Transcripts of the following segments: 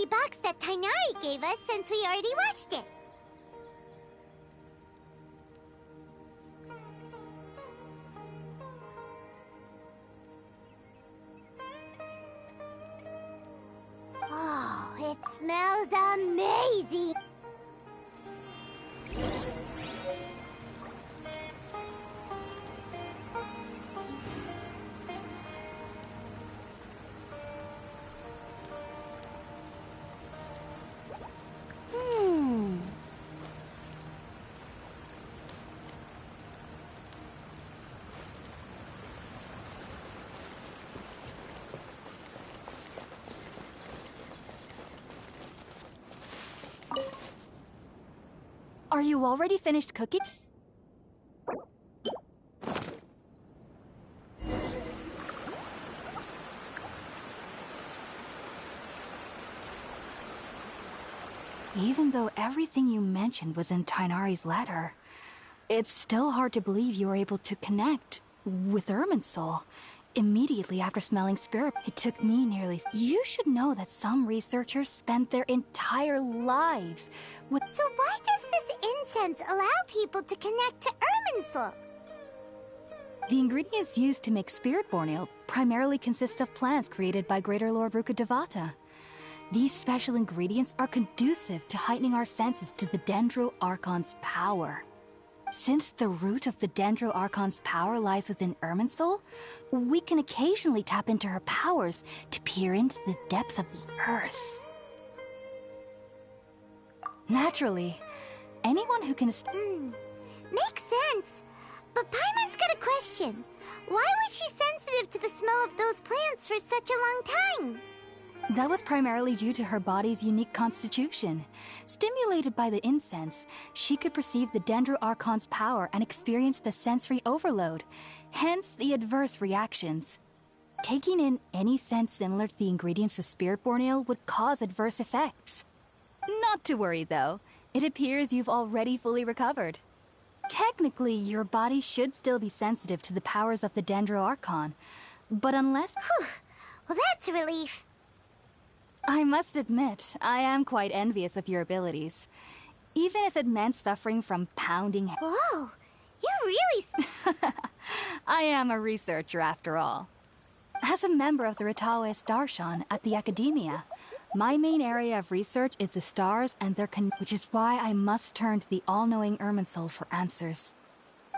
empty box that Tainari gave us since we already watched it. Oh, it smells amazing! Are you already finished cooking? Even though everything you mentioned was in Tainari's letter, it's still hard to believe you were able to connect with Irminsul immediately after smelling spirit. It took me nearly... You should know that some researchers spent their entire lives with... So why does this incense allow people to connect to Irminsul? The ingredients used to make spirit-born ale primarily consist of plants created by Greater Lord Rukkhadevata. These special ingredients are conducive to heightening our senses to the Dendro Archon's power. Since the root of the Dendro Archon's power lies within Irminsul, we can occasionally tap into her powers to peer into the depths of the earth. Naturally, anyone who can... Makes sense. But Paimon's got a question. Why was she sensitive to the smell of those plants for such a long time? That was primarily due to her body's unique constitution. Stimulated by the incense, she could perceive the Dendro Archon's power and experience the sensory overload, hence the adverse reactions. Taking in any scent similar to the ingredients of Spirit-born ale would cause adverse effects. Not to worry, though. It appears you've already fully recovered. Technically, your body should still be sensitive to the powers of the Dendro Archon, but unless... Whew. Well, that's a relief. I must admit, I am quite envious of your abilities. Even if it meant suffering from pounding... Whoa! You really... I am a researcher, after all. As a member of the Ritawes Darshan at the Academia, my main area of research is the stars and their which is why I must turn to the all-knowing Irminsul for answers.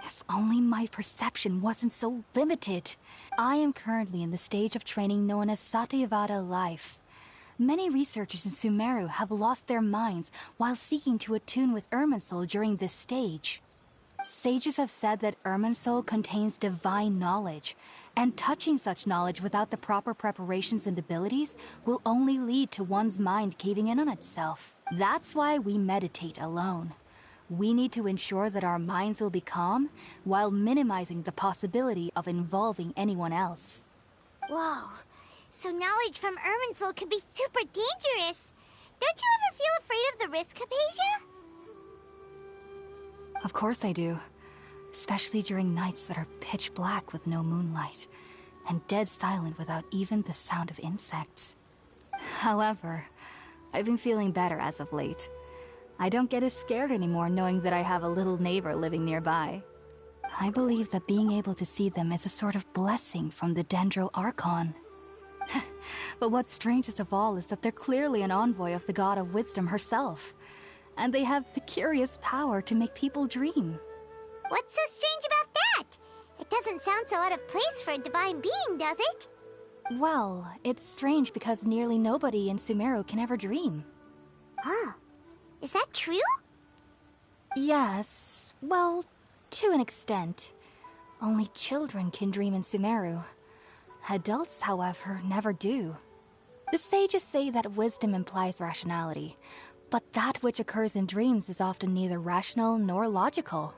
If only my perception wasn't so limited. I am currently in the stage of training known as Satyavada life. Many researchers in Sumeru have lost their minds while seeking to attune with Irminsul during this stage. Sages have said that Irminsul contains divine knowledge, and touching such knowledge without the proper preparations and abilities will only lead to one's mind caving in on itself. That's why we meditate alone. We need to ensure that our minds will be calm while minimizing the possibility of involving anyone else. Whoa. So knowledge from Irminsul can be super dangerous. Don't you ever feel afraid of the risk, Hypatia? Of course I do. Especially during nights that are pitch black with no moonlight, and dead silent without even the sound of insects. However, I've been feeling better as of late. I don't get as scared anymore knowing that I have a little neighbor living nearby. I believe that being able to see them is a sort of blessing from the Dendro Archon. But what's strangest of all is that they're clearly an envoy of the God of Wisdom herself. And they have the curious power to make people dream. What's so strange about that? It doesn't sound so out of place for a divine being, does it? Well, it's strange because nearly nobody in Sumeru can ever dream. Huh. Is that true? Yes, well, to an extent. Only children can dream in Sumeru. Adults, however, never do. The sages say that wisdom implies rationality, but that which occurs in dreams is often neither rational nor logical.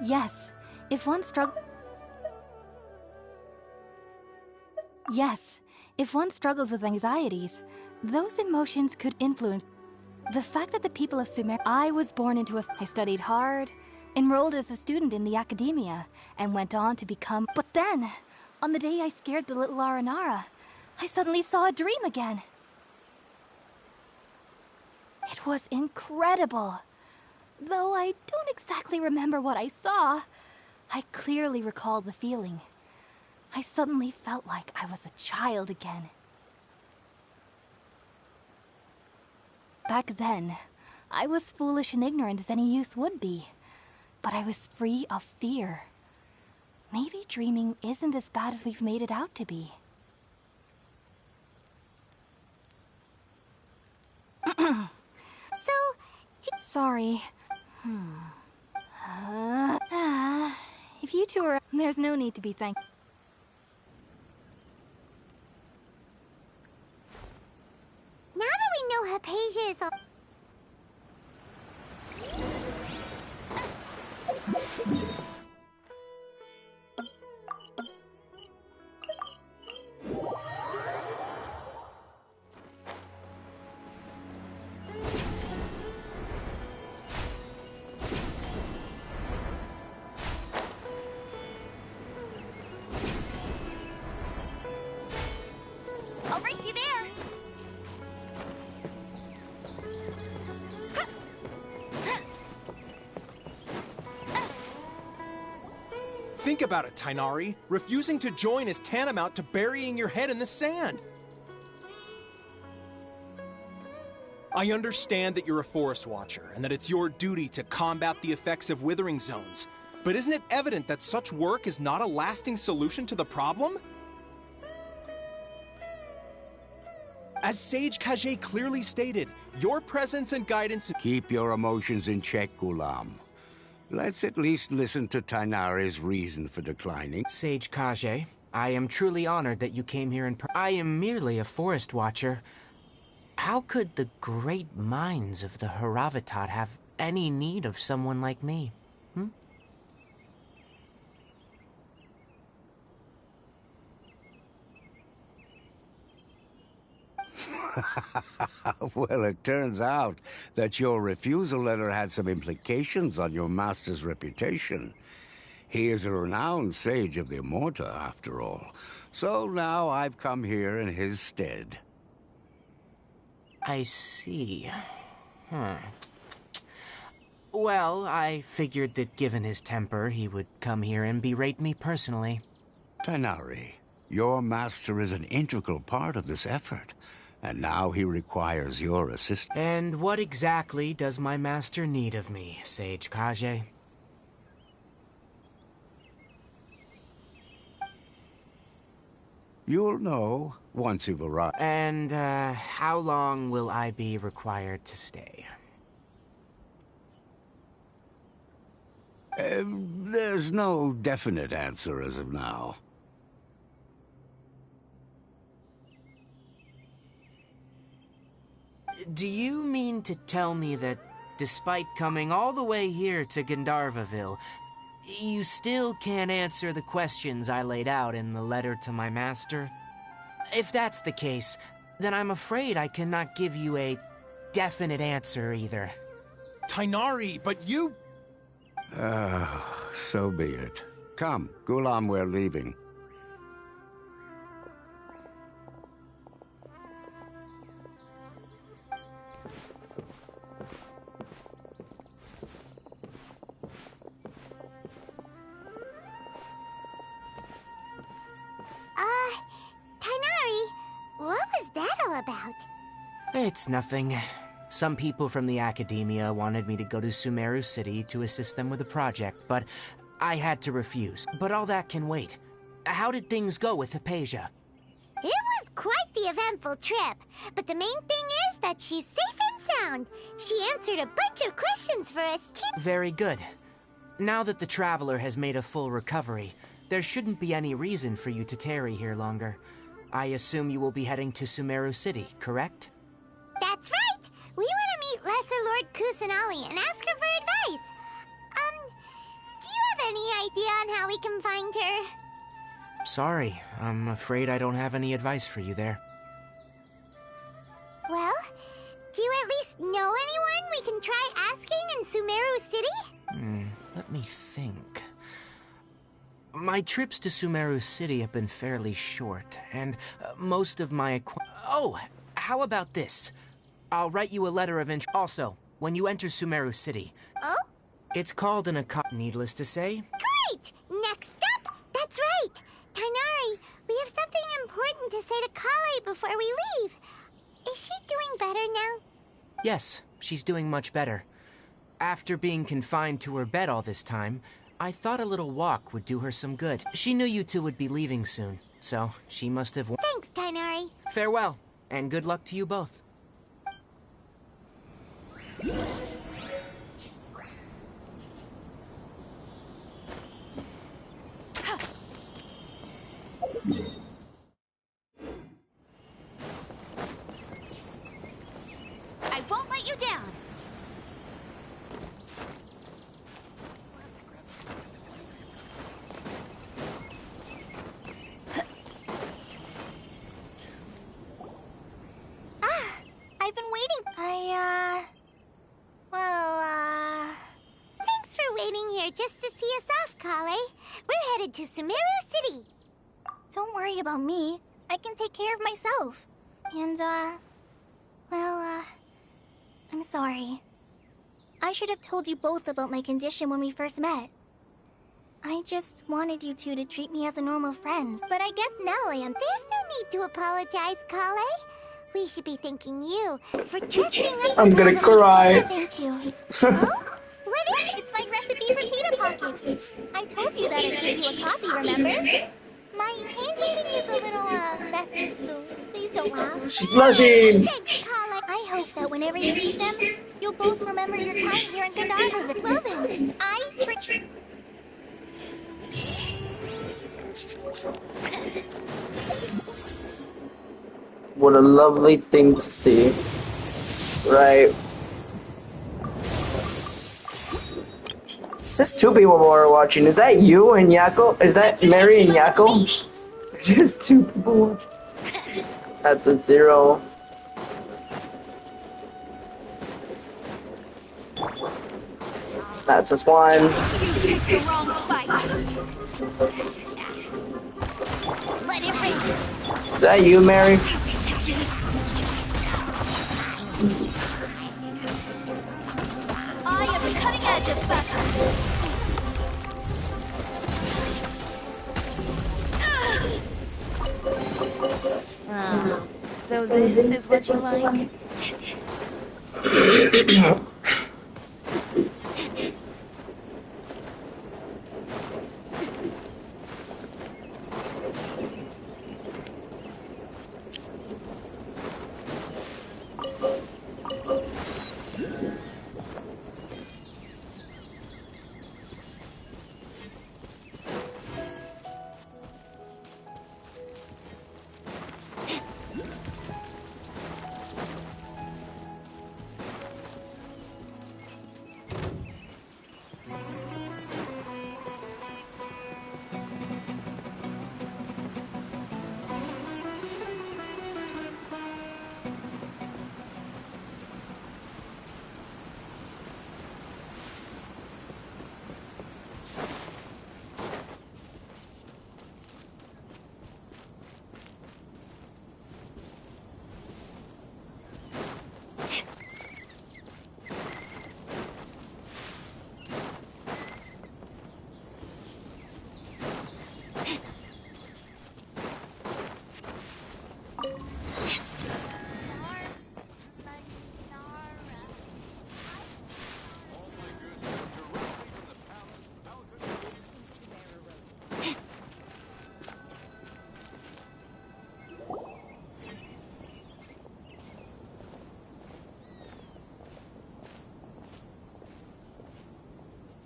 Yes, if one strugg- Yes, if one struggles with anxieties, those emotions could influence. The fact that the people of Sumer. I was born into a. I studied hard, enrolled as a student in the academia, and went on to become. But then, on the day I scared the little Aranara, I suddenly saw a dream again. It was incredible. Though I don't exactly remember what I saw, I clearly recall the feeling. I suddenly felt like I was a child again. Back then, I was foolish and ignorant as any youth would be, but I was free of fear. Maybe dreaming isn't as bad as we've made it out to be. Sorry. If you two are... There's no need to be thankful. Now that we know Hypatia is all... I'll race you there! Think about it, Tainari. Refusing to join is tantamount to burying your head in the sand. I understand that you're a forest watcher, and that it's your duty to combat the effects of withering zones. But isn't it evident that such work is not a lasting solution to the problem? As Sage Kage clearly stated, your presence and guidance... Keep your emotions in check, Gulam. Let's at least listen to Tainari's reason for declining. Sage Kage, I am truly honored that you came here I am merely a forest watcher. How could the great minds of the Haravatat have any need of someone like me? Well, it turns out that your refusal letter had some implications on your master's reputation. He is a renowned sage of the Immorta, after all. So now I've come here in his stead. I see. Well, I figured that given his temper, he would come here and berate me personally. Tainari, your master is an integral part of this effort. And now he requires your assistance. And what exactly does my master need of me, Sage Kage? You'll know once you've arrived. And, how long will I be required to stay? There's no definite answer as of now. Do you mean to tell me that, despite coming all the way here to Gandharvaville, you still can't answer the questions I laid out in the letter to my master? If that's the case, then I'm afraid I cannot give you a definite answer either. Tainari, but you... So be it. Come, Gulam, we're leaving. Tainari, what was that all about? It's nothing. Some people from the academia wanted me to go to Sumeru City to assist them with a project, but I had to refuse. But all that can wait. How did things go with Hypatia? It was quite the eventful trip, but the main thing is that she's safe and sound. She answered a bunch of questions for us, too. Very good. Now that the Traveler has made a full recovery, there shouldn't be any reason for you to tarry here longer. I assume you will be heading to Sumeru City, correct? That's right! We want to meet Lesser Lord Kusanali and ask her for advice. Do you have any idea on how we can find her? Sorry, I'm afraid I don't have any advice for you there. Well, do you at least know anyone we can try asking in Sumeru City? Let me think. My trips to Sumeru City have been fairly short, and most of my Oh, how about this? I'll write you a letter of interest. Also, when you enter Sumeru City. Oh? It's called an needless to say. Great! Next up! That's right! Tainari, we have something important to say to Kale before we leave. Is she doing better now? Yes, she's doing much better. After being confined to her bed all this time, I thought a little walk would do her some good. She knew you two would be leaving soon, so she must have... Thanks, Tainari. Farewell, and good luck to you both. I won't let you down. I've been waiting. Thanks for waiting here just to see us off, Kale. We're headed to Sumeru City. Don't worry about me. I can take care of myself. And, I'm sorry. I should have told you both about my condition when we first met. I just wanted you two to treat me as a normal friend, but I guess now I am. There's no need to apologize, Kale. We should be thanking you for dressing up. I'm gonna cry. Thank you. Oh? What is it? It's my recipe for pita pockets. I told you that I'd give you a copy, remember? My handwriting is a little, messy, so please don't laugh. She's blushing. Thanks, Kale. I hope that whenever you eat them, you'll both remember your time here in Gandharva. Well then, I tricked you. What a lovely thing to see. Right. Just two people more watching. Is that you and Yako? Is that Mary and Yako? Just two people watching. That's a 0. That's just 1. You picked the wrong fight. Let it rain. Is that you, Mary? I am the cutting edge of fashion. So this is what you like?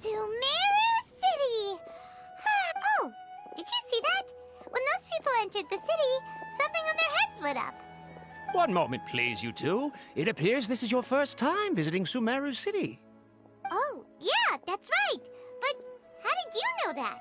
Sumeru City! Oh, did you see that? When those people entered the city, something on their heads lit up. One moment, please, you two. It appears this is your first time visiting Sumeru City. Oh, yeah, that's right. But How did you know that?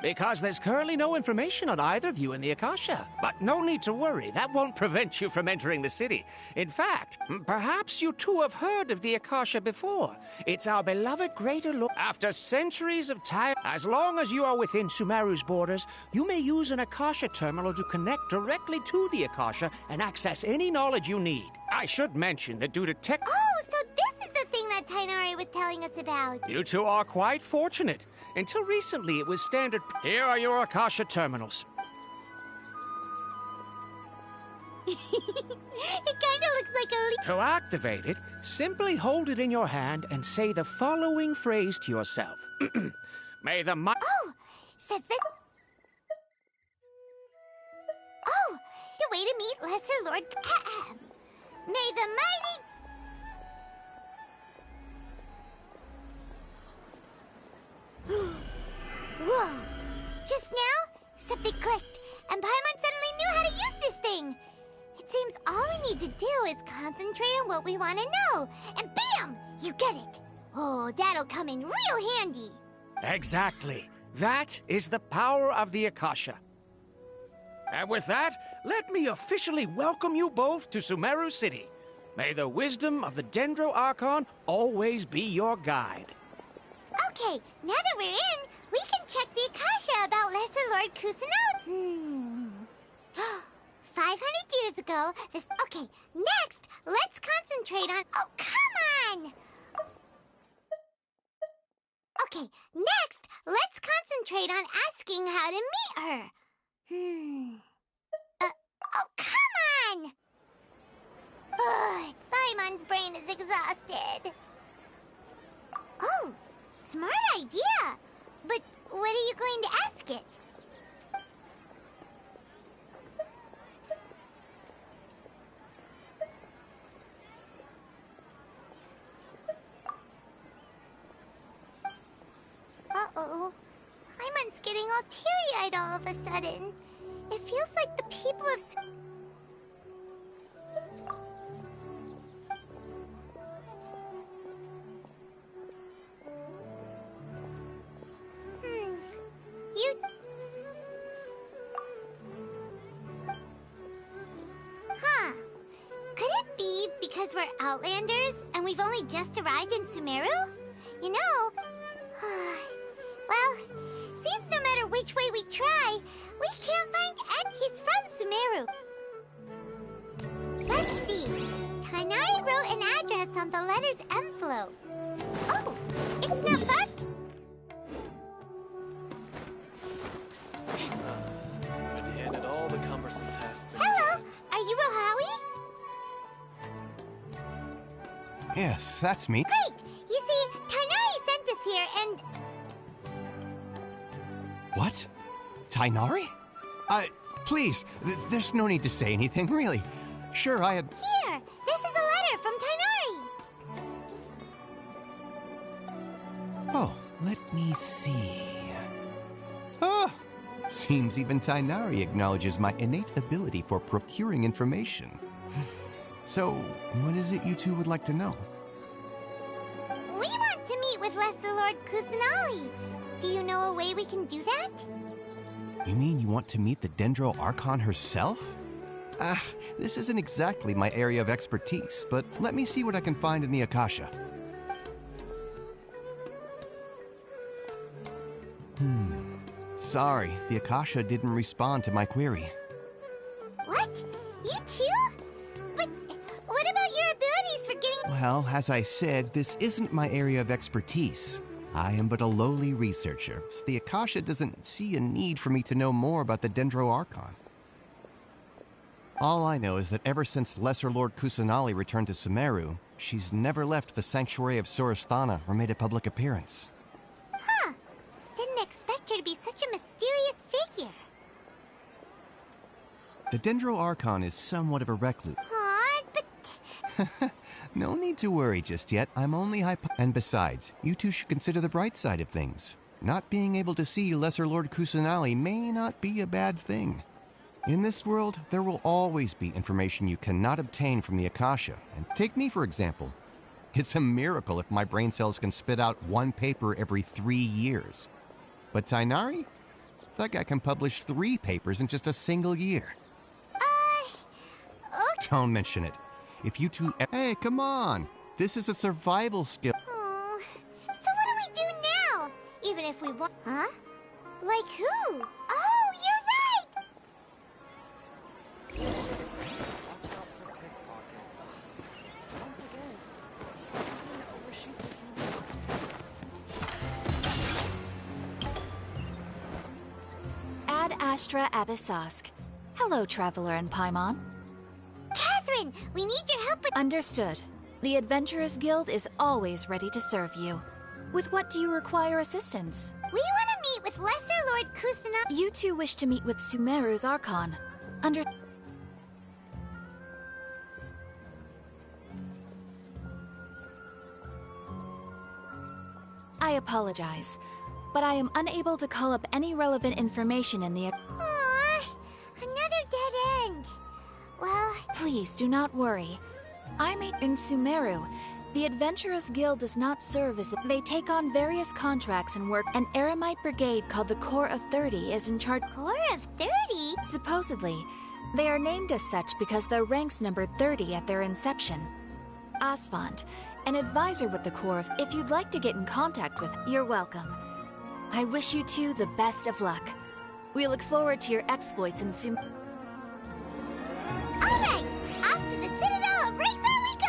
Because there's currently no information on either of you in the Akasha. But no need to worry, that won't prevent you from entering the city. In fact, perhaps you two have heard of the Akasha before. It's our beloved Greater Lord. After centuries of time, as long as you are within Sumeru's borders, you may use an Akasha terminal to connect directly to the Akasha and access any knowledge you need. I should mention that due to tech... Oh, so this is the thing that Tainari was telling us about. You two are quite fortunate. Until recently, it was standard. Here are your Akasha terminals. It kinda looks like a To activate it, simply hold it in your hand and say the following phrase to yourself. May the Oh! Says that... Oh! The way to meet Lesser Lord... May the mighty... Whoa! Just now, something clicked, and Paimon suddenly knew how to use this thing! It seems all we need to do is concentrate on what we want to know, and bam! You get it! Oh, that'll come in real handy! Exactly. That is the power of the Akasha. And with that, let me officially welcome you both to Sumeru City. May the wisdom of the Dendro Archon always be your guide. Okay, now that we're in, we can check the Akasha about Lesser Lord Kusanagi. 500 years ago, this... Okay, next, let's concentrate on... Oh, come on! Okay, next, let's concentrate on asking how to meet her. Oh, come on! Ugh, Paimon's brain is exhausted. Oh, smart idea. But what are you going to ask it? Uh-oh. Paimon's getting all teary-eyed all of a sudden. It feels like the people of... You... Huh. Could it be because we're Outlanders and we've only just arrived in Sumeru? You know... Well, seems no matter which way we try, we can't find Ed. He's from Sumeru. Let's see. Tainari wrote an address on the letter's envelope. Oh, it's not far... Been handed all the cumbersome tasks. Hello, are you Rohawi? Yes, that's me. Great! You see, Tainari sent us here and... What? Tainari? Please, there's no need to say anything, really. Sure, I had... Here! This is a letter from Tainari! Oh, let me see... Oh! Seems even Tainari acknowledges my innate ability for procuring information. So, what is it you two would like to know? We want to meet with Lesser Lord Kusanagi. Do you know a way we can do that? You mean you want to meet the Dendro Archon herself? This isn't exactly my area of expertise, but let me see what I can find in the Akasha. Sorry, the Akasha didn't respond to my query. What? You too? But what about your abilities for getting... Well, as I said, this isn't my area of expertise. I am but a lowly researcher, so the Akasha doesn't see a need for me to know more about the Dendro Archon. All I know is that ever since Lesser Lord Kusanagi returned to Sumeru, she's never left the Sanctuary of Sorasthana or made a public appearance. Huh. Didn't expect her to be such a mysterious figure. The Dendro Archon is somewhat of a recluse. Aw, but... No need to worry just yet. I'm only And besides, you two should consider the bright side of things. Not being able to see Lesser Lord Kusanagi may not be a bad thing. In this world, there will always be information you cannot obtain from the Akasha. And take me, for example. It's a miracle if my brain cells can spit out one paper every 3 years. But Tainari? That guy can publish 3 papers in just a single year. Okay. Don't mention it. If you two... Hey, come on! This is a survival skill. Oh, so what do we do now? Even if we want... Huh? Like who? Oh, you're right! Watch out for pickpockets. Once again, I'm gonna overshoot this Ad Astra Abyssosk. Hello, Traveler and Paimon. Catherine, we need your help with... Understood. The Adventurers Guild is always ready to serve you. With what do you require assistance? We want to meet with Lesser Lord Kusanagi. You two wish to meet with Sumeru's Archon. I apologize, but I am unable to call up any relevant information in the... Aww, another dead end. Well... Please do not worry. I'm in Sumeru. The Adventurers Guild does not serve as... They take on various contracts and work. An Eremite brigade called the Corps of 30 is in charge... Corps of 30? Supposedly. They are named as such because their ranks numbered 30 at their inception. Asphalt, an advisor with the Corps of... If you'd like to get in contact with... You're welcome. I wish you two the best of luck. We look forward to your exploits in Sumeru. Alright, off to the Citadel of Razor we go!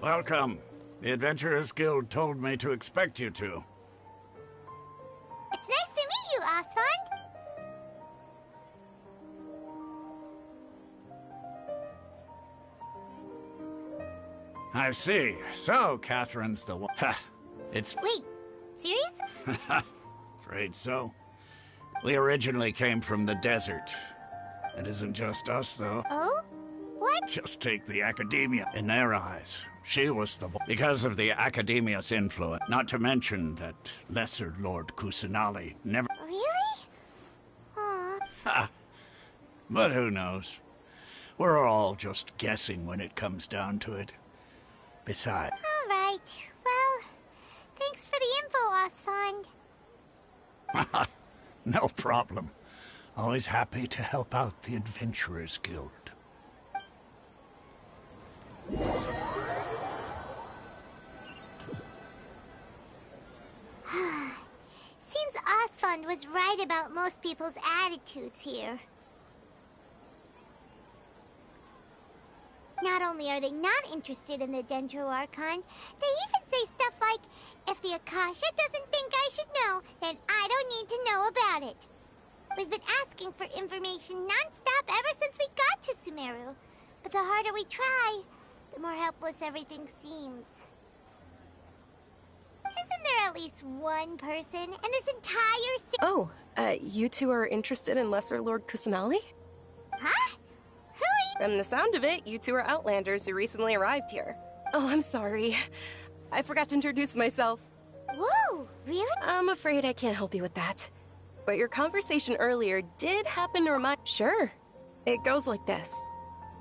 Welcome. The Adventurers Guild told me to expect you two. It's nice to meet you, Asphalt. I see. So, Catherine's the one. Ha! It's... Wait, serious? Afraid so. We originally came from the desert. It isn't just us, though. Oh? What? Just take the Academia. In their eyes, she was the one. Because of the Academia's influence. Not to mention that Lesser Lord Kusanagi never... Really? Aw. Ha! But who knows? We're all just guessing when it comes down to it. Besides... Alright, well, thanks for the info, Asphalt. No problem. Always happy to help out the Adventurers Guild. Seems Asphalt was right about most people's attitudes here. Not only are they not interested in the Dendro Archon, they even say stuff like, if the Akasha doesn't think I should know, then I don't need to know about it. We've been asking for information non-stop ever since we got to Sumeru. But the harder we try, the more helpless everything seems. Isn't there at least one person in this entire city? Oh, you two are interested in Lesser Lord Kusanagi? Huh? Who are you? From the sound of it, you two are Outlanders who recently arrived here. Oh, I'm sorry. I forgot to introduce myself. Whoa, really? I'm afraid I can't help you with that. But your conversation earlier did happen to remind... Sure. It goes like this.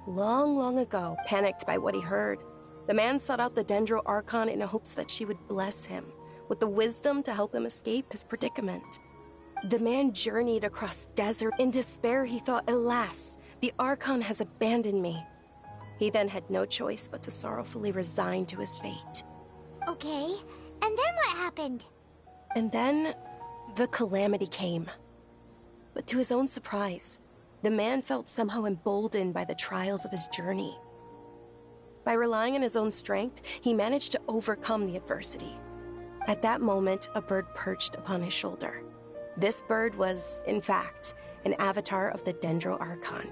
Long, long ago, panicked by what he heard, the man sought out the Dendro Archon in hopes that she would bless him with the wisdom to help him escape his predicament. The man journeyed across desert. In despair, he thought, alas, the Archon has abandoned me. He then had no choice but to sorrowfully resign to his fate. Okay, and then what happened? And then, the calamity came. But to his own surprise, the man felt somehow emboldened by the trials of his journey. By relying on his own strength, he managed to overcome the adversity. At that moment, a bird perched upon his shoulder. This bird was, in fact, an avatar of the Dendro Archon.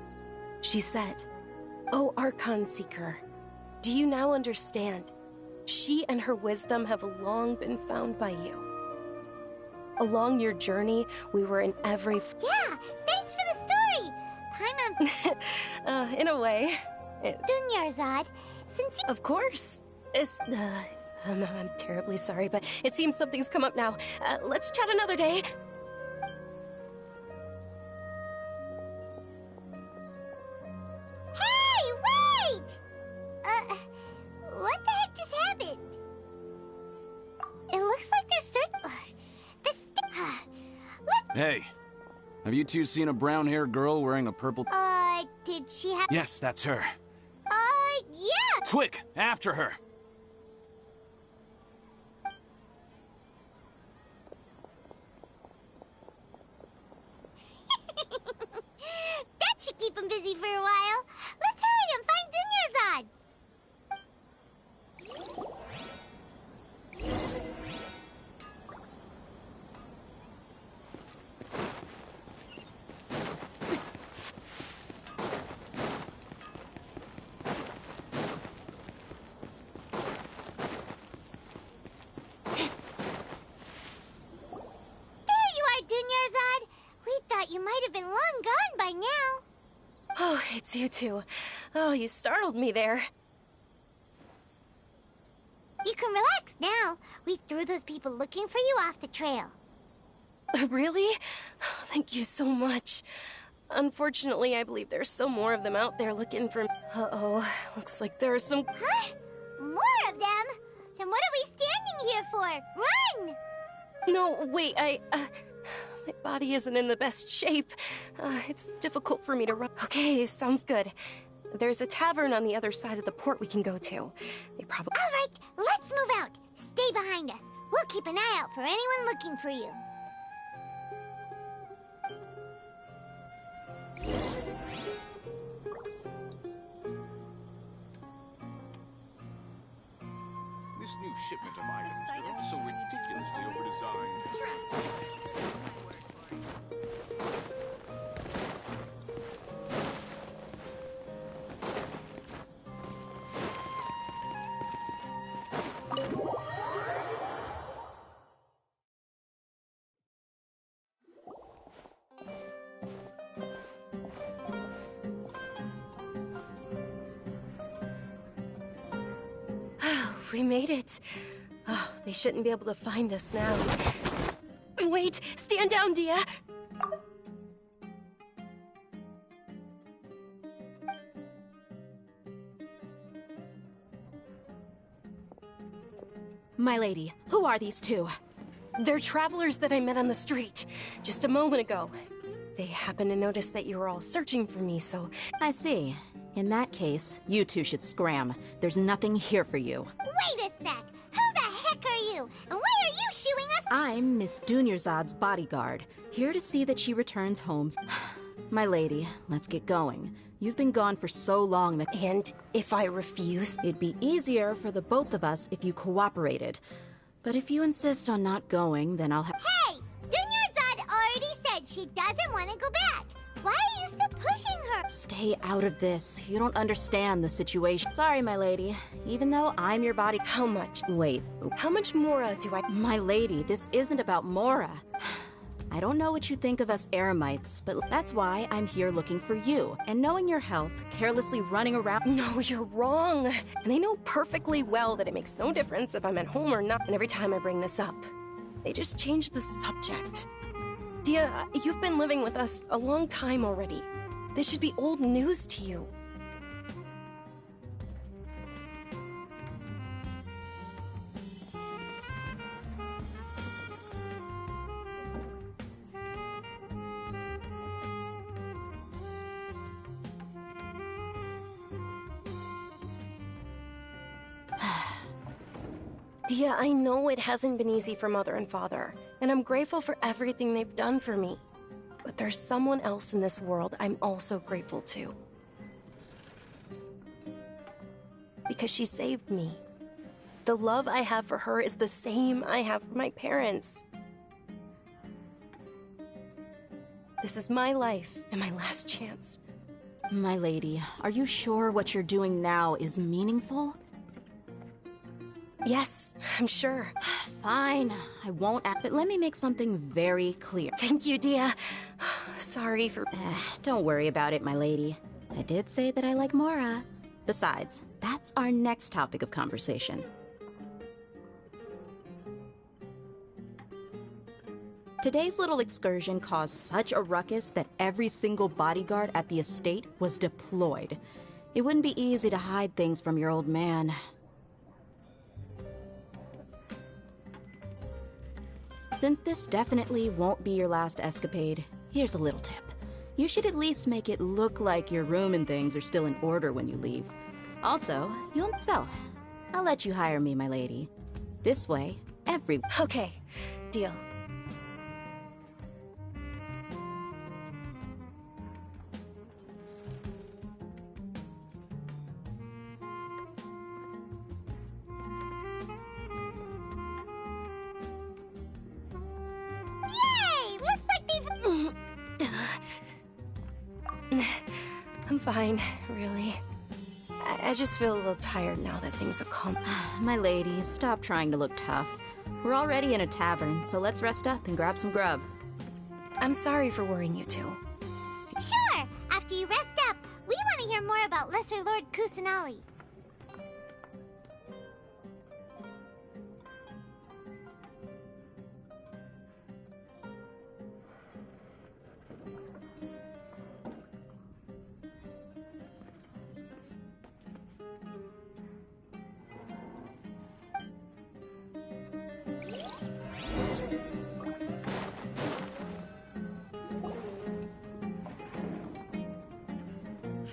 She said, "O Archon Seeker, do you now understand? She and her wisdom have long been found by you. Along your journey, we were in every... Yeah, thanks for the story! Paimon... in a way. Dunyarzad, since you... Of course. I'm terribly sorry, but it seems something's come up now. Let's chat another day. Hey, wait! What the heck just happened? It looks like there's Hey, have you two seen a brown-haired girl wearing a purple... did she have... Yes, that's her. Yeah! Quick, after her! That should keep him busy for a while. Let's hurry and find Dunyarzad! Dunyarzad, we thought you might have been long gone by now. Oh, it's you two. Oh, you startled me there. You can relax now. We threw those people looking for you off the trail. Really? Thank you so much. Unfortunately, I believe there's still more of them out there looking for... Uh-oh, looks like there are some... Huh? More of them? Then what are we standing here for? Run! No, wait, my body isn't in the best shape. It's difficult for me to run. Okay, sounds good. There's a tavern on the other side of the port we can go to. They probably... All right, let's move out. Stay behind us. We'll keep an eye out for anyone looking for you. This new shipment of items are also ridiculously overdesigned. We made it. Oh, they shouldn't be able to find us now. Wait! Stand down, Dia! My lady, who are these two? They're travelers that I met on the street just a moment ago. They happened to notice that you were all searching for me, so... I see. In that case, you two should scram. There's nothing here for you. Wait a sec! Who the heck are you? And why are you shooing us? I'm Miss Dunyarzad's bodyguard, here to see that she returns home. My lady, let's get going. You've been gone for so long that... And if I refuse? It'd be easier for the both of us if you cooperated. But if you insist on not going, then I'll have... Hey! Dunyarzad already said she doesn't want to go back. Why are you still pushing her? Stay out of this. You don't understand the situation. Sorry, my lady. Even though I'm your body... How much? Wait. How much Mora do I... My lady, this isn't about Mora. I don't know what you think of us Eremites, but that's why I'm here looking for you. And knowing your health, carelessly running around... No, you're wrong. And they know perfectly well that it makes no difference if I'm at home or not. And every time I bring this up, they just change the subject. Dia, you've been living with us a long time already. This should be old news to you. Dia, I know it hasn't been easy for Mother and Father, and I'm grateful for everything they've done for me. But there's someone else in this world I'm also grateful to. Because she saved me. The love I have for her is the same I have for my parents. This is my life and my last chance. My lady, are you sure what you're doing now is meaningful? Yes, I'm sure. Fine, I won't act, but let me make something very clear. Thank you, Dia. Sorry for... Don't worry about it, my lady. I did say that I like Mora. Besides, that's our next topic of conversation. Today's little excursion caused such a ruckus that every single bodyguard at the estate was deployed. It wouldn't be easy to hide things from your old man. Since this definitely won't be your last escapade, here's a little tip. You should at least make it look like your room and things are still in order when you leave. Also, I'll let you hire me, my lady. This way, Okay, deal. Yay! Looks like they've... I'm fine, really. I just feel a little tired now that things have calmed. My lady, stop trying to look tough. We're already in a tavern, so let's rest up and grab some grub. I'm sorry for worrying you two. Sure! After you rest up, we want to hear more about Lesser Lord Kusanali.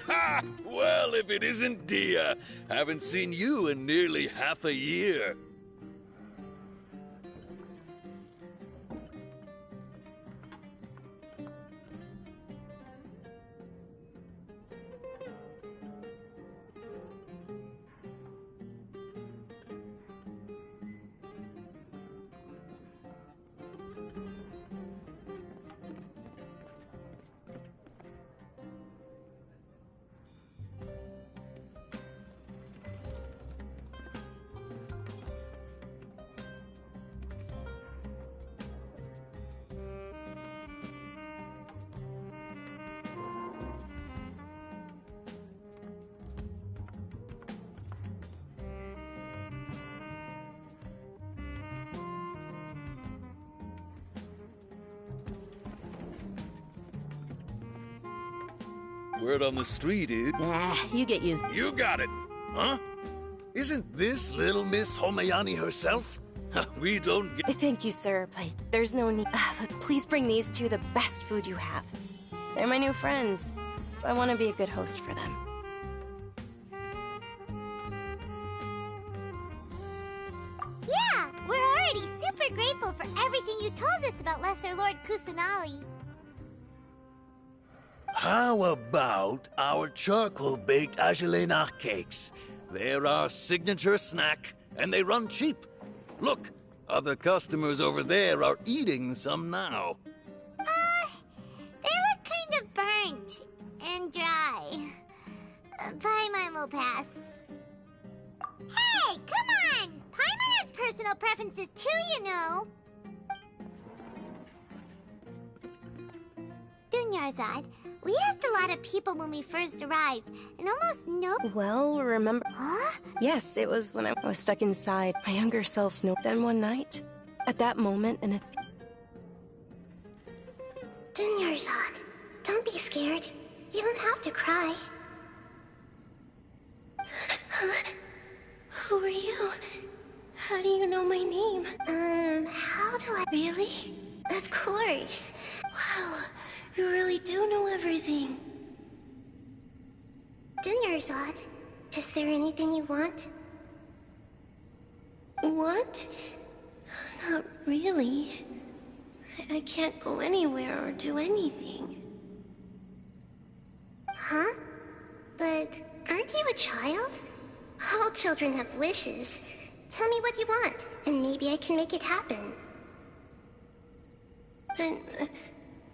Ha! Well, if it isn't Dia. Haven't seen you in nearly half a year. Word on the street is... Nah, you get used... You got it, huh? Isn't this little Miss Homayani herself? We don't get... Thank you, sir, but there's no need. But please bring these two the best food you have. They're my new friends, so I want to be a good host for them. Yeah, we're already super grateful for everything you told us about Lesser Lord Kusanali. How about our charcoal-baked Agelenach cakes? They're our signature snack, and they run cheap. Look, other customers over there are eating some now. They look kind of burnt and dry. Paimon will pass. Hey, come on! Paimon has personal preferences too, you know. Dunyarzad, we asked a lot of people when we first arrived, and almost no... Well, remember... Huh? Yes, it was when I was stuck inside. My younger self knew. Then one night, at that moment in a... Dunyarzad, don't be scared. You don't have to cry. Who are you? How do you know my name? How do I... Really? Of course. Wow, you really do know everything. Dunyarzad, is there anything you want? What? Not really. I can't go anywhere or do anything. Huh? But aren't you a child? All children have wishes. Tell me what you want, and maybe I can make it happen. But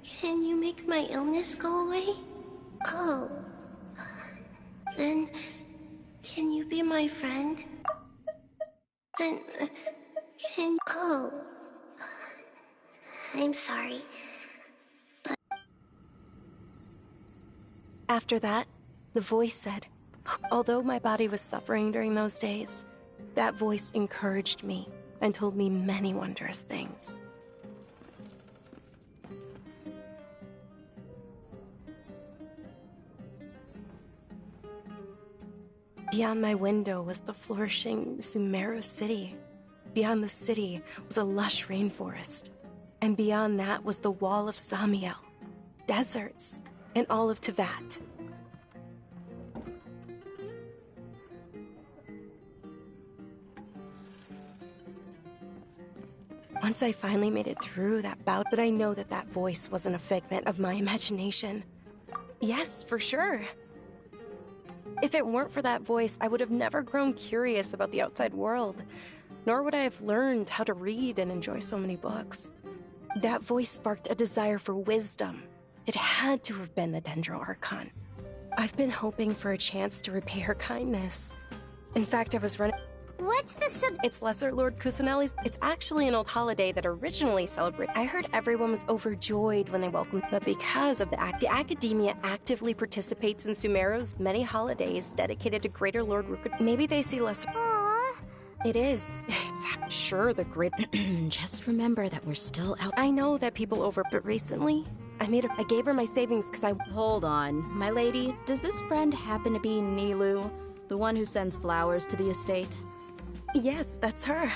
can you make my illness go away? Oh. Then, can you be my friend? Then, can... Oh. I'm sorry. But... After that, the voice said, although my body was suffering during those days, that voice encouraged me and told me many wondrous things. Beyond my window was the flourishing Sumeru city. Beyond the city was a lush rainforest. And beyond that was the wall of Samiel, deserts, and all of Teyvat. Once I finally made it through that bout, but I know that that voice wasn't a figment of my imagination. Yes, for sure. If it weren't for that voice, I would have never grown curious about the outside world, nor would I have learned how to read and enjoy so many books. That voice sparked a desire for wisdom. It had to have been the Dendro Archon. I've been hoping for a chance to repay her kindness. In fact, I was running... What's the It's Lesser Lord Kusanali's... It's actually an old holiday that originally celebrated... I heard everyone was overjoyed when they welcomed... But because of the Academia actively participates in Sumeru's many holidays dedicated to Greater Lord Ruka... Maybe they see Lesser... Aww. It is. It's sure the great... Just remember that we're still out... I know that people over... But recently, I gave her my savings because I... Hold on. My lady, does this friend happen to be Nilu? The one who sends flowers to the estate? Yes, that's her.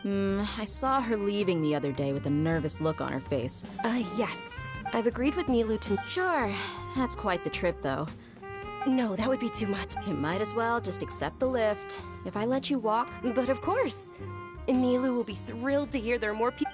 I saw her leaving the other day with a nervous look on her face. Yes. I've agreed with Nilu to... Sure. That's quite the trip, though. No, that would be too much. You might as well just accept the lift. If I let you walk... But of course. Nilu will be thrilled to hear there are more people...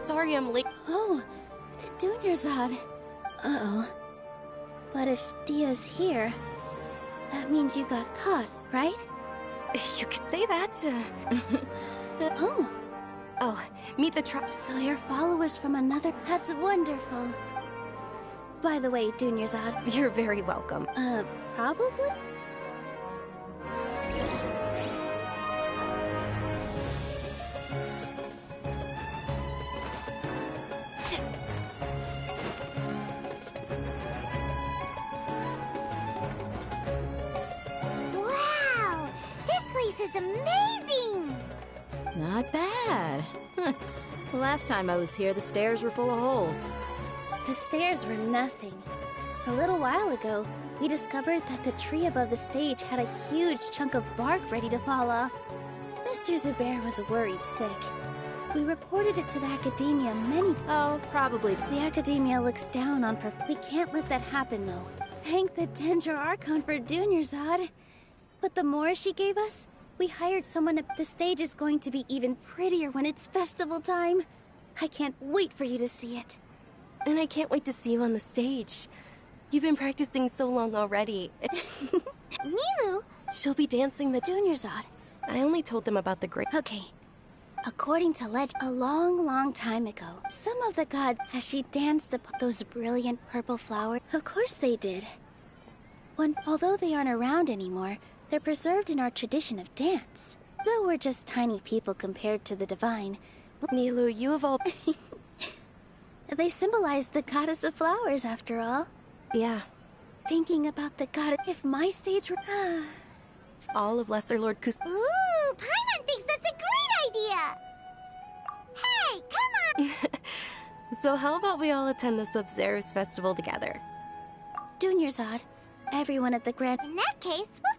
Sorry I'm late. Oh, Dunyarzad. Uh-oh. But if Dia's here, that means you got caught, right? You could say that. Oh, meet the So you're followers from another... That's wonderful. By the way, Dunyarzad... You're very welcome. Probably? Is amazing! Not bad. Last time I was here, the stairs were full of holes. The stairs were nothing. A little while ago, we discovered that the tree above the stage had a huge chunk of bark ready to fall off. Mr. Zubair was worried sick. We reported it to the Academia many times. Oh, probably. The Academia looks down on We can't let that happen, though. Thank the Dendro Archon for Dunyarzad. But the more she gave us, we hired someone. The stage is going to be even prettier when it's festival time. I can't wait for you to see it. And I can't wait to see you on the stage. You've been practicing so long already. Nilu? She'll be dancing the Dunyarzad. I only told them about the great... Okay. According to legend, a long, long time ago, some of the gods, as she danced upon those brilliant purple flowers, of course they did. Although they aren't around anymore, they're preserved in our tradition of dance. Though we're just tiny people compared to the divine. Nilu, you have all... They symbolize the goddess of flowers, after all. Yeah. Thinking about the goddess... If my stage were... all of Lesser Lord Kus... Ooh, Paimon thinks that's a great idea! Hey, come on! So how about we all attend the Sub-Zero's festival together? Junior Zod, everyone at the Grand... In that case, we'll...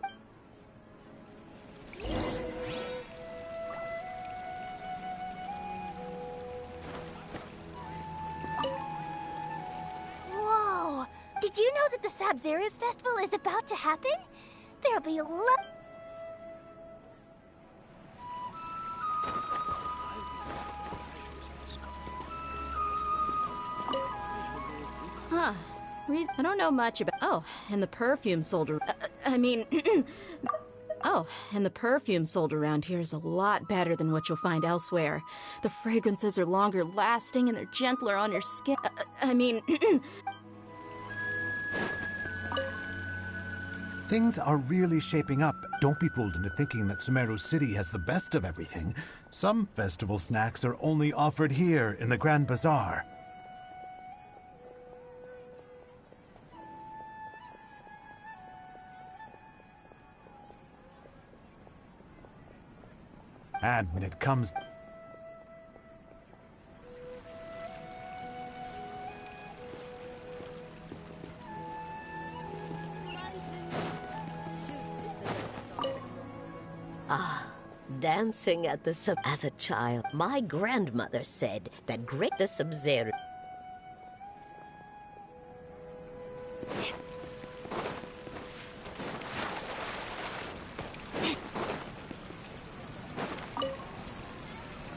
Whoa! Did you know that the Sub-Zero's festival is about to happen? There'll be a lot... Huh. I don't know much about... Oh, and the perfume sold... Oh, and the perfume sold around here is a lot better than what you'll find elsewhere. The fragrances are longer lasting and they're gentler on your skin. Things are really shaping up. Don't be fooled into thinking that Sumeru City has the best of everything. Some festival snacks are only offered here in the Grand Bazaar. And when it comes... Dancing at the sub... As a child, my grandmother said that the Sub-Zero...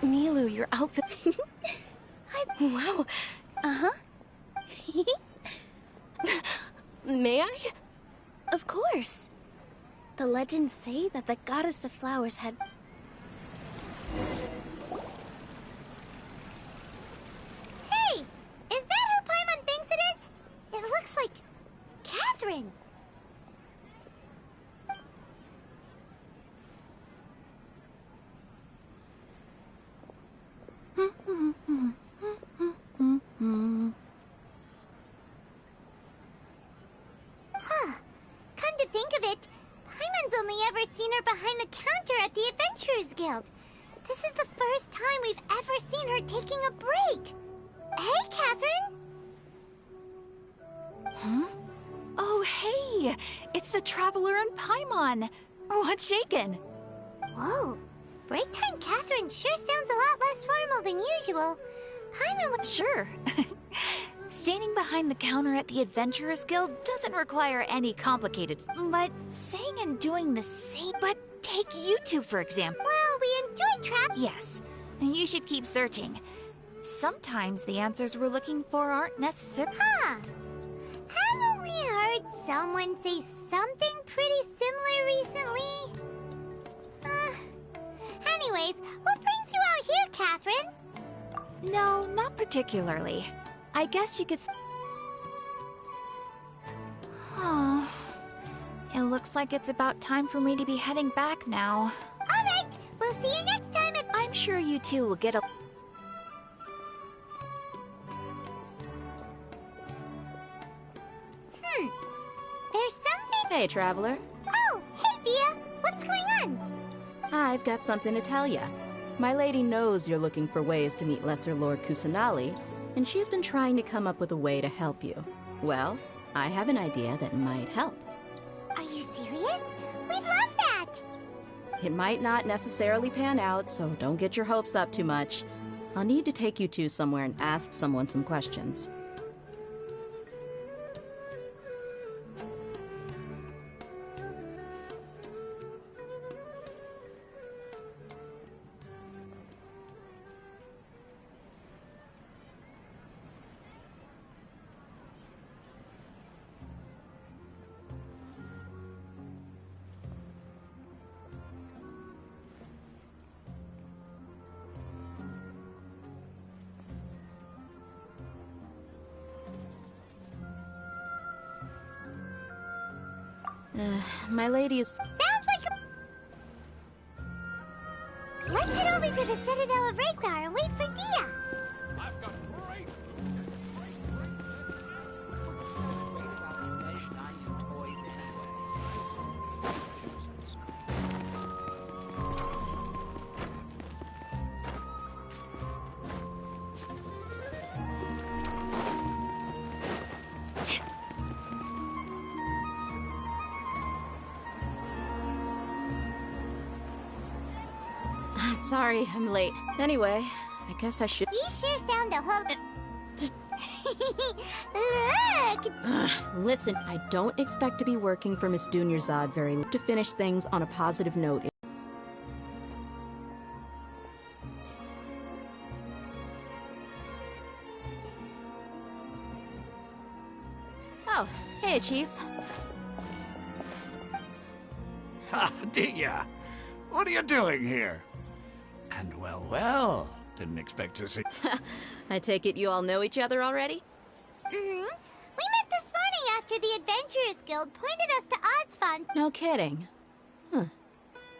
Nilu, your outfit... Wow. Uh-huh. May I? Of course. The legends say that the goddess of flowers had... Hey! Is that who Paimon thinks it is? It looks like... Catherine! Huh. Come to think of it, Paimon's only ever seen her behind the counter at the Adventurers Guild. This is the first time we've ever seen her taking a break. Hey, Catherine! Huh? Oh, hey! It's the Traveler and Paimon! What's shaken? Whoa. Break time Catherine sure sounds a lot less formal than usual. Paimon was... Sure. Standing behind the counter at the Adventurers Guild doesn't require any complicated... But saying and doing the same... But take YouTube, for example. Well, we enjoy trap... Yes. You should keep searching. Sometimes the answers we're looking for aren't necessary... Huh. Haven't we heard someone say something pretty similar recently? Anyways, what brings you out here, Catherine? No, not particularly. I guess you could... Oh, it looks like it's about time for me to be heading back now. Alright, we'll see you next time at... I'm sure you two will get a... There's something... Hey, Traveler. Oh, hey, Dia! What's going on? I've got something to tell ya. My lady knows you're looking for ways to meet Lesser Lord Kusanali, and she's been trying to come up with a way to help you. Well, I have an idea that might help. Are you serious? We'd love that! It might not necessarily pan out, so don't get your hopes up too much. I'll need to take you two somewhere and ask someone some questions. My lady is... Sounds like a... Let's head over to the Citadel of Rexar and wait for Dia. I've got great Sorry, I'm late. Anyway, I guess I should... You sure sound a whole... Look! Listen, I don't expect to be working for Miss Dunyarzad very long. To finish things on a positive note... Oh, hey, Chief. Ha, Dia! What are you doing here? And well, didn't expect to see... I take it you all know each other already? Mm-hmm. We met this morning after the Adventurers Guild pointed us to Ozfond. No kidding. Huh.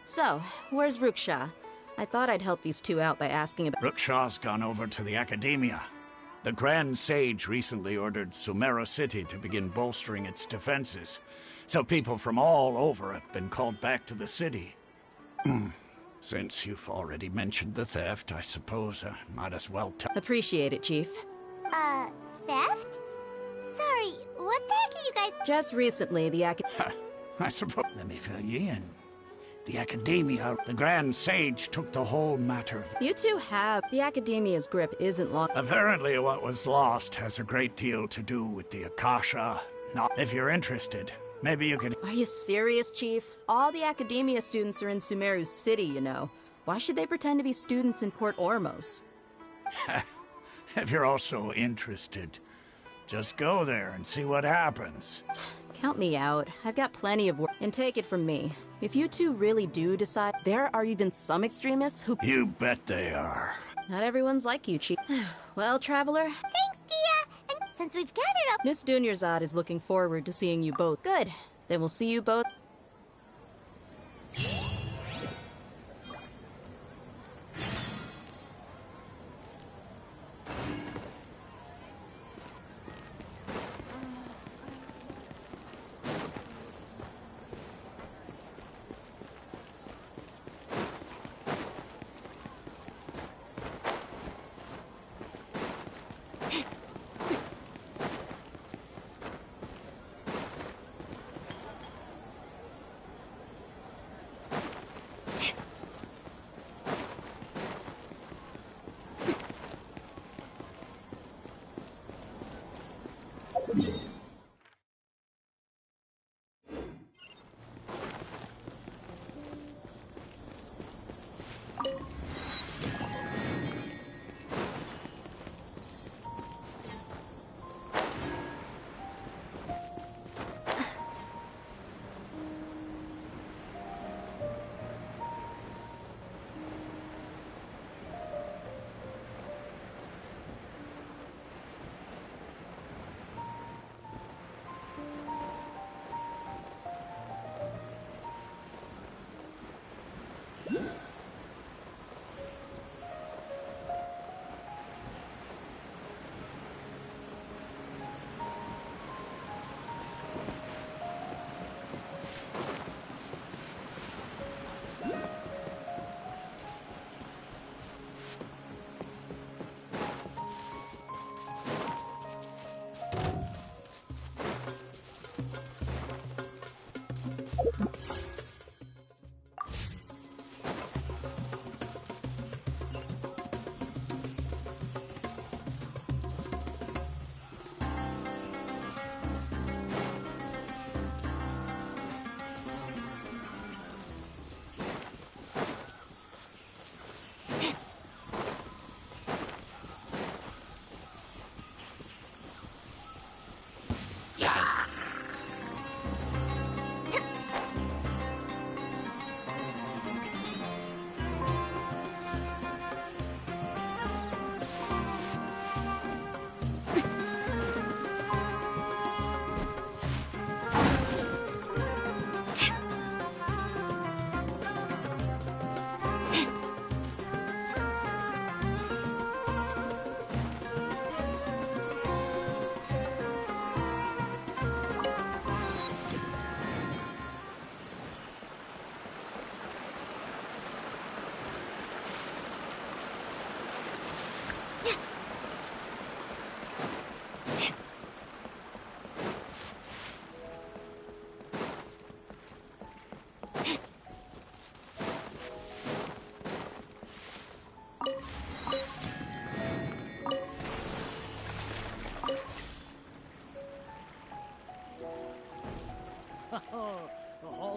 So, where's Ruksha? I thought I'd help these two out by asking about... Ruksha's gone over to the Academia. The Grand Sage recently ordered Sumeru City to begin bolstering its defenses. So people from all over have been called back to the city. Since you've already mentioned the theft, I suppose I might as well tell... Appreciate it, Chief. Theft? Sorry, what the heck are you guys... Just recently, the I suppose... Let me fill you in. The Academia, the Grand Sage took the whole matter... You two have... The Academia's grip isn't long... Apparently what was lost has a great deal to do with the Akasha. Now, if you're interested... Maybe you could... Are you serious, Chief? All the Academia students are in Sumeru City, you know. Why should they pretend to be students in Port Ormos? If you're also interested, just go there and see what happens. Count me out. I've got plenty of work. And take it from me. If you two really do decide, there are even some extremists who... You bet they are. Not everyone's like you, Chief. Well, Traveler... Thanks, Dia! And since we've gathered up... Miss Dunyarzad is looking forward to seeing you both. Good. Then we'll see you both...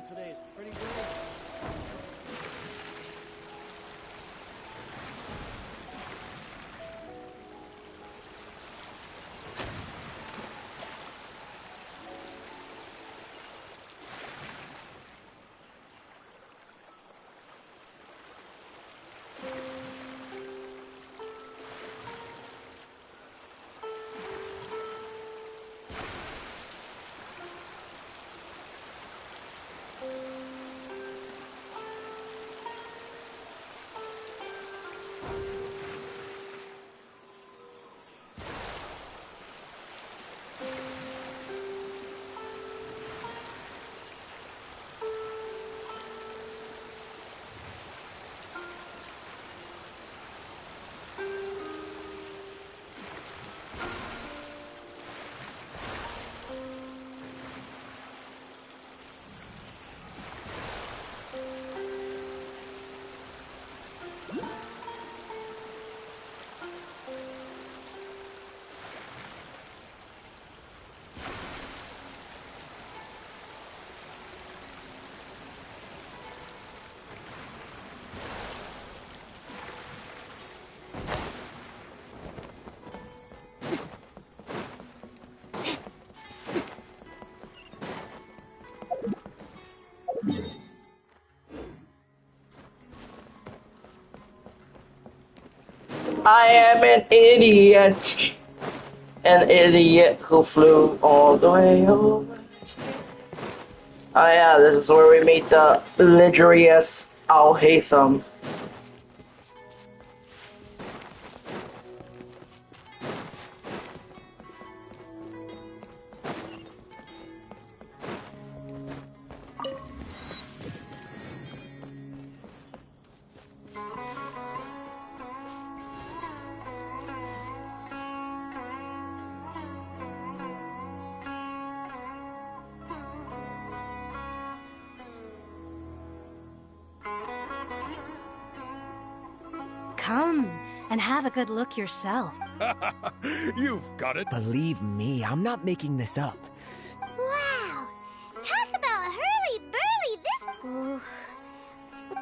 today is pretty great. I am an idiot. An idiot who flew all the way over. Oh yeah, this is where we meet the Ligurius Al-Haytham. Come and have a good look yourself. You've got it. Believe me, I'm not making this up. Wow! Talk about hurly-burly this... Ooh.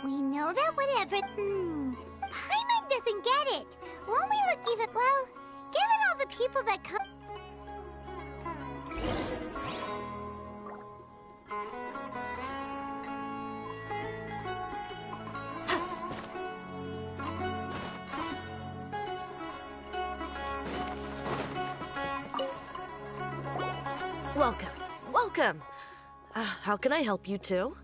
We know that whatever... Paimon doesn't get it. Won't we look even... Well, given all the people that come... Welcome. Welcome. How can I help you two?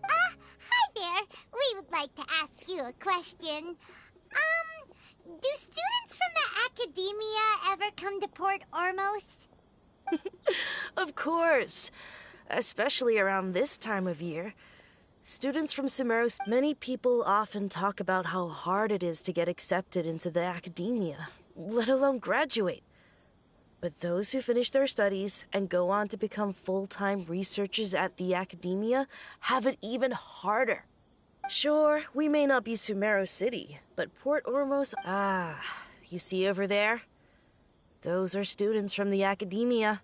Hi there. We would like to ask you a question. Do students from the Academia ever come to Port Ormos? Of course. Especially around this time of year. Students from Sumeros, many people often talk about how hard it is to get accepted into the Academia, let alone graduate. But those who finish their studies and go on to become full-time researchers at the Academia have it even harder. Sure, we may not be Sumeros City, but Port Ormos... you see over there? Those are students from the Academia.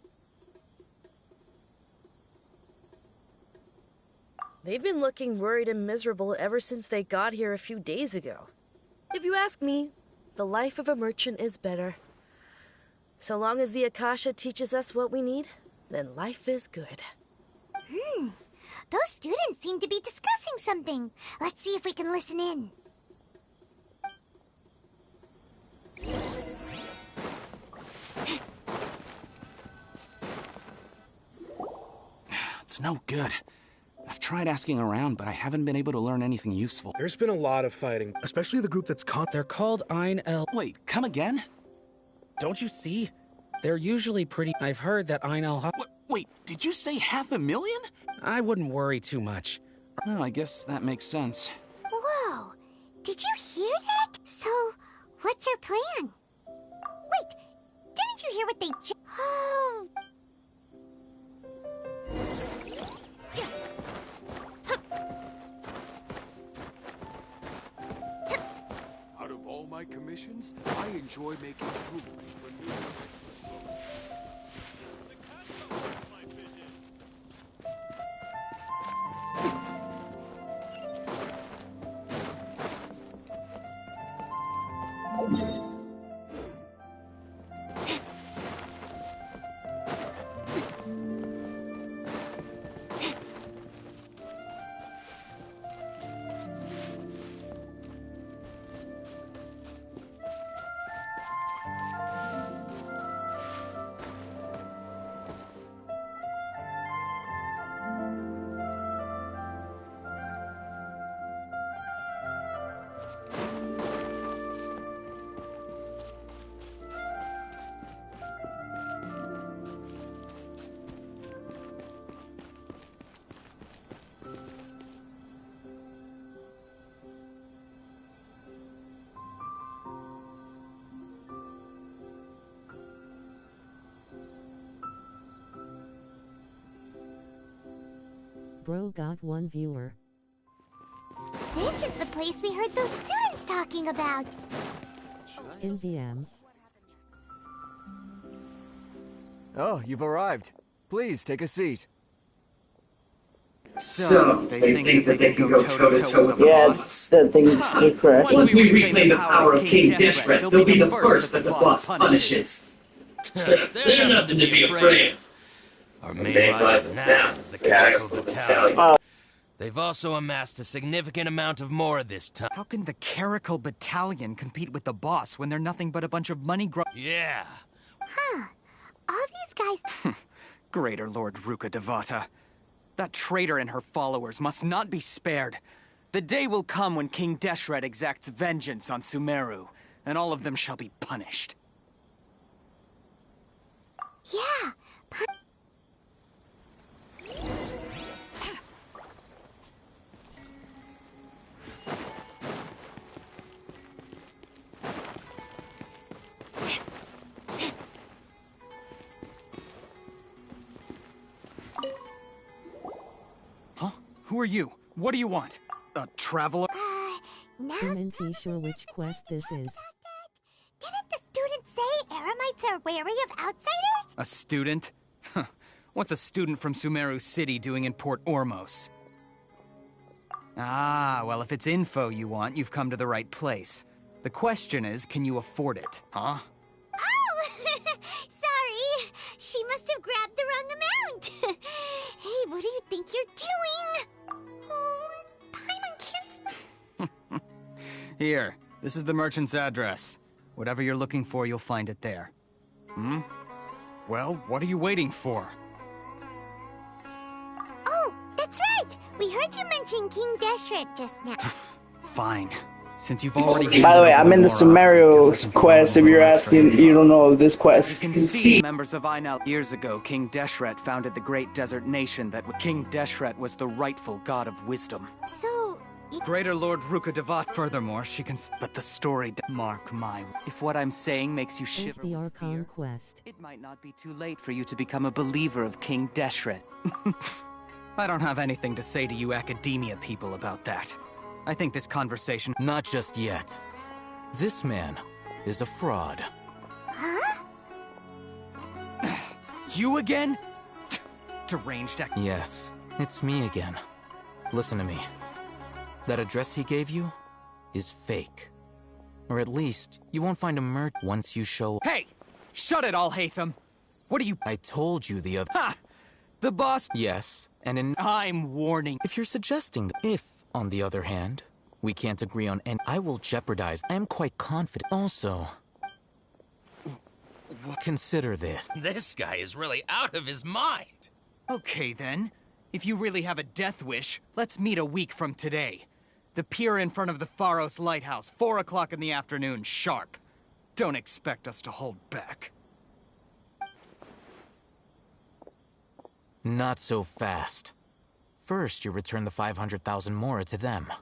They've been looking worried and miserable ever since they got here a few days ago. If you ask me, the life of a merchant is better. So long as the Akasha teaches us what we need, then life is good. Those students seem to be discussing something. Let's see if we can listen in. It's no good. I've tried asking around, but I haven't been able to learn anything useful. There's been a lot of fighting, especially the group that's They're called Ein El... Wait, come again? Don't you see? They're usually pretty... I've heard that Ein El... Wait, did you say 500,000? I wouldn't worry too much. Oh, I guess that makes sense. Whoa! Did you hear that? So, what's our plan? Wait, didn't you hear what they Oh... Out of all my commissions, I enjoy making jewelry for new... bro got 1 viewer. This is the place we heard those students talking about. In VM. Oh, you've arrived. Please, take a seat. So, they think that they can go toe-to-toe with the boss? Yeah, that thing's still crashing. Once we reclaim the power of King Deshret, they'll be the first that the boss punishes. They're nothing to be afraid of. Our main rival now is the Caracal Battalion. They've also amassed a significant amount of more this time. How can the Caracal Battalion compete with the boss when they're nothing but a bunch of Yeah. Huh. All these guys... Greater Lord Ruka Devata. That traitor and her followers must not be spared. The day will come when King Deshret exacts vengeance on Sumeru, and all of them shall be punished. Yeah. Huh? Who are you? What do you want? A traveler? Isn't he sure which quest this is? Didn't the students say Eremites are wary of outsiders? A student? Huh. What's a student from Sumeru City doing in Port Ormos? Ah, well, if it's info you want, you've come to the right place. The question is, can you afford it, huh? Oh! Sorry. She must have grabbed the wrong amount. Hey, what do you think you're doing? Oh, Paimon can't... Here, this is the merchant's address. Whatever you're looking for, you'll find it there. Hmm? Well, what are you waiting for? Oh, that's right! We heard you mention King Deshret just now. Fine. Since you've already... By the way, I'm in the Sumeru quest. If you're asking, you don't know this quest. You can see members of Ainel. Years ago, King Deshret founded the great desert nation that King Deshret was the rightful god of wisdom. So... Greater Lord Ruka Devat. Furthermore, she can... But the story... Mark my... If what I'm saying makes you shiver The Archon quest. it might not be too late for you to become a believer of King Deshret. I don't have anything to say to you academia people about that. I think this conversation... Not just yet. This man is a fraud. Huh? You again? Deranged act... Yes, it's me again. Listen to me. That address he gave you is fake. Or at least, you won't find a once you show... Hey! Shut it all, Hatham! What are you... I told you the other... Ha! The boss... Yes, and in... I'm warning... If you're suggesting that if, on the other hand, we can't agree on and I will jeopardize... I am quite confident. Also... Consider this. This guy is really out of his mind. Okay, then. If you really have a death wish, let's meet a week from today. The pier in front of the Pharos Lighthouse, 4 o'clock in the afternoon, sharp. Don't expect us to hold back. Not so fast. First, you return the 500,000 more to them.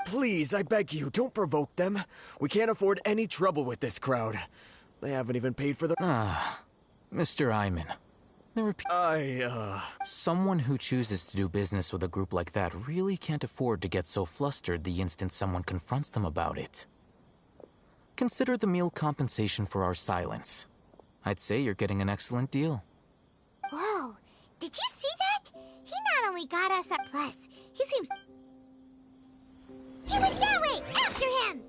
Please, I beg you, don't provoke them. We can't afford any trouble with this crowd. They haven't even paid for the... Ah, Mr. Iman. Someone who chooses to do business with a group like that really can't afford to get so flustered the instant someone confronts them about it. Consider the meal compensation for our silence. I'd say you're getting an excellent deal. Whoa, did you see that? He not only got us a plus, he seems... He went that way! After him!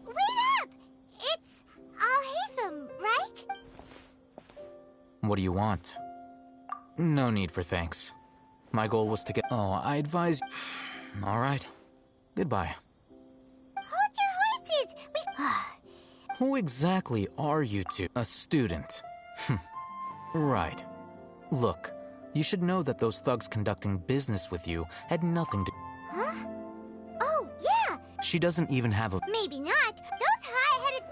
Wait up! It's Al-Haytham, right? What do you want? No need for thanks. My goal was to get... Oh, I advise... All right. Goodbye. Hold your horses! Who exactly are you two? A student. Right. Look, you should know that those thugs conducting business with you had nothing to... Huh? Oh, yeah! She doesn't even have a... Maybe not. Those hot-headed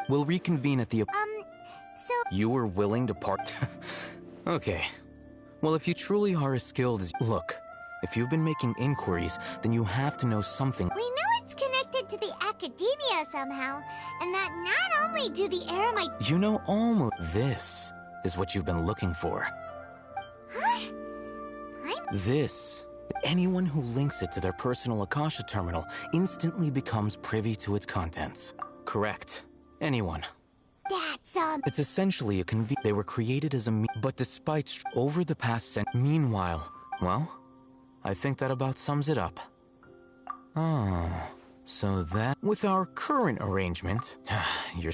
We'll reconvene at the... so... You were willing to part... Okay. Well, if you truly are as skilled as... Look, if you've been making inquiries, then you have to know something. We know it's connected to the academia somehow, and that not only do the Eremites... You know almost... This is what you've been looking for. Huh? This. Anyone who links it to their personal Akasha terminal instantly becomes privy to its contents. Correct. Anyone. That's, It's essentially a They were created as a but despite over the past Meanwhile, well, I think that about sums it up. Ah, so that... With our current arrangement, you're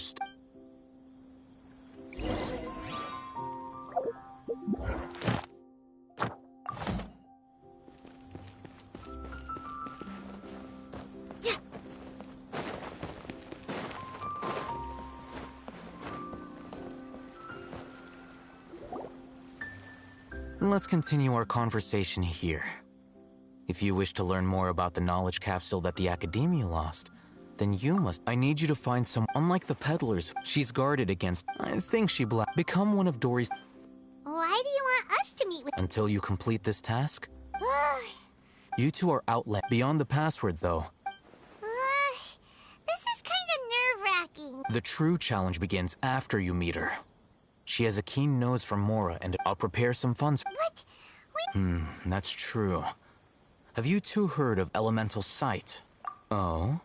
Let's continue our conversation here. If you wish to learn more about the knowledge capsule that the Academia lost, then you must... I need you to find some... Unlike the peddlers, she's guarded against... I think she Become one of Dory's... Why do you want us to meet with... Until you complete this task? You two are outlet... Beyond the password, though. This is kind of nerve-wracking. The true challenge begins after you meet her. She has a keen nose for Mora, and I'll prepare some funds. But that's true. Have you two heard of elemental sight? Oh?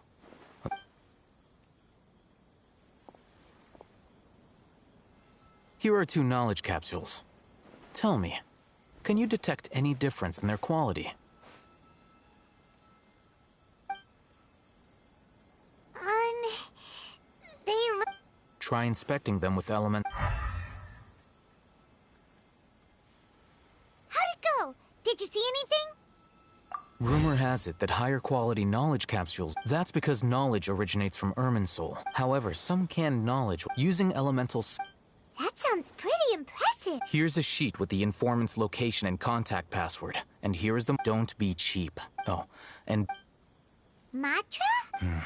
Here are 2 knowledge capsules. Tell me, can you detect any difference in their quality? They look... Try inspecting them with element... Did you see anything? Rumor has it that higher quality knowledge capsules, that's because knowledge originates from Irminsul. However, some canned knowledge using elementals... That sounds pretty impressive. Here's a sheet with the informant's location and contact password. And here is the... Don't be cheap. Oh, and... Matra?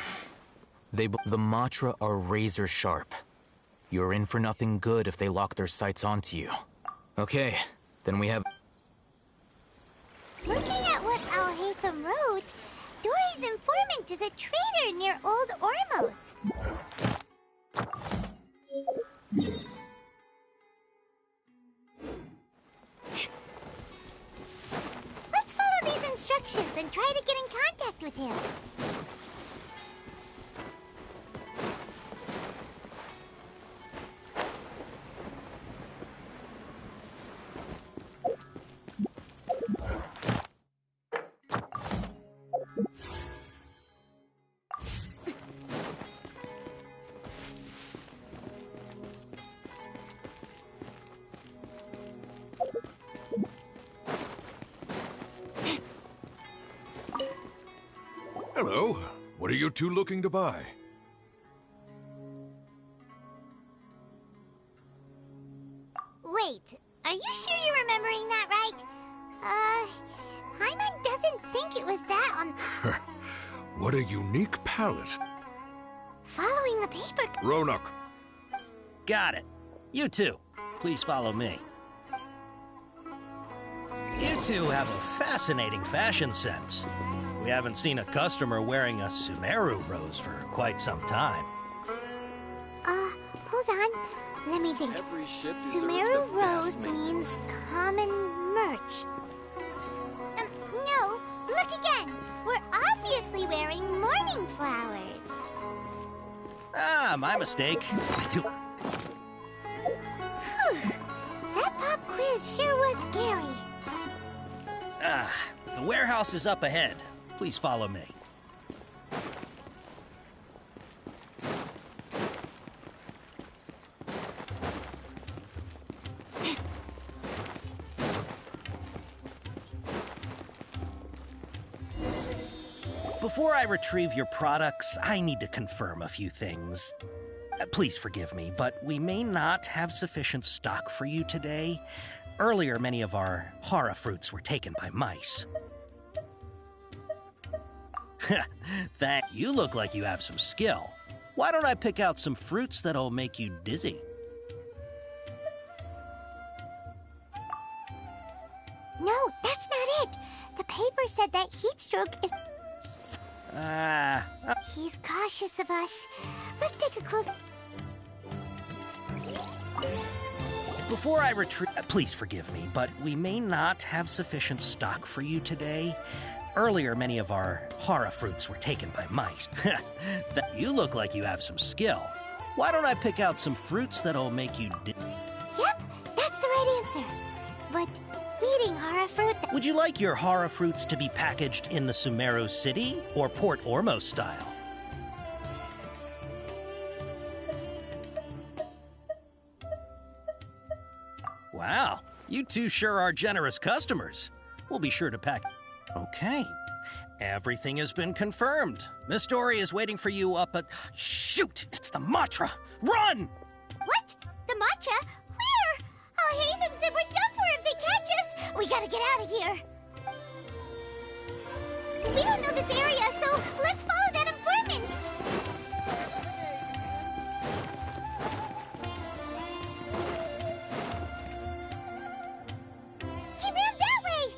The Matra are razor sharp. You're in for nothing good if they lock their sights onto you. Okay, then we have... Looking at what Al-Haytham wrote, Dory's informant is a traitor near Old Ormos. Let's follow these instructions and try to get in contact with him. Hello. What are you two looking to buy? Wait, are you sure you're remembering that right? Hyman doesn't think it was that on... What a unique palette. Following the paper... Ronak. Got it. You two, please follow me. You two have a fascinating fashion sense. We haven't seen a customer wearing a Sumeru rose for quite some time. Hold on. Let me think. Sumeru rose means common merch. No, look again. We're obviously wearing morning flowers. Ah, my mistake. That pop quiz sure was scary. The warehouse is up ahead. Please follow me. Before I retrieve your products, I need to confirm a few things. Please forgive me, but we may not have sufficient stock for you today. Earlier, many of our hara fruits were taken by mice. You look like you have some skill. Why don't I pick out some fruits that'll make you dizzy? No, that's not it. The paper said that heat stroke is... He's cautious of us. Let's take a close... Before I retrieve... Please forgive me, but we may not have sufficient stock for you today. Earlier, many of our hara fruits were taken by mice. You look like you have some skill. Why don't I pick out some fruits that'll make you... Yep, that's the right answer. But eating hara fruit... Would you like your hara fruits to be packaged in the Sumeru City or Port Ormos style? Wow, you two sure are generous customers. We'll be sure to pack... Okay. Everything has been confirmed. Miss Dory is waiting for you up at... Shoot! It's the Matra! Run! What? The matcha? Where? Oh, Hatham said we're done for if they catch us. We gotta get out of here. We don't know this area, so let's follow that informant. He ran that way.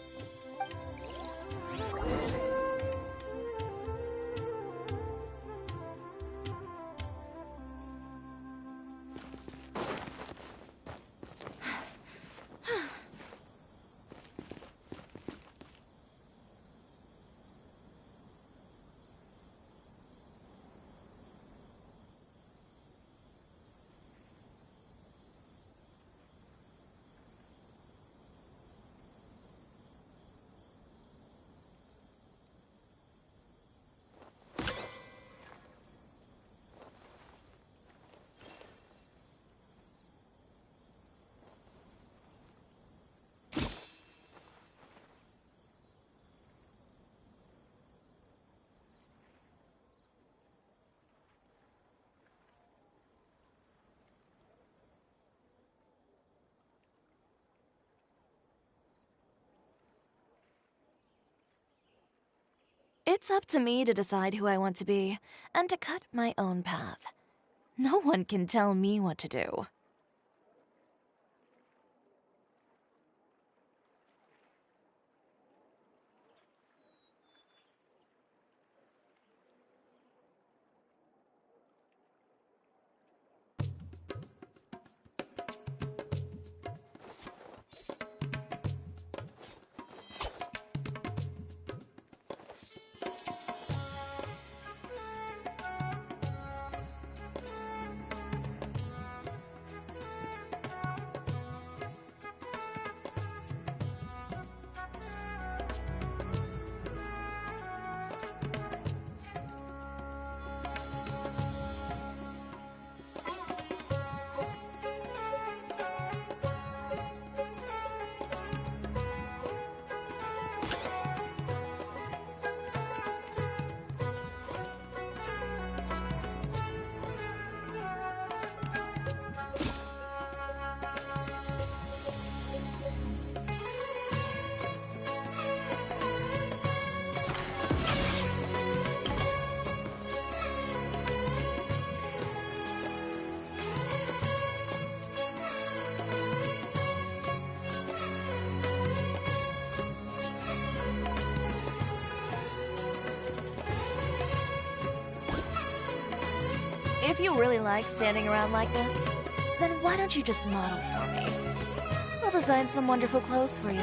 It's up to me to decide who I want to be, and to cut my own path. No one can tell me what to do. If you really like standing around like this, then why don't you just model for me? I'll design some wonderful clothes for you.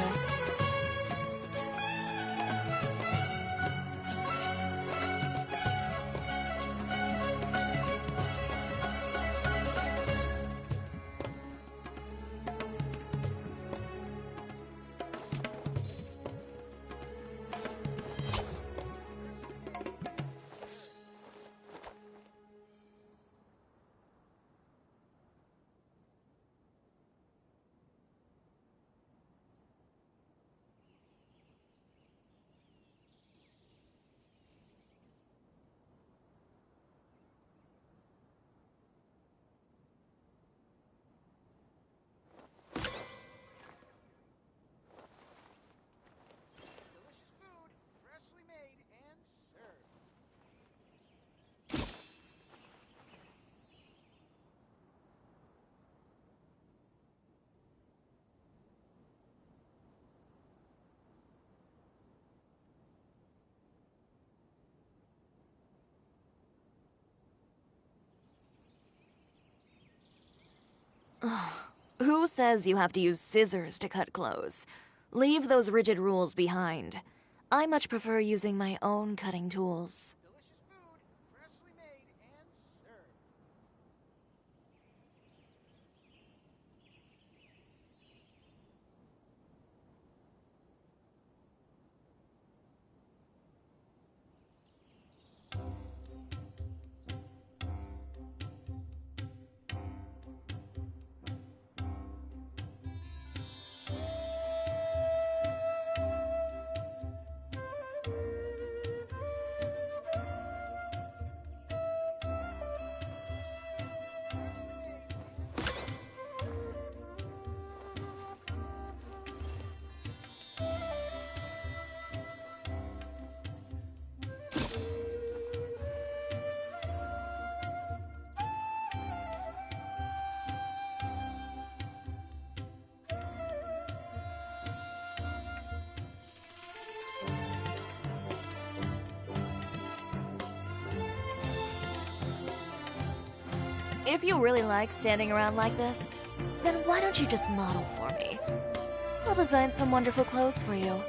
Who says you have to use scissors to cut clothes? Leave those rigid rules behind. I much prefer using my own cutting tools. If you really like standing around like this, then why don't you just model for me? I'll design some wonderful clothes for you.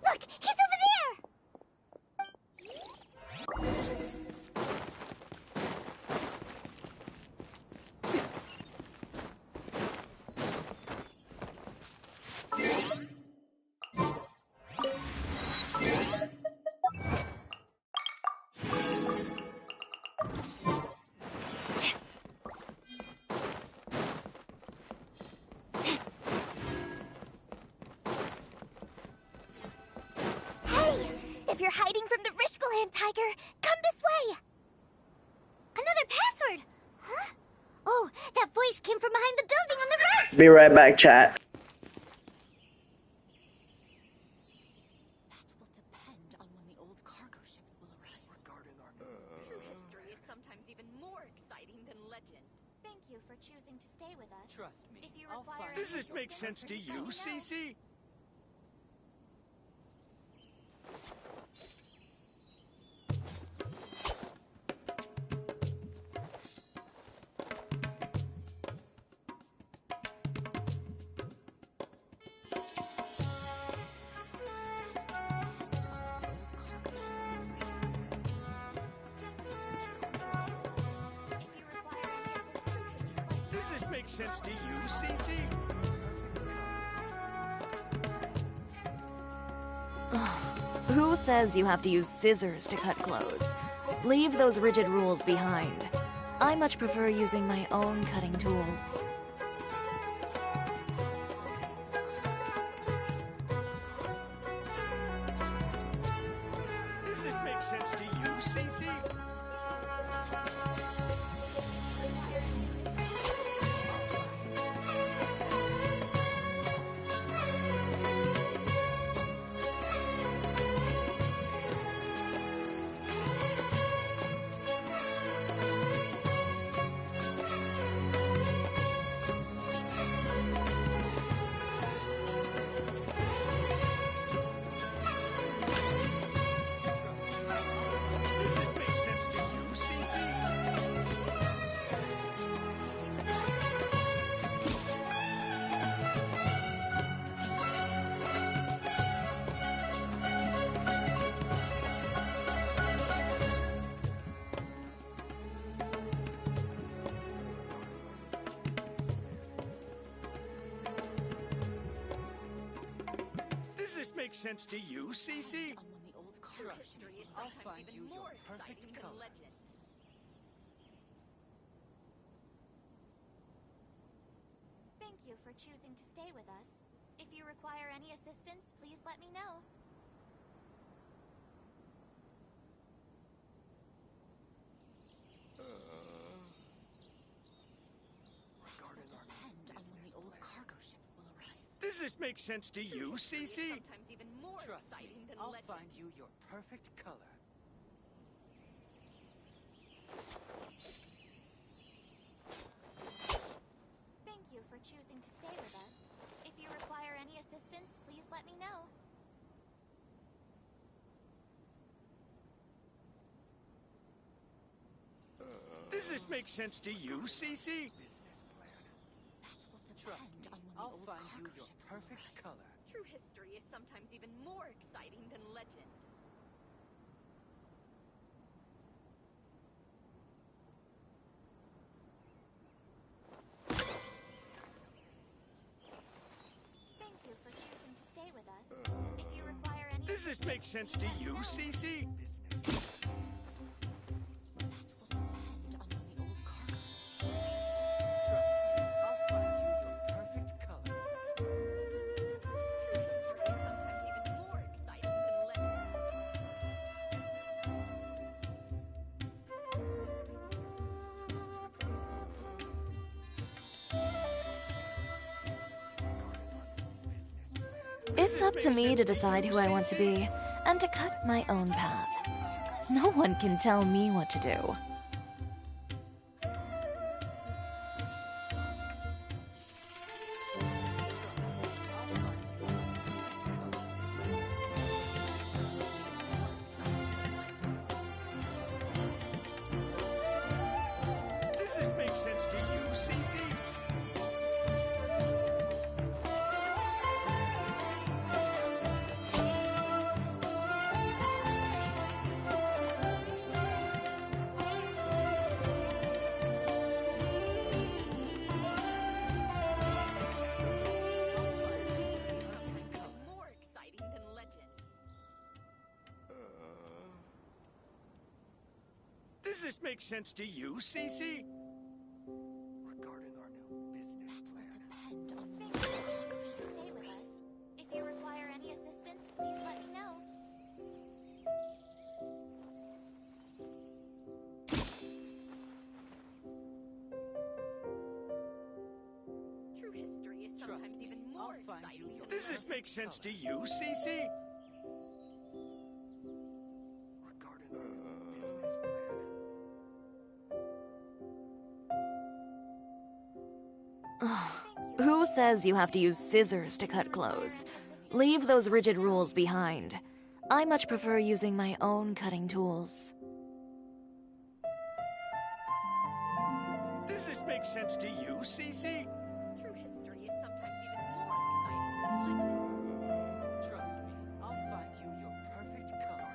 Look, he's over there! If you're hiding from the Rishbaland tiger, come this way! Another password! Huh? Oh, that voice came from behind the building on the right! Be right back, chat. That will depend on when the old cargo ships will arrive. Regarding our this history is sometimes even more exciting than legend. Thank you for choosing to stay with us. Trust me, If you I'll require find. Does this make sense to you, Cece? Does this make sense to you, Cece? Who says you have to use scissors to cut clothes? Leave those rigid rules behind. I much prefer using my own cutting tools. Does this make sense to you, Cece? this make sense to you, Cece? I'll find you your perfect color. Thank you for choosing to stay with us. If you require any assistance, please let me know. Does this make sense to you, Cece? Sometimes even more exciting than I'll find you your perfect color. Thank you for choosing to stay with us. If you require any assistance, please let me know. Does this make sense to you, Cece? Trust me, I'll find you your perfect color. True history is sometimes even more exciting than legend. Thank you for choosing to stay with us. If you require any Does this make sense to you, Cece? It's up to me to decide who I want to be, and to cut my own path. No one can tell me what to do. Does this make sense to you, Cece? More exciting than legend. Does this make sense to you, Cece? Regarding our new business plan. Thank you for choosing to stay with us. If you require any assistance, please let me know. True history is sometimes even more exciting than Does this make sense to you, Cece? Regarding our new business plan. Who says you have to use scissors to cut clothes? Leave those rigid rules behind. I much prefer using my own cutting tools. Does this make sense to you, Cece? True history is sometimes even more exciting than legend. Trust me, I'll find you your perfect color.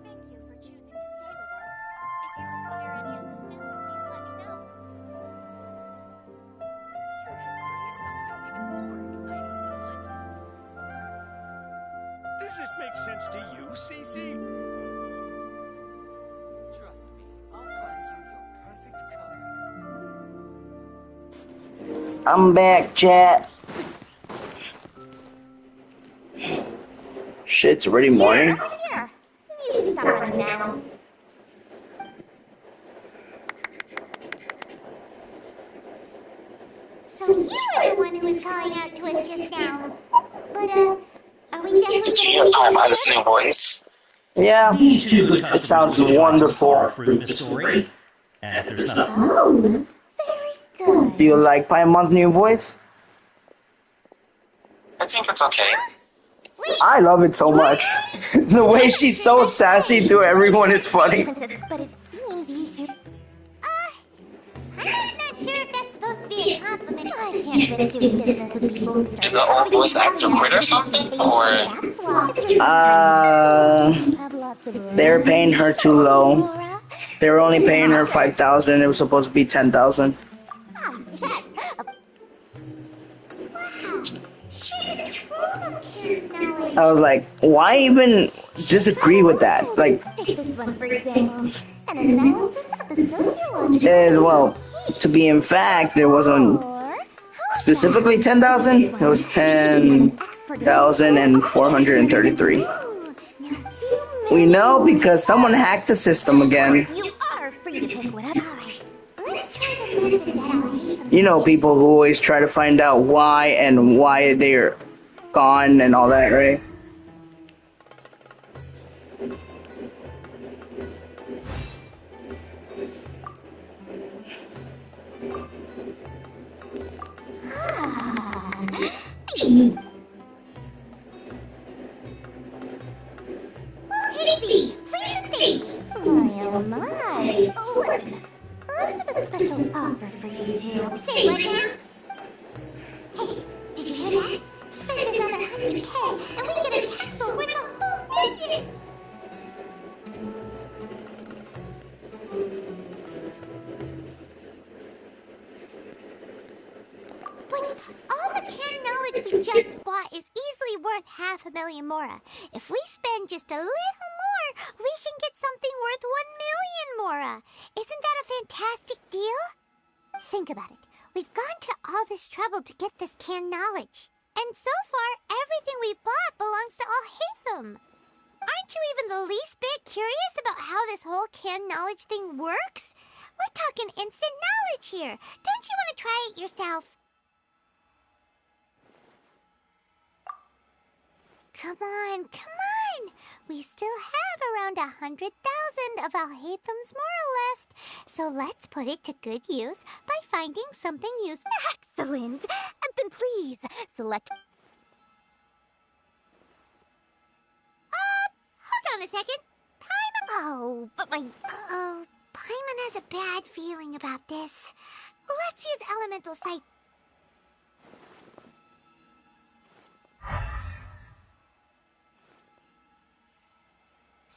Thank you for choosing to stay with us. If you require any assistance, please let me know. True history is sometimes even more exciting than legend. Does this make sense to you, Cece? Trust me, I'll find you your perfect color. I'm back, chat. Shit, it's already morning. Here, you can stop running now. So you were the one who was calling out to us just now. But, are we definitely gonna I have a new voice. Yeah, These two good it sounds customers will buy some wonderful. horror fruit, Miss Dory. And if there's not... Oh, very good. Do you like Paimon's new voice? I think it's okay. I love it so much. The way she's so sassy to everyone is funny. But it seems you two... I'm not sure if that's supposed to be a compliment. I can't risk doing business with people who start... Did the old voice actor quit or something? Or... That's why. They're paying her too low. They were only paying her 5,000. It was supposed to be 10,000. Ah, yes. Wow. She's a trove of Karen's knowledge. I was like, why even disagree with that? Like, Take this one, for example. An analysis of the sociological... well, to be in fact, there wasn't specifically 10,000. It was 10,433. We know because someone hacked the system again. You are free to pick whatever. Alright, let's try the method that I'll hate them. You know, people who always try to find out why and why they're gone and all that, right? We'll take these, please and thank you. My oh my. Listen, I have a special offer for you two. Say what now? Hey, did you hear that? Spend another 100K and we get a capsule worth a whole million. But all the canned knowledge we just bought is easily worth 500,000 mora. If we spend just a little more, we can get something worth 1,000,000 mora. Isn't that a fantastic deal? Think about it. We've gone to all this trouble to get this canned knowledge. And so far, everything we bought belongs to Alhaitham. Aren't you even the least bit curious about how this whole canned knowledge thing works? We're talking instant knowledge here. Don't you want to try it yourself? Come on, come on! We still have around 100,000 of Alhaitham's moral left, so let's put it to good use by finding something useful. Excellent! Then please, select... hold on a second. Paimon... Oh, but my... Oh, Paimon has a bad feeling about this. Let's use elemental sight...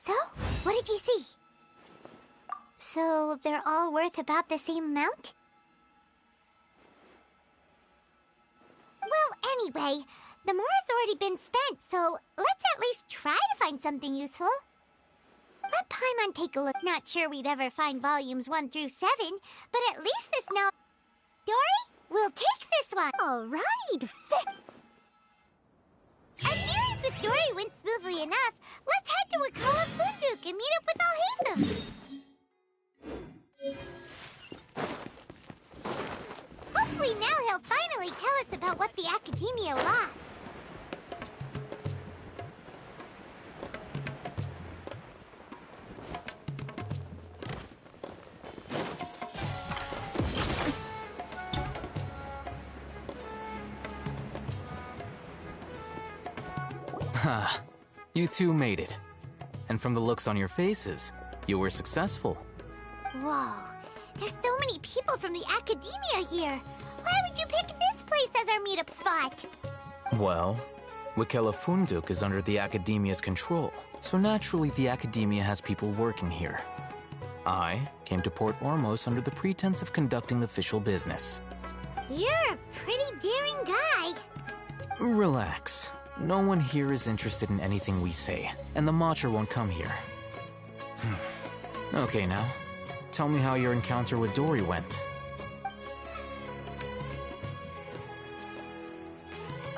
So, what did you see? So, they're all worth about the same amount? Well, anyway, the mora's already been spent, so let's at least try to find something useful. Let Paimon take a look. Not sure we'd ever find volumes 1 through 7, but at least this now... Dory, we'll take this one. All right. Our dealings with Dory went smoothly enough. Let's head to Wakala Funduk and meet up with Alhaitham. Hopefully now he'll finally tell us about what the Academia lost. Ha, you two made it. And from the looks on your faces, you were successful. Whoa, there's so many people from the Academia here. Why would you pick this place as our meetup spot? Well, Wakela Funduk is under the Academia's control, so naturally the Academia has people working here. I came to Port Ormos under the pretense of conducting official business. You're a pretty daring guy. Relax. No one here is interested in anything we say, and the Matcher won't come here. Okay, now, tell me how your encounter with Dory went.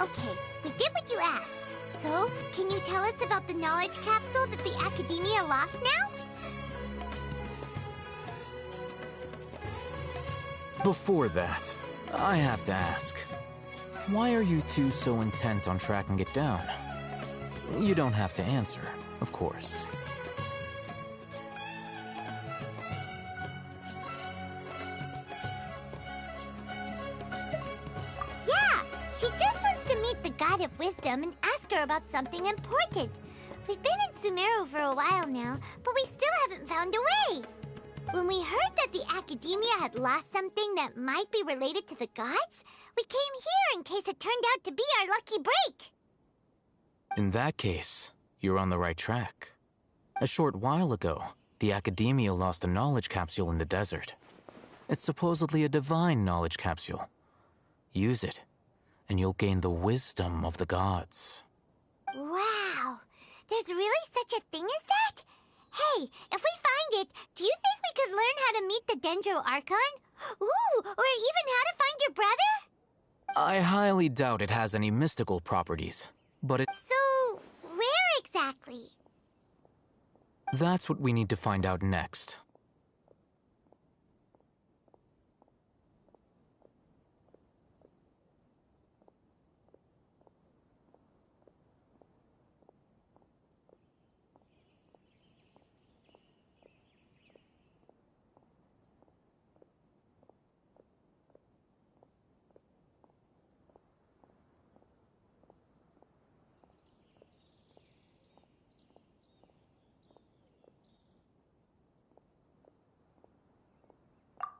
Okay, we did what you asked. So, can you tell us about the knowledge capsule that the Academia lost now? Before that, I have to ask. Why are you two so intent on tracking it down? You don't have to answer, of course. Yeah, she just wants to meet the God of Wisdom and ask her about something important. We've been in Sumeru for a while now, but we still haven't found a way. When we heard that the Academia had lost something that might be related to the gods, we came here in case it turned out to be our lucky break. In that case, you're on the right track. A short while ago, The Academia lost a knowledge capsule in the desert. It's supposedly a divine knowledge capsule. Use it, and you'll gain the wisdom of the gods. Wow! There's really such a thing as that? Hey, if we find it, do you think we could learn how to meet the Dendro Archon? Ooh, or even how to find your brother? I highly doubt it has any mystical properties, but it... So, where exactly? That's what we need to find out next.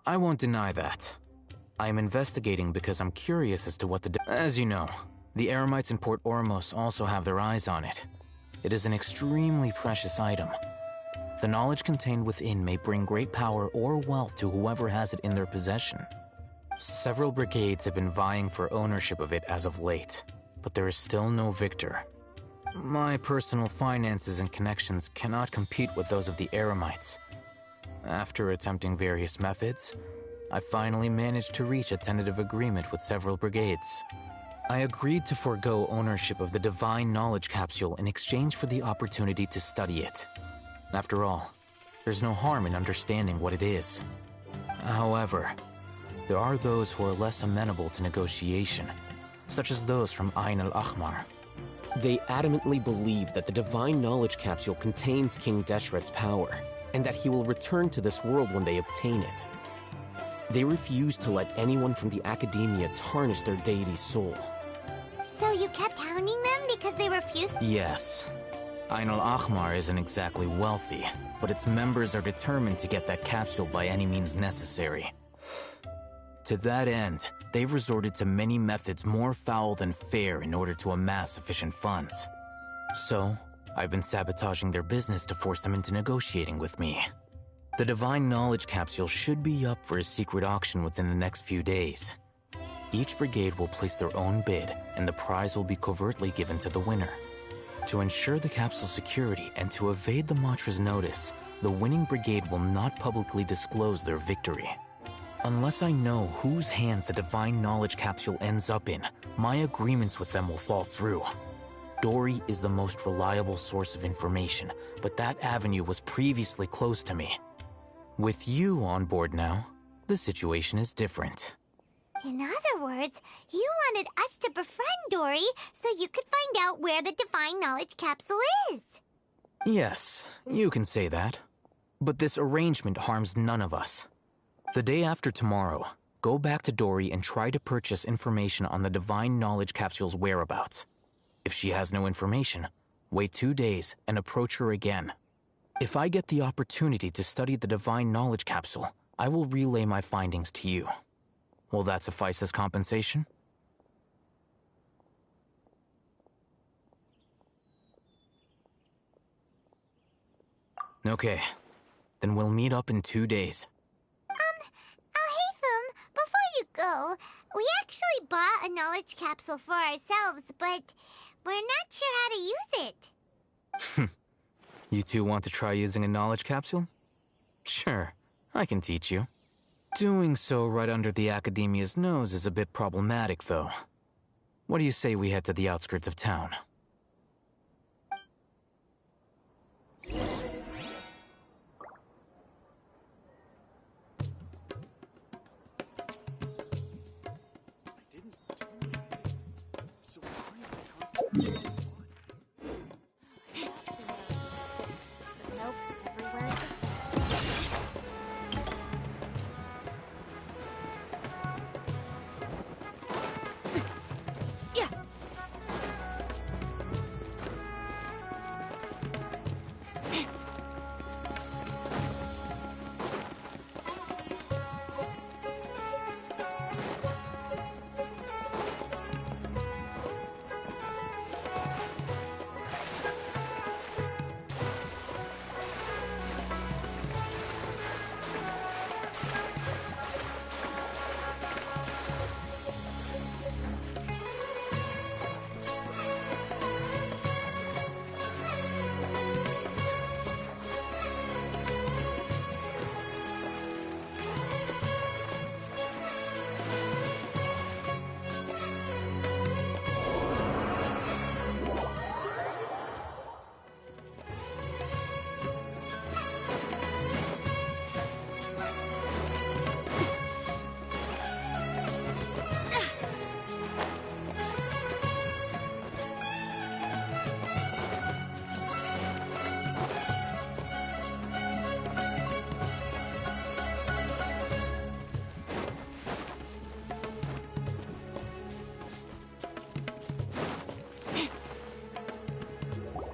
I won't deny that. I am investigating because I'm curious as to what As you know, the Eremites in Port Ormos also have their eyes on it. It is an extremely precious item. The knowledge contained within may bring great power or wealth to whoever has it in their possession. Several brigades have been vying for ownership of it as of late, but there is still no victor. My personal finances and connections cannot compete with those of the Eremites. After attempting various methods, I finally managed to reach a tentative agreement with several brigades. I agreed to forego ownership of the divine knowledge capsule in exchange for the opportunity to study it. After all, there's no harm in understanding what it is. However, there are those who are less amenable to negotiation, such as those from Ain al-Ahmar. They adamantly believe that the divine knowledge capsule contains King Deshret's power, and that he will return to this world when they obtain it. They refuse to let anyone from the Academia tarnish their deity's soul. So you kept hounding them because they refused? Yes. Ain al-Ahmar isn't exactly wealthy, but its members are determined to get that capsule by any means necessary. To that end, they've resorted to many methods more foul than fair in order to amass sufficient funds. So, I've been sabotaging their business to force them into negotiating with me. The Divine Knowledge Capsule should be up for a secret auction within the next few days. Each brigade will place their own bid, and the prize will be covertly given to the winner. To ensure the capsule's security and to evade the Matra's notice, the winning brigade will not publicly disclose their victory. Unless I know whose hands the Divine Knowledge Capsule ends up in, my agreements with them will fall through. Dory is the most reliable source of information, but that avenue was previously closed to me. With you on board now, the situation is different. In other words, you wanted us to befriend Dory so you could find out where the Divine Knowledge Capsule is. Yes, you can say that. But this arrangement harms none of us. The day after tomorrow, go back to Dory and try to purchase information on the Divine Knowledge Capsule's whereabouts. If she has no information, wait 2 days and approach her again. If I get the opportunity to study the Divine Knowledge Capsule, I will relay my findings to you. Will that suffice as compensation? Okay, then we'll meet up in 2 days. Haytham, before you go, we actually bought a knowledge capsule for ourselves, but we're not sure how to use it. You two want to try using a knowledge capsule? Sure, I can teach you. Doing so right under the Academia's nose is a bit problematic, though. What do you say we head to the outskirts of town? Nope, everywhere is the same. Yeah.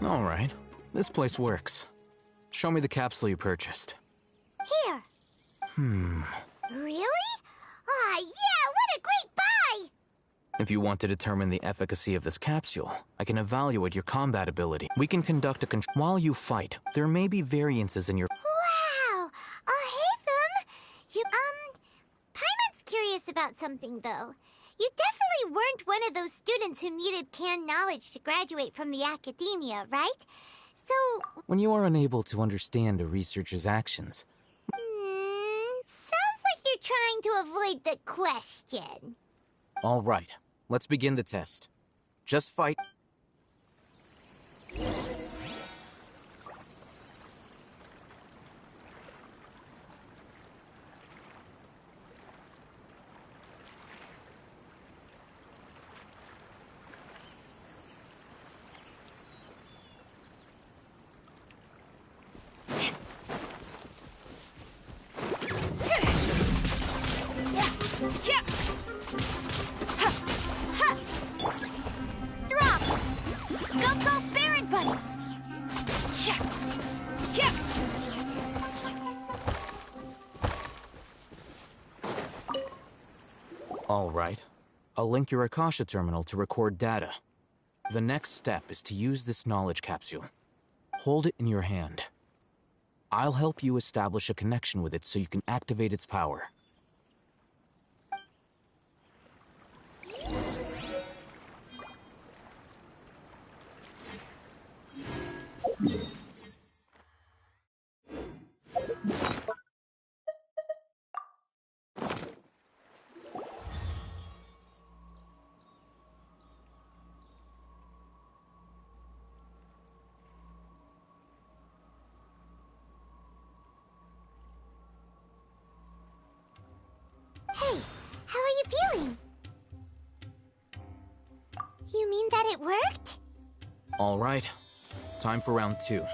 All right. This place works. Show me the capsule you purchased. Here. Hmm. Really? Ah, yeah, what a great buy! If you want to determine the efficacy of this capsule, I can evaluate your combat ability. We can conduct a while you fight, there may be variances in your... Wow! Haytham! Paimon's curious about something, though. You definitely weren't one of those students who needed canned knowledge to graduate from the academia, right? So... When you are unable to understand a researcher's actions... sounds like you're trying to avoid the question. All right, let's begin the test. Just fight... Drop! Go, Baron Bunny! All right. I'll link your Akasha terminal to record data. The next step is to use this knowledge capsule. Hold it in your hand. I'll help you establish a connection with it so you can activate its power. Hey, how are you feeling? You mean that it worked? All right. Time for round 2.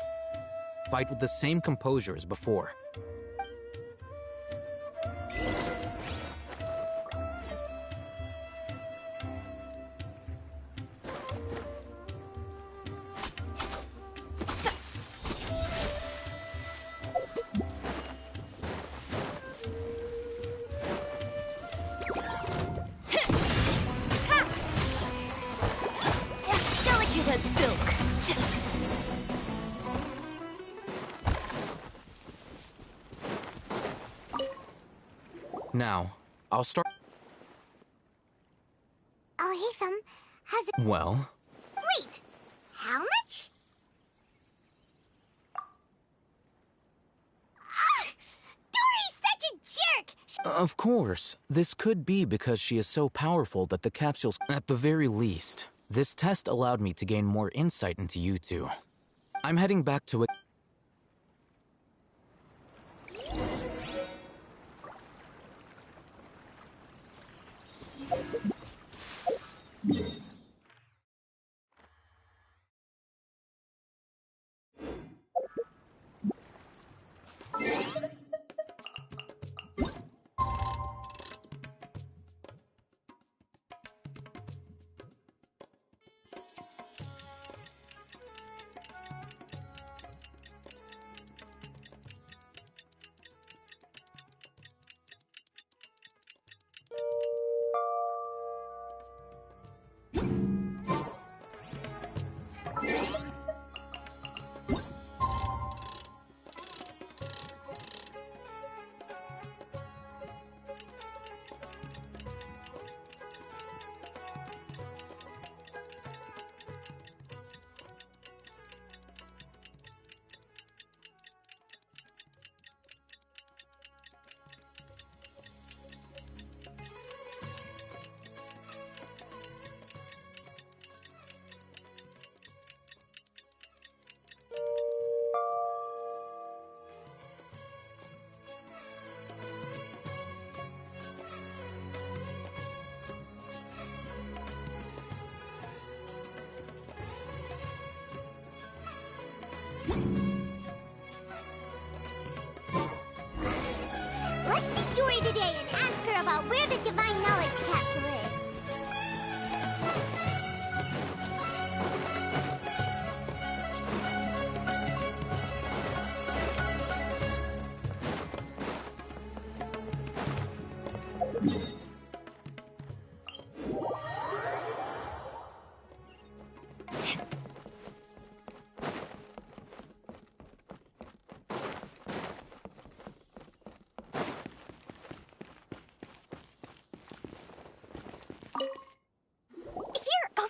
Fight with the same composure as before. Delicate as silk. Now, I'll start... Haytham, has it... Well... Wait! How much? Dory's such a jerk! Of course. This could be because she is so powerful that the capsules... At the very least, this test allowed me to gain more insight into you two. I'm heading back to it...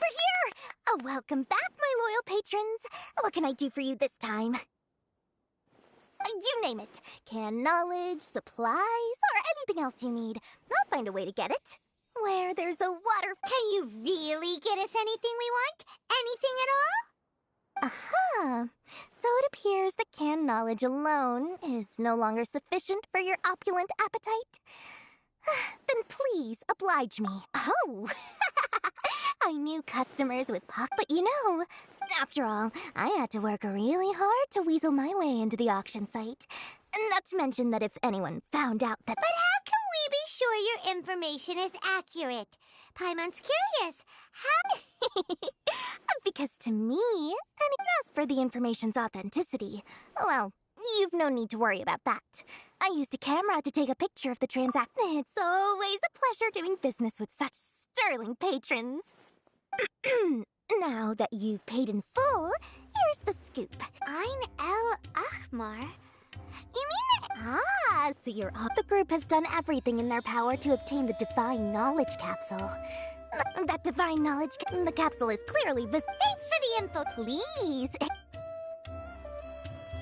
here! Oh, welcome back, my loyal patrons. What can I do for you this time? You name it. Canned knowledge, supplies, or anything else you need. I'll find a way to get it. Where there's a water... Can you really get us anything we want? Anything at all? Aha! So it appears that canned knowledge alone is no longer sufficient for your opulent appetite. Then please oblige me. Oh! I knew customers would pop, but you know, after all, I had to work really hard to weasel my way into the auction site. Not to mention that if anyone found out that... But how can we be sure your information is accurate? Paimon's curious. How... Because to me, and as for the information's authenticity, well, you've no need to worry about that. I used a camera to take a picture of the transaction. It's always a pleasure doing business with such sterling patrons. Now that you've paid in full, here's the scoop. Ein El Achmar? You mean that... Ah, so you're all... The group has done everything in their power to obtain the Divine Knowledge Capsule. That Divine Knowledge... The capsule is clearly Thanks for the info, please.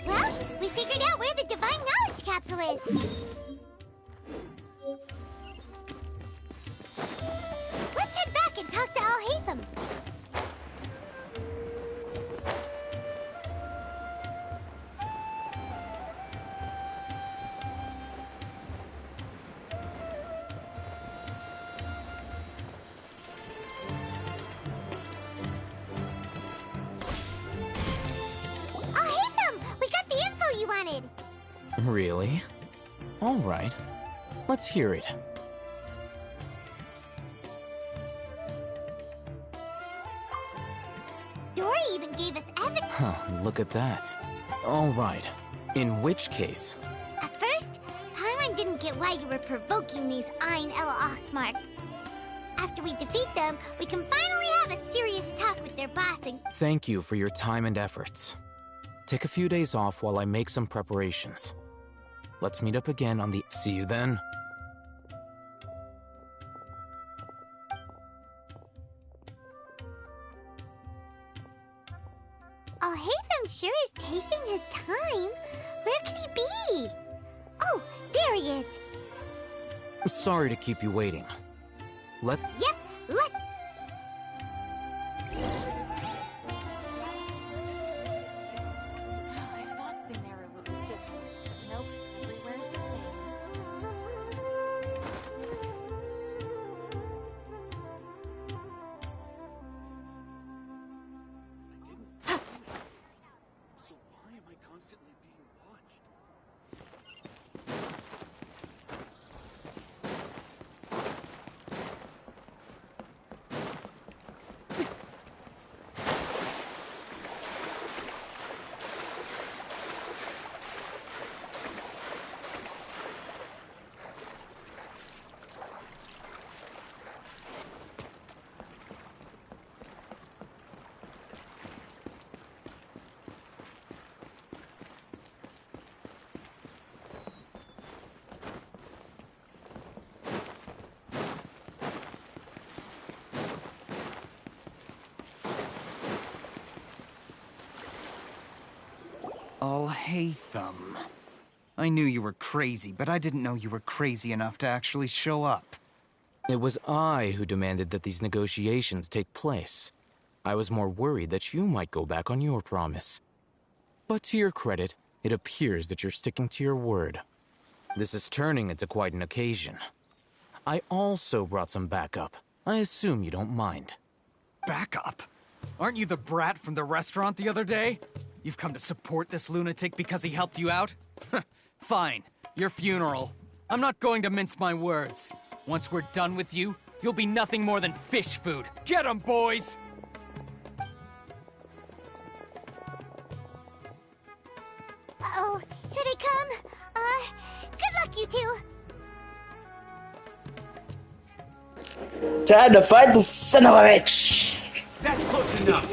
Well, we figured out where the Divine Knowledge Capsule is. Let's head back and talk to Al-Haytham. Al-Haytham! We got the info you wanted! Really? All right. Let's hear it. Dory even gave us evidence. Huh, look at that. All right. In which case... At first, Paimon didn't get why you were provoking these Ein El Achmar. After we defeat them, we can finally have a serious talk with their boss and... Thank you for your time and efforts. Take a few days off while I make some preparations. Let's meet up again on the... See you then. Al-Haytham sure is taking his time. Where could he be? Oh, there he is. Sorry to keep you waiting. Let's... Yep, let's... I thought Sumeru would be different. Nope, everywhere's the same. So why am I constantly being watched? Al-Haytham. I knew you were crazy, but I didn't know you were crazy enough to actually show up. It was I who demanded that these negotiations take place. I was more worried that you might go back on your promise. But to your credit, it appears that you're sticking to your word. This is turning into quite an occasion. I also brought some backup. I assume you don't mind. Backup? Aren't you the brat from the restaurant the other day? You've come to support this lunatic because he helped you out? Fine, your funeral. I'm not going to mince my words. Once we're done with you, you'll be nothing more than fish food. Get 'em, boys! Uh-oh, here they come. Good luck, you two. Time to fight the son of a bitch. That's close enough.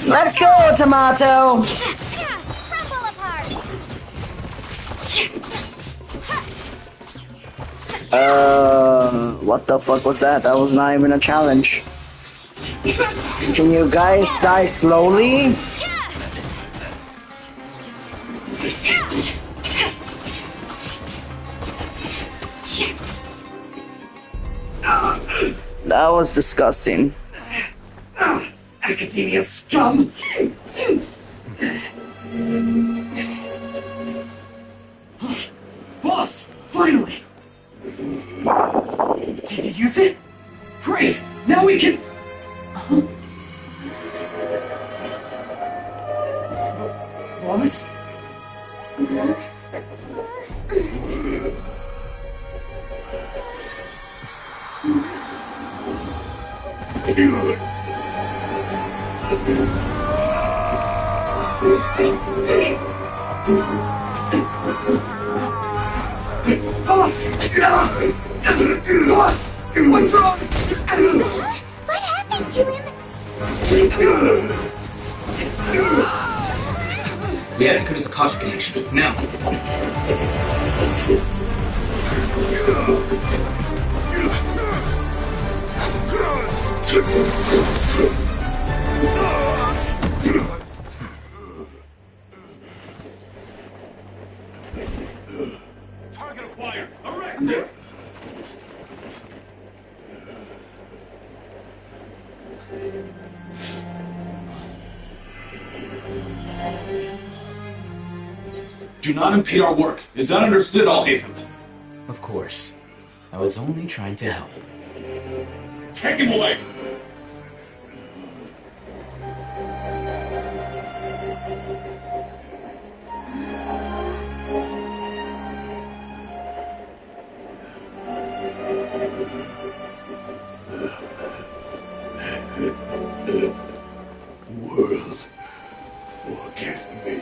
Let's go, Tomato. Crumble apart. What the fuck was that? That was not even a challenge. Can you guys die slowly? That was disgusting. Academia scum! Boss! Finally! Did you use it? Great! Now we can... Boss? Boss! Boss! What's wrong? What happened to him? We had to cut his Akasha connection. Now! Target acquired! Arrested! Do not impede our work. Is that understood, Al-Haytham? Of course. I was only trying to help. Take him away! World, forget me.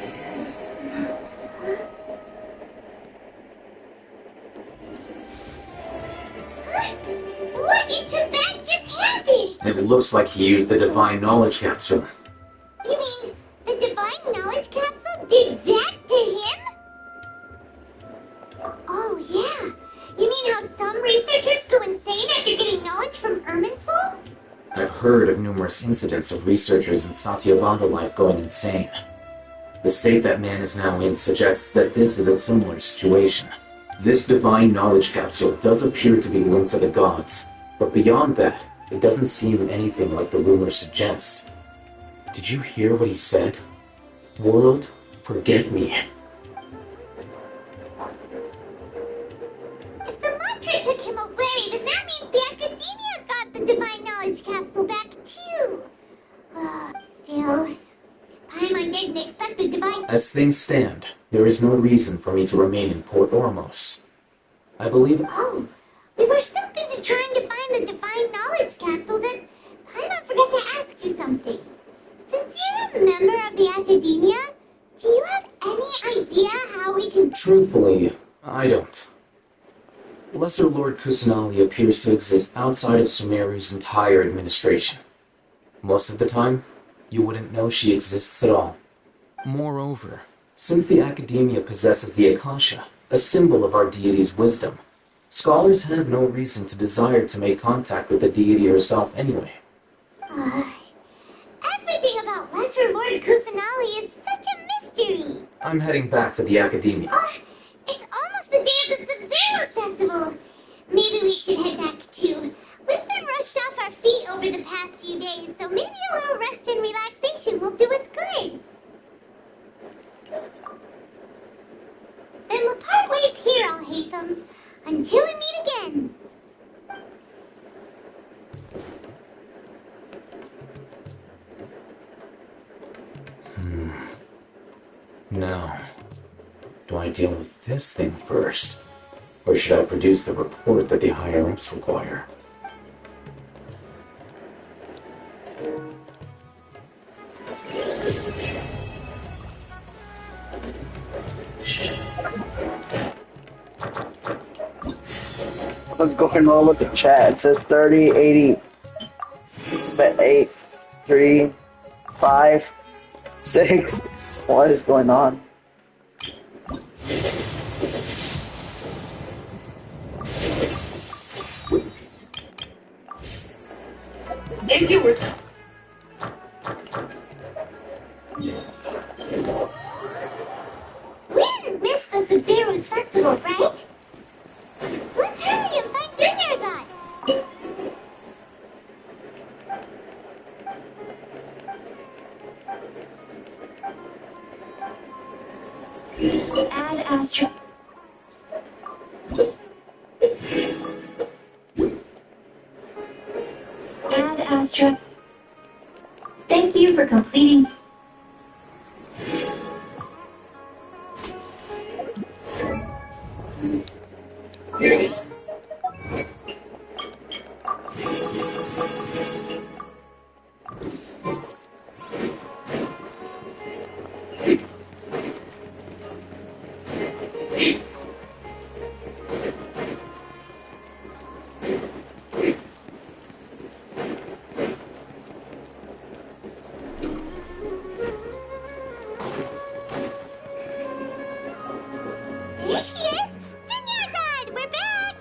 What in Tibet just happened? It looks like he used the Divine Knowledge Capsule. You mean the Divine Knowledge Capsule did that to him? Oh, yeah. You mean how some researchers go insane after getting knowledge from Irminsul? I've heard of numerous incidents of researchers in Satyavana life going insane. The state that man is now in suggests that this is a similar situation. This Divine Knowledge Capsule does appear to be linked to the gods, but beyond that, it doesn't seem anything like the rumors suggest. Did you hear what he said? World, forget me. If the mantra took him away, then that means the Academia got the Divine Knowledge Capsule back too. Still, Paimon didn't expect the Divine... As things stand, there is no reason for me to remain in Port Ormos. I believe... Oh, we were so busy trying to find the Divine Knowledge Capsule that Paimon forgot to ask you something. Since you're a member of the Academia, do you have any idea how we can... Truthfully, I don't. Lesser Lord Kusanali appears to exist outside of Sumeru's entire administration. Most of the time, you wouldn't know she exists at all. Moreover, since the Academia possesses the Akasha, a symbol of our deity's wisdom, scholars have no reason to desire to make contact with the deity herself anyway. Everything about Lesser Lord Kusanali is such a mystery. I'm heading back to the Academia. It's almost the day of the Sub-Zeros Festival. Maybe we should head back too. We've been rushed off our feet over the past few days, so maybe a little rest and relaxation will do us good. Then we'll part ways here, Al-Haytham, until we meet again. Now, do I deal with this thing first? Or should I produce the report that the higher-ups require? Let's go and roll with the chat. It says 30, 80, 8, 3, 5, 6. What is going on? If you were Add Astra. Add Astra. Thank you for completing. Here she is! Dinyarzad! We're back!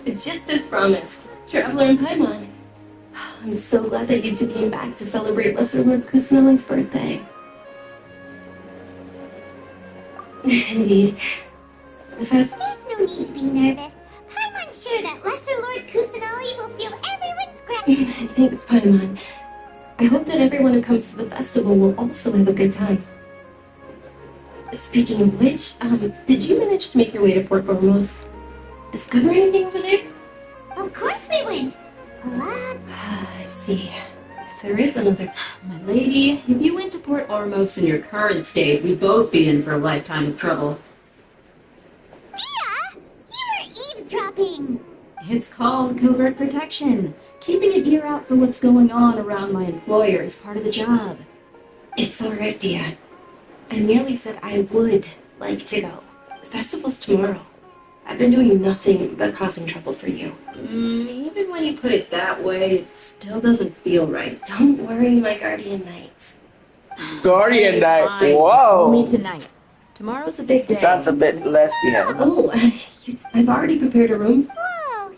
Just as promised, Traveler and Paimon. I'm so glad that you two came back to celebrate Lesser Lord Kusanali's birthday. Indeed. The fest... There's no need to be nervous. Paimon's sure that Lesser Lord Kusanali will feel everyone's gratitude. Thanks, Paimon. I hope that everyone who comes to the festival will also have a good time. Speaking of which, did you manage to make your way to Port Ormos? Discover anything over there? Of course we went! A lot. I see. If there is another... My lady, if you went to Port Ormos in your current state, we'd both be in for a lifetime of trouble. Dia! You were eavesdropping! It's called covert protection. Keeping an ear out for what's going on around my employer is part of the job. It's alright, Dia. I merely said I would like to go. The festival's tomorrow. I've been doing nothing but causing trouble for you. Even when you put it that way, it still doesn't feel right. Don't worry, my guardian knight. Guardian Knight, Fine. whoa! Only tonight. Tomorrow's a big day. Sounds a bit lesbian. Oh, I've already prepared a room. Whoa!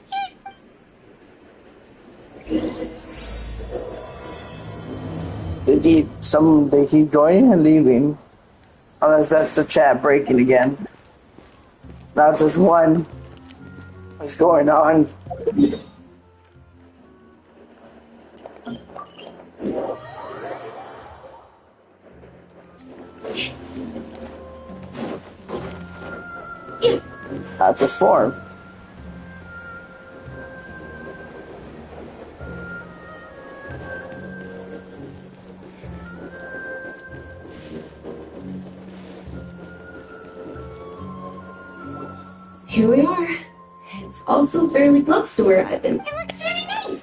They keep joining and leaving. Unless that's the chat breaking again. Not just one. What's going on? That's a form. Here we are. It's also fairly close to where I've been. It looks really nice!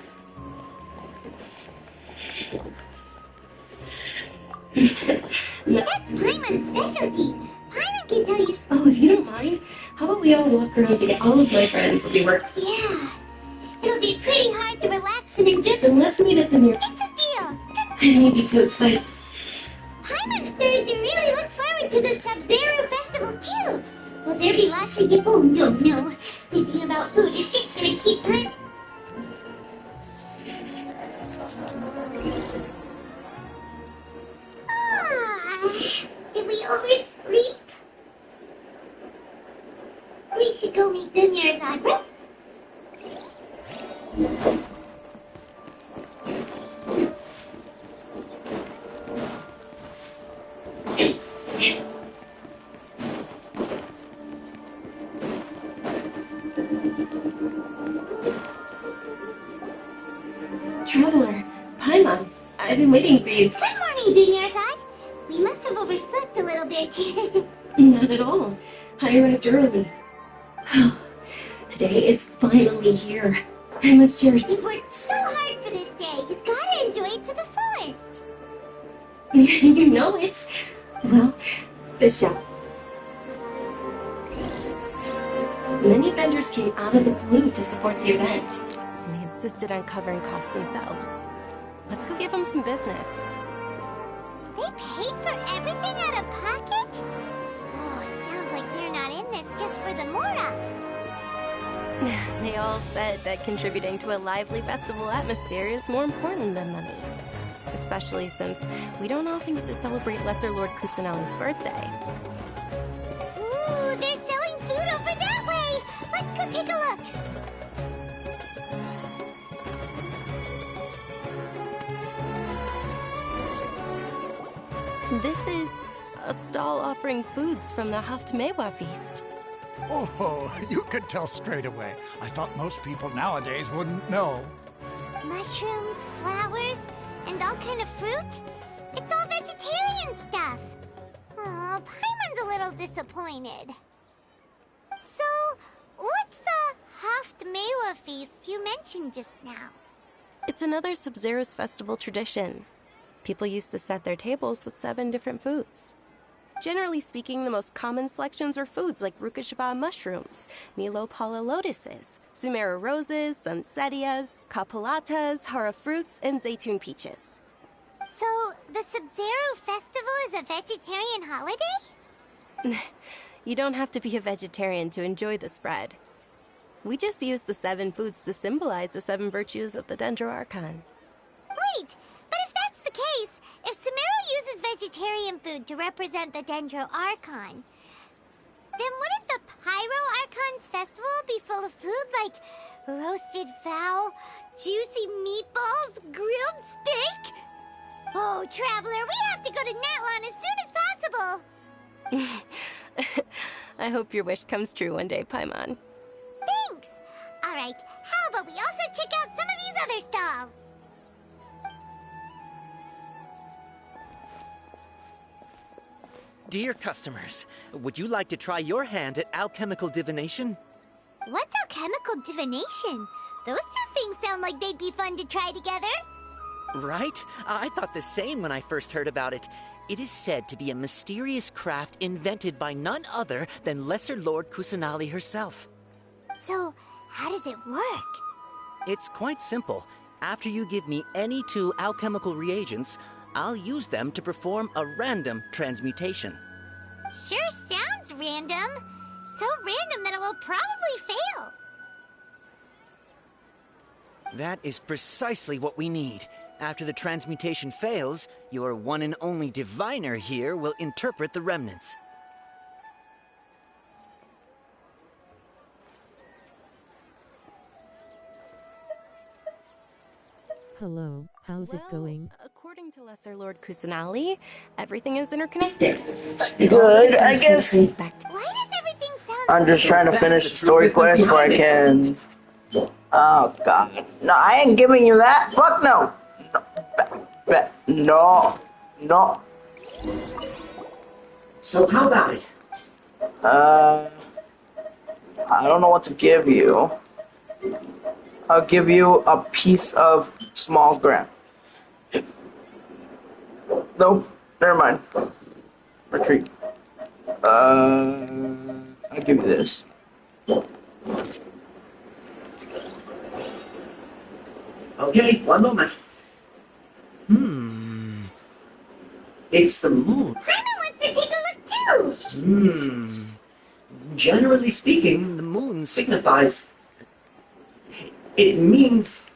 That's Paimon's specialty. Paimon can tell you... Oh, if you don't mind, how about we all walk around together? All of my friends will be working. Yeah. It'll be pretty hard to relax and enjoy... Then let's meet at the mirror. It's a deal! I may be too excited. Paimon's starting to really look forward to the Sub-Zero Festival, too! Will there be lots of you? Oh, no. Thinking about food is just gonna keep Paimon... Did we oversleep? We should go meet Dunyarzad, right? Traveler, Paimon, I've been waiting for you. Good morning, Dunyarzad. We must have overslept a little bit. Not at all. I arrived early. Today is finally here. I must cherish... You've worked so hard for this day. You gotta enjoy it to the fullest. You know it. Well, Bishop. Many vendors came out of the blue to support the event. And they insisted on covering costs themselves. Let's go give them some business. They paid for everything out of pocket? Oh, sounds like they're not in this just for the Mora. They all said that contributing to a lively festival atmosphere is more important than money. Especially since we don't often get to celebrate Lesser Lord Kusanali's birthday. Ooh, they're selling food over that way! Let's go take a look! This is a stall offering foods from the Haft Mewa feast. Oh, you could tell straight away. I thought most people nowadays wouldn't know. Mushrooms, flowers, and all kind of fruit? It's all vegetarian stuff. Oh, Paimon's a little disappointed. So, what's the Haft Mewa feast you mentioned just now? It's another Sub-Zero's festival tradition. People used to set their tables with 7 different foods. Generally speaking, the most common selections were foods like Rukashva mushrooms, Nilopala lotuses, Sumera roses, Sunsetias, Kapalatas, Hara fruits, and Zaytun peaches. So, the Sub-Zero festival is a vegetarian holiday? You don't have to be a vegetarian to enjoy the spread. We just use the 7 foods to symbolize the 7 virtues of the Dendro Archon. Wait, but if that's the case, if Sumero uses vegetarian food to represent the Dendro Archon, then wouldn't the Pyro Archon's festival be full of food like roasted fowl, juicy meatballs, grilled steak? Oh, Traveler, we have to go to Natlan as soon as possible! I hope your wish comes true one day, Paimon. Thanks! Alright, how about we also check out some of these other stalls? Dear customers, would you like to try your hand at alchemical divination? What's alchemical divination? Those two things sound like they'd be fun to try together. Right? I thought the same when I first heard about it. It is said to be a mysterious craft invented by none other than Lesser Lord Kusanali herself. So, how does it work? It's quite simple. After you give me any 2 alchemical reagents, I'll use them to perform a random transmutation. Sure sounds random. So random that it will probably fail. That is precisely what we need. After the transmutation fails, your one and only diviner here will interpret the remnants. Hello, how's it going? According to Lesser Lord Kusanali, everything is interconnected. Good, I guess. Why does everything sound I'm just trying to finish the story quest before I can. Oh god. No, I ain't giving you that. Fuck no. No. No. So how about it? I don't know what to give you. I'll give you a piece of small ground. Nope. Never mind. Retreat. I'll give you this. Okay, one moment. It's the moon. Paimon wants to take a look too! Generally speaking, the moon signifies... It means...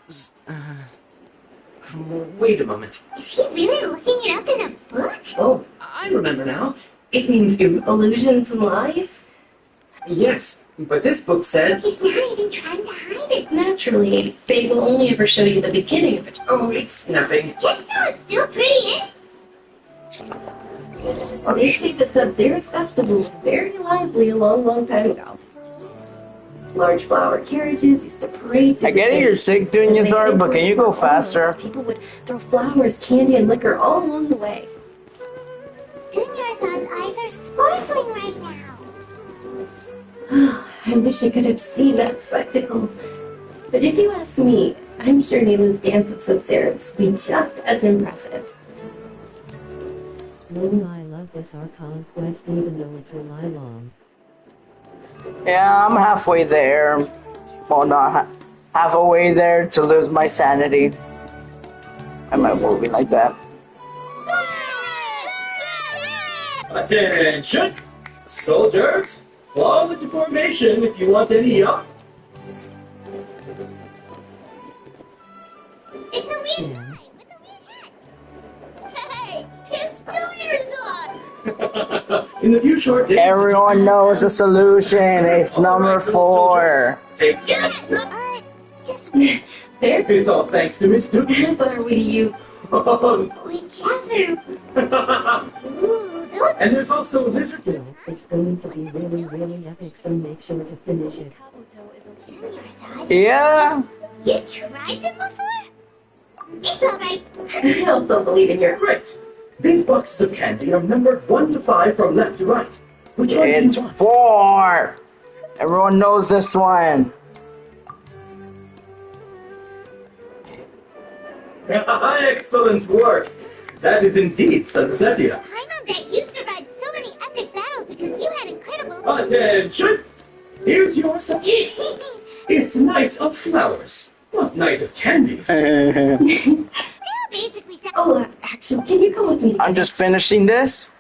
Wait a moment. Is he really looking it up in a book? Oh, I remember now. It means... Illusions and lies? Yes, but this book said... He's not even trying to hide it. Naturally, Fate will only ever show you the beginning of it. Oh, it's nothing. Yes, no, it's still pretty, eh? They say the Sub-Zero's festival was very lively a long time ago. Large flower carriages used to parade through I get it, you're sick doing your art, but can you go faster? People would throw flowers, candy, and liquor all along the way. Dunyarzad's eyes are sparkling right now. I wish I could have seen that spectacle. But if you ask me, I'm sure Nilu's Dance of Sub-Zeros would be just as impressive. No, I love this Archon quest even though it's really long. Yeah, I'm halfway there. Well, not halfway there to lose my sanity. Am I moving like that? Attention! Soldiers, fall into formation if you want any help. It's a weird guy with a weird hat. Hey, it's Dunyarzad! In a few short days... Everyone knows the solution. It's number 4. Take yes! Fair? It's all thanks to Miss Duke. As are we to you. Whichever. Ooh, those... And there's also a lizard. Still, it's going to be really, really epic, so make sure to finish it. Yeah. You tried them before? It's alright. I also believe in your... Great. These boxes of candy are numbered 1 to 5 from left to right. Which one do It's you want? 4. Everyone knows this one. Excellent work. That is indeed Sunsetia. Paimon bet you survived so many epic battles because you had incredible... Attention! Here's your subject. It's Night of Flowers, not Night of Candies. Basically, Oh, actually, can you come with me? I'm just finishing this,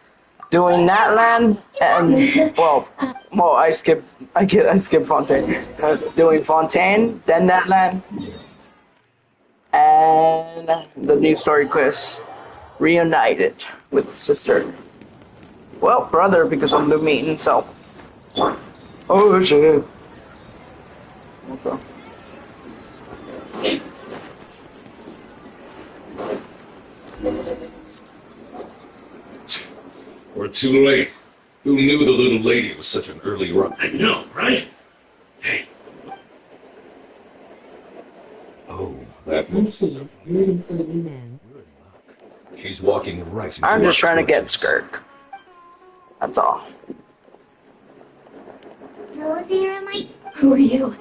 doing Natland, and well, I skip Fontaine. Doing Fontaine, then Natland, and the new story quest, reunited with sister. Well, brother, because I'm the meeting, so. Oh shit. Okay. We're too late. Who knew the little lady was such an early run? I know, right? Hey. Oh, that looks... Rooting for you, man. She's walking right into I'm just our trying to get clutches. Skirk. That's all. Those Eremites... Who are you?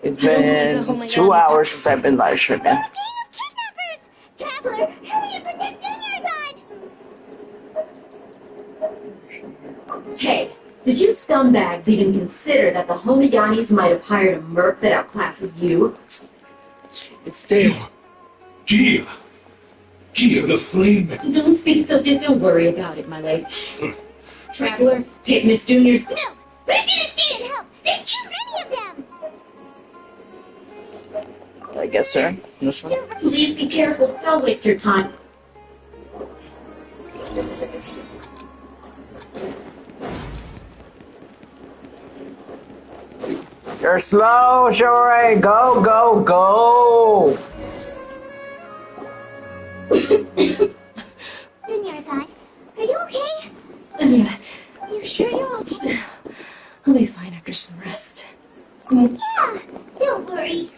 It's been 2 hours since I've been live streaming. Gang of kidnappers! Traveler, hurry and protect Dunyarzad! Hey, did you scumbags even consider that the Homiyanis might have hired a merc that outclasses you? It's still... Gia! Gia, the flame... Don't speak so just don't worry about it, my lady. Traveler, take Miss Junior's... No! We're gonna stay and help! There's too many of them! I guess, sir. This one? Please be careful. Don't waste your time. You're slow, Shure. Go, go, go. Dunyarzad, are you okay? Yeah, You sure you're okay? I'll be fine after some rest. Yeah, don't worry.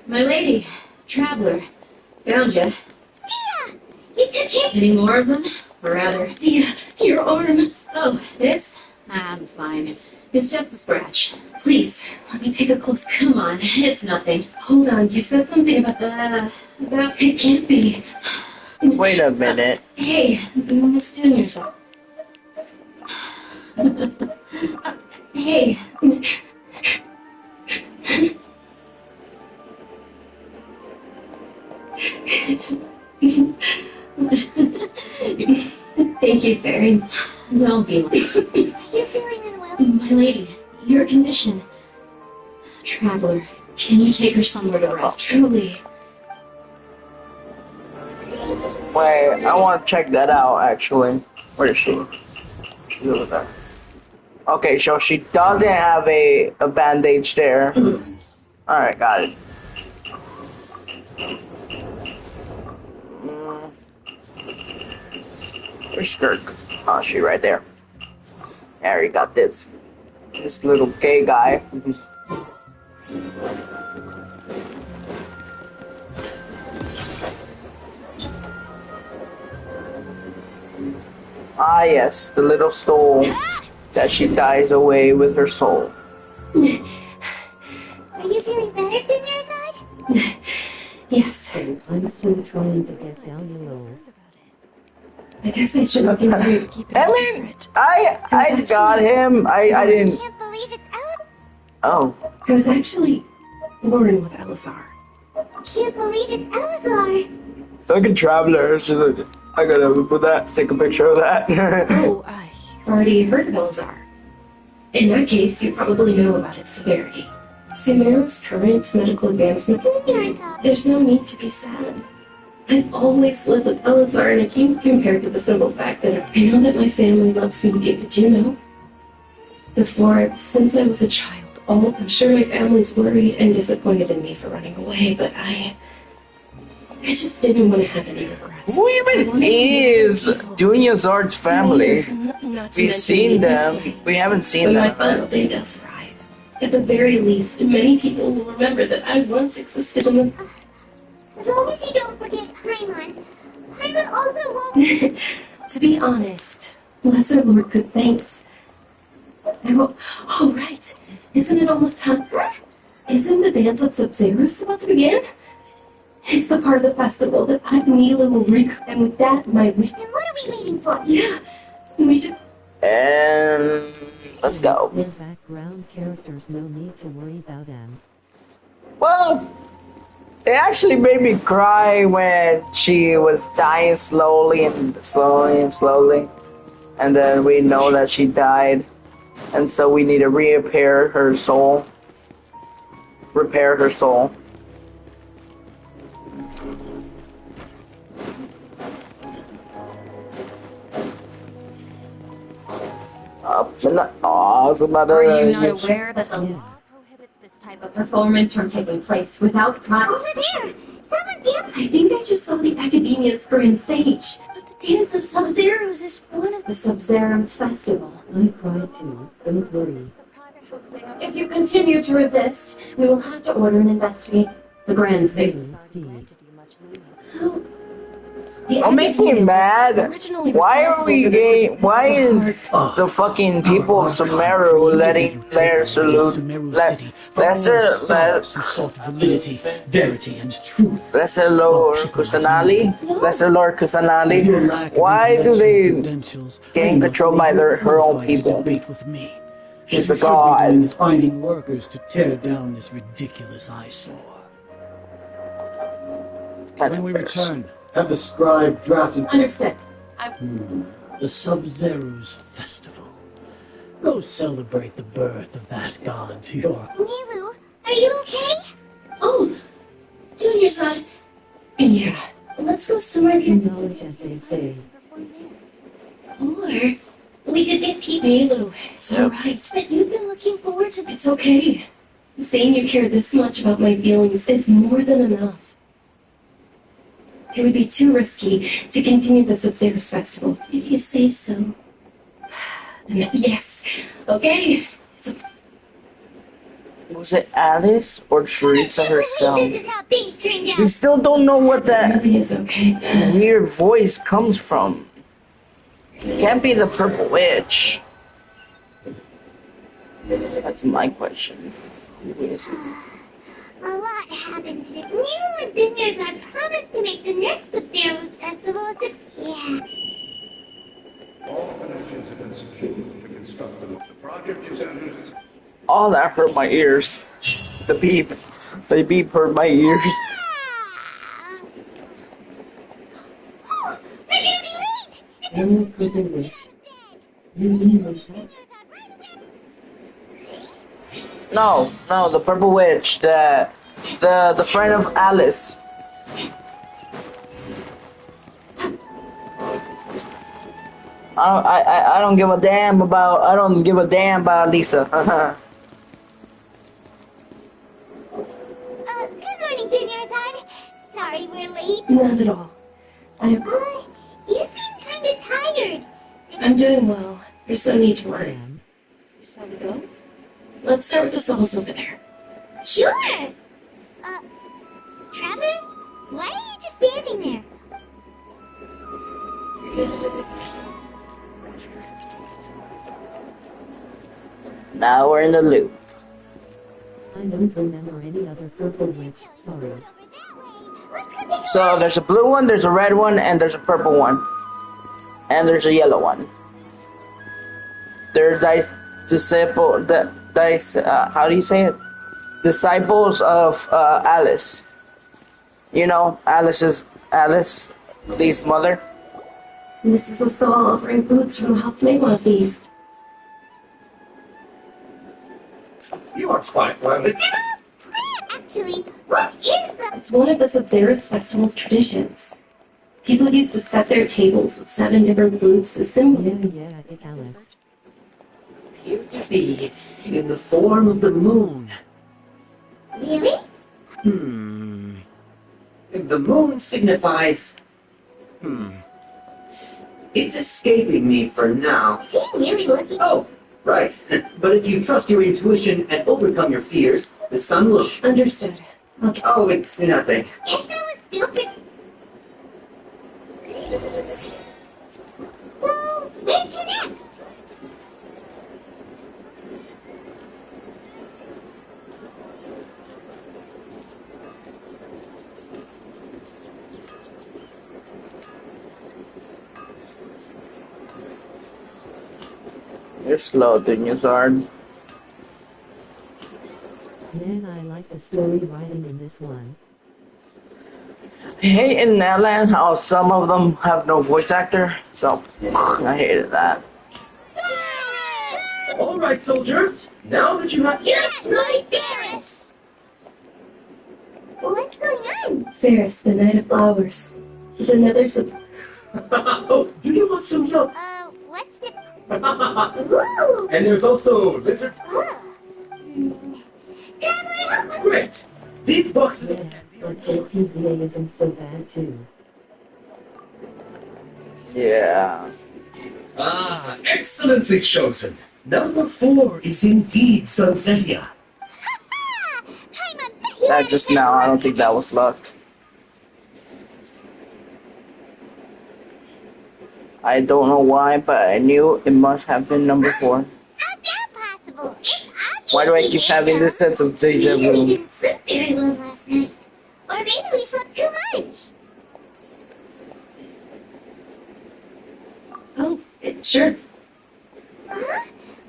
My lady, Traveler, found ya. Dia! You took him! Any more of them? Or rather, Dia, your arm. Oh, this? I'm fine. It's just a scratch. Please, let me take a close... Come on, it's nothing. Hold on, you said something about the... About... It can't be. Wait a minute. Hey, Miss Junior's... Hey. Thank you, Fairy. Don't be like... Are you feeling unwell? My lady, your condition. Traveler, can you take her somewhere to rest? Truly. Wait, I want to check that out, actually. Where is she? She's over there. Okay, so she doesn't have a bandage there. Alright, got it. Where's Skirk? Oh, she right there. There, you got this. This little gay guy. Ah, yes, the little soul that she dies away with her soul. Are you feeling better, Dunyarzad? Yes. I'm still trying to get down lower. I guess I should look into it to keep it a secret. I got him. I didn't. Can't believe it's Ella. Oh. I was actually born with Elazar. Can't believe it's Elazar. Fucking traveler. She's like, I gotta put that. Take a picture of that. Oh, you've already heard of Elazar. In that case, you probably know about its severity. Sumeru's current medical advancements. Dunyarzad. There's no need to be sad. I've always lived with Elazar, and I can't compare to the simple fact that I know that my family loves me. Did you know? Since I was a child, I'm sure my family's worried and disappointed in me for running away, but I just didn't want to have any regrets. Who even is Dunya's family? We've seen them. We haven't seen When my them. final day does arrive, at the very least, many people will remember that I once existed in the... As long as you don't forget Paimon. Paimon also won't... To be honest, Lesser Lord Good thanks. I will... Oh, right. Isn't it almost time? Isn't the dance of Sub-Zeros about to begin? It's the part of the festival that Mila will and with that, my wish... Then what are we waiting for? Yeah, we should... And let's go. They're background characters, no need to worry about them. Well, it actually made me cry when she was dying slowly. And then we know that she died. And so we need to repair her soul. Repair her soul. Are you not aware that the law prohibits this type of performance from taking place without prior... Over there! Someone's here! I think I just saw the Academia's Grand Sage. But the dance of Sub-Zeros is one of the Sub-Zeros festival. I cried too, don't worry. If you continue to resist, we will have to order and investigate the Grand Sage. What makes me mad? Why are we gay? Why is the fucking people of Sumeru letting their salute lesser Lord Kusanali? Why do they gain control by her own people? She's a god. Finding workers to tear down this ridiculous eyesore. When we return, have the scribe drafted. Understood. The Sub-Zeros Festival. Go celebrate the birth of that god to your... Nilu, are you okay? Oh, Junior's side. Yeah. Let's go somewhere there. Knowledge, as they say. Or we could get Keep Nilu. It's alright. But you've been looking forward to... It's okay. Saying you care this much about my feelings is more than enough. It would be too risky to continue the Sub-Zeros festival. If you say so. Then yes. Okay. Was it Alice or Teresa herself? This is how things turned out. We still don't know what that weird voice comes from. It can't be the Purple Witch. That's my question. Who is it? A lot happened today. Nilu and Dinyars are promised to make the next Sub-Zeros festival a success. Yeah. All connections have been secured to construct the project is under its... Oh, that hurt my ears. The beep. The beep hurt my ears. Oh, we're gonna be late! Only for the rich. You mean Lisa? No, the Purple Witch, the friend of Alice. I don't give a damn about Lisa. Good morning, Dinyars. Sorry we're late. Not at all. You seem kinda tired. I'm doing well. There's no need to worry. Shall we go? Let's start with the stalls over there. Sure! Trevor? Why are you just standing there? Now we're in the loop. I don't remember any other Purple Witch, sorry. So there's a blue one, there's a red one, and there's a purple one. And there's a yellow one. They're how do you say it? Disciples of Alice. You know, Alice's mother. This is a soul offering foods from the Hafmewa feast. You are quite well. Actually, what is that? It's one of the Sub-Zeros festival's traditions. People used to set their tables with 7 different foods to symbolize. Yeah, it's Alice. appear to be in the form of the moon. Really? The moon signifies... It's escaping me for now. Is he really looking? Oh, right. But if you trust your intuition and overcome your fears, the sun will... Understood. Okay. Oh, it's nothing. Guess that was stupid. So, where to next? You're slow, Dinusard. Man, I like the story writing in this one. I hate in Netland how some of them have no voice actor, so I hated that. All right, soldiers. Now that you have... Yes, my Ferris! What's going on? Ferris, the Knight of Flowers. Is another Oh, do you want some milk? What's the... Ooh! And there's also lizard... Traveler, help! Great! These boxes... Yeah, but JPVA isn't so bad too. Yeah. Ah, excellently chosen. Number 4 is indeed Sunsetia. That just now, I don't think that was luck. I don't know why, but I knew it must have been number 4. How's that possible? It's Why do I keep having this sense of deja Maybe we vu? didn't sleep very well last night. Or maybe we slept too much. Oh, sure. Huh?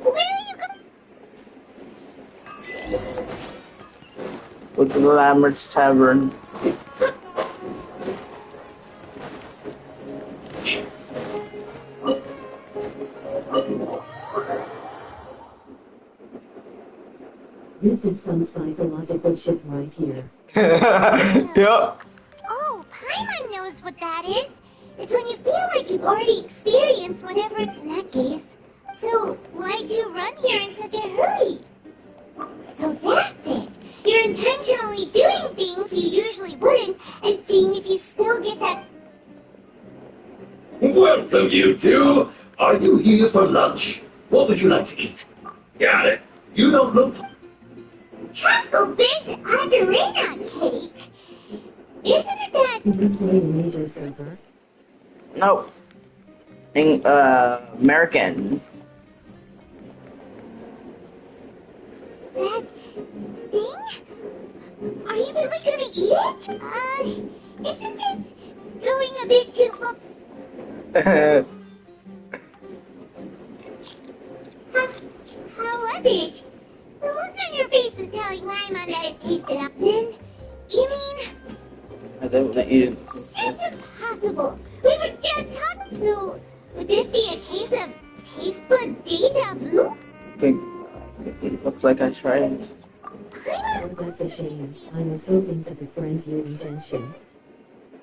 Where are you going? With the Lambert's Tavern. This is some psychological shit right here. Yep. Oh, Paimon knows what that is. It's when you feel like you've already experienced whatever in that case. So, why'd you run here in such a hurry? So that's it. You're intentionally doing things you usually wouldn't and seeing if you still get that... Welcome, you two. Are you here for lunch? What would you like to eat? Got it. You don't look... Choco-baked Adelina cake? Isn't it that... Did you play an Asia server? Nope. American. That thing? Are you really gonna eat it? Isn't this going a bit too far? How was it? The look on your face is telling Paimon that it tasted up then. You mean... I don't want to eat it. It's impossible. We were just talking, so... Would this be a case of taste bud deja vu? It looks like I tried it. Oh, that's a shame. I was hoping to befriend you in Genshin.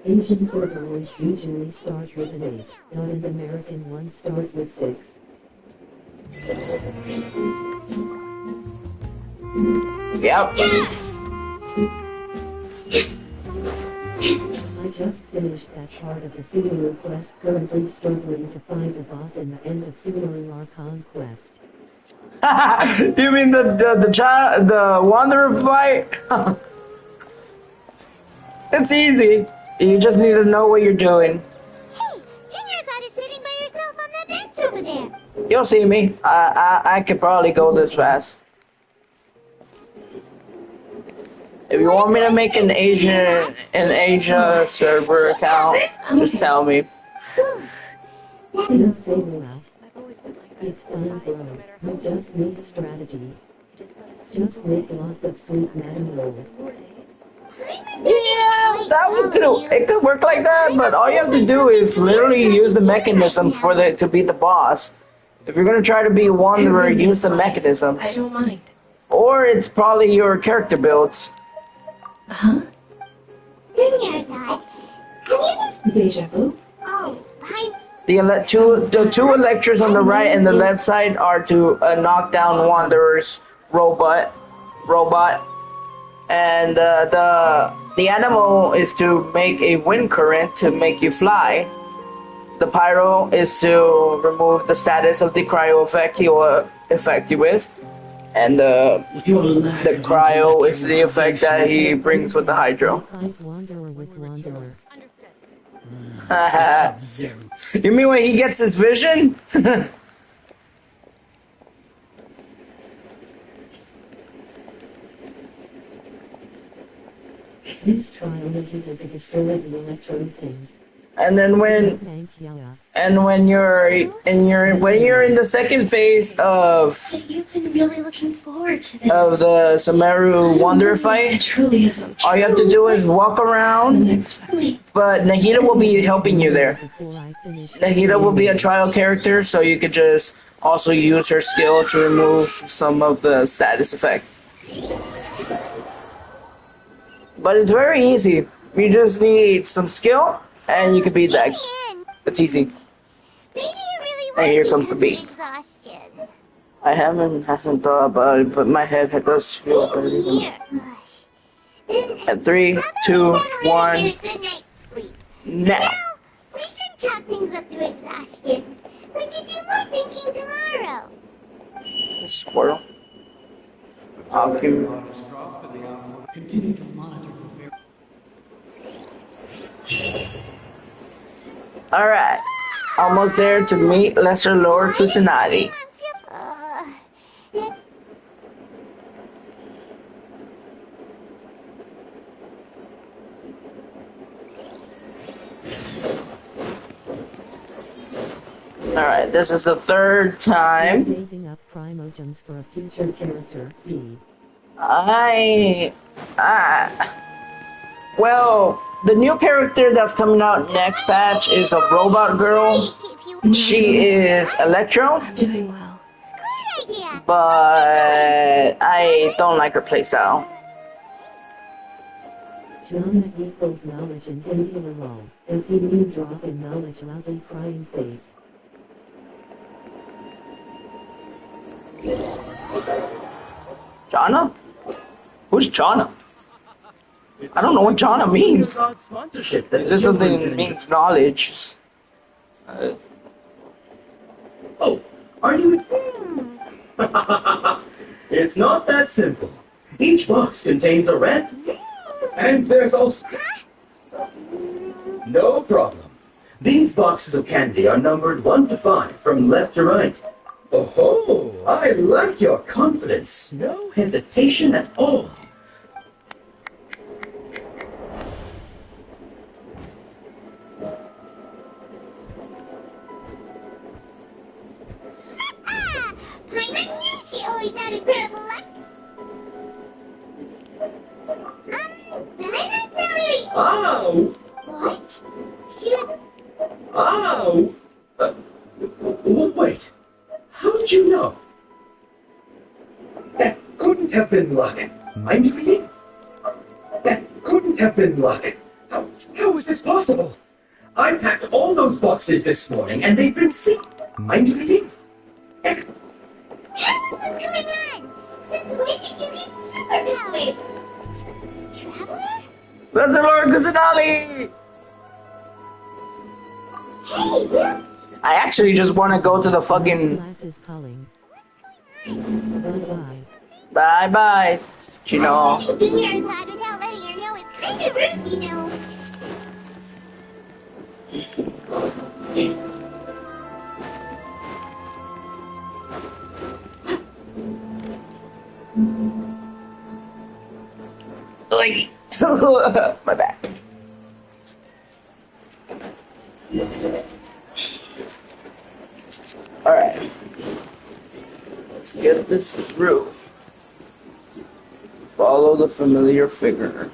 Asian servers usually start with an 8, and American ones start with 6. Yep. I just finished that part of the Subaru quest, currently struggling to find the boss in the end of Subaru Archon quest. You mean the Wanderer fight? It's easy. You just need to know what you're doing. Hey, Dingerside is sitting by yourself on that bench over there. You'll see me. I could probably go this fast. If you want me to make an Asia server account, just tell me. Don't say Luna. It's fine, bro. You just need strategy. Just make lots of sweet man roll. Yeah, it could work like that, but all you have to do is literally use the mechanism to beat the boss. If you're gonna try to be a wanderer, use the mechanisms. I don't mind. Or it's probably your character builds. Huh? Dingerside, have you ever... Deja vu? Oh, The two electors on the right and the left side are to knock down Wanderer's robot, and the animal is to make a wind current to make you fly. The pyro is to remove the status of the cryo effect he will affect you with, and the cryo is the effect that he brings with the hydro. Wanderer with Wanderer. You mean when he gets his vision? Use trial Nahida to destroy the electro things. And then when you're in the second phase of You've been really looking forward to this. of the Samaru Wanderer fight, all you have to do is walk around, but Nahida will be helping you there. Nahida will be a trial character, so you could just also use her skill to remove some of the status effect. But it's very easy. You just need some skill, and you can beat that. It's easy. Maybe it really And here comes the beat. exhaustion. I hasn't thought about it, but my head does feel very. At 3, 2, 1, now. We can chop things up to exhaustion. We can do more thinking tomorrow. Squirrel. Continue to monitor your Alright. Almost there to meet Lesser Lord Kusanagi. Alright, this is the third time. Saving up primogems for a future character. D. Well, the new character that's coming out next patch is a robot girl. She is Electro. Doing well. But I don't like her playstyle. Jhana equals knowledge and Hindi low. Does he mean drop in knowledge loudly crying face? Jhana? Who's Jhana? I don't know what Jhana means. Sponsorship. This something means knowledge. Oh, are you? It's not that simple. Each box contains a red, and there's also. No problem. These boxes of candy are numbered 1 to 5 from left to right. Oh, I like your confidence. No hesitation at all. Paimon knew she always had incredible luck. Paimon's not really. Ow! What? She was. Ow! Wait. How did you know? That couldn't have been luck. Mind reading? That couldn't have been luck. How is this possible? I packed all those boxes this morning and they've been mind reading? Alice, what's going on? Since when did you get superpowers? Traveler? Lesser Lord Kusanagi! Hey, where? I actually just want to go to the fucking. Class is calling. Bye-bye. Bye-bye. You know. Being here inside without letting her know is kind of rude, you know. Like, my back. Alright. Let's get this through. Follow the familiar figure.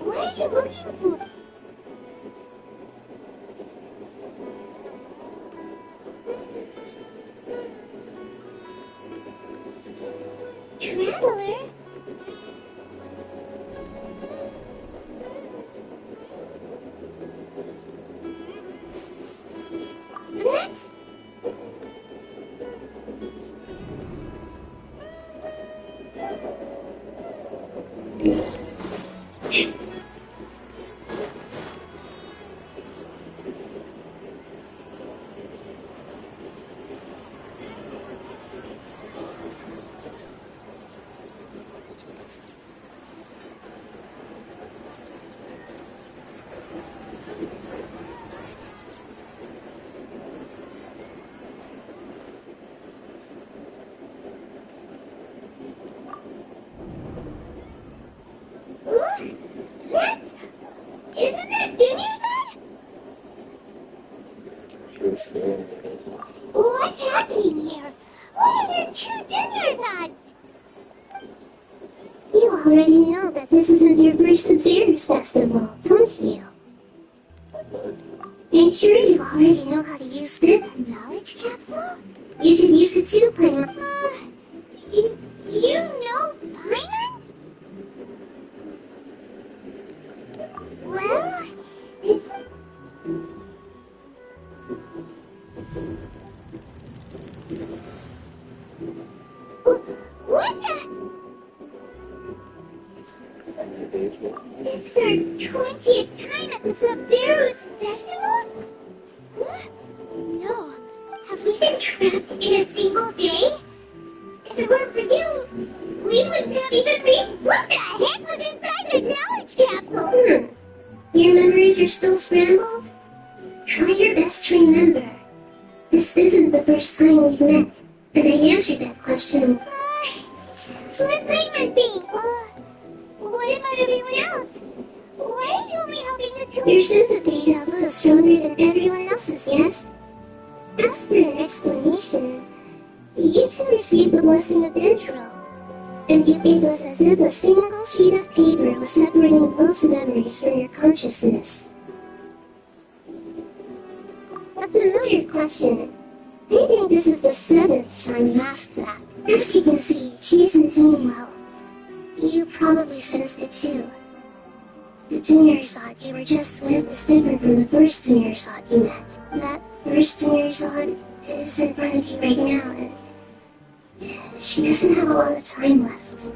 What are you looking for? Traveler? That's... Look! That's... Isn't that Dunyarzad? What's happening here? Why are there two Dunyarzads? You already know that this isn't your first Sub-Zero's festival, don't you? And sure you already know how to use the knowledge capsule? You should use it too, Paimon. You know Paimon? Well, it's... What the... This is our 20th time at the Sub-Zero's festival? Huh? No. Have we been trapped in a single day? If it weren't for you, we wouldn't have even read what the heck was inside the knowledge capsule. Your memories are still scrambled? Try your best to remember. This isn't the first time we've met, and I answered that question. Let Paimon be. What about everyone else? Why are you only helping the two? Your sense of deja vu is stronger than everyone else's, yes? As for an explanation, you two received the blessing of Dendro, and it was as if a single sheet of paper was separating those memories from your consciousness. A familiar question. I think this is the 7th time you asked that. As you can see, she isn't doing well. You probably sensed it too. The Dunyarzad you were just with is different from the first Dunyarzad you met. That first Dunyarzad is in front of you right now, and she doesn't have a lot of time left.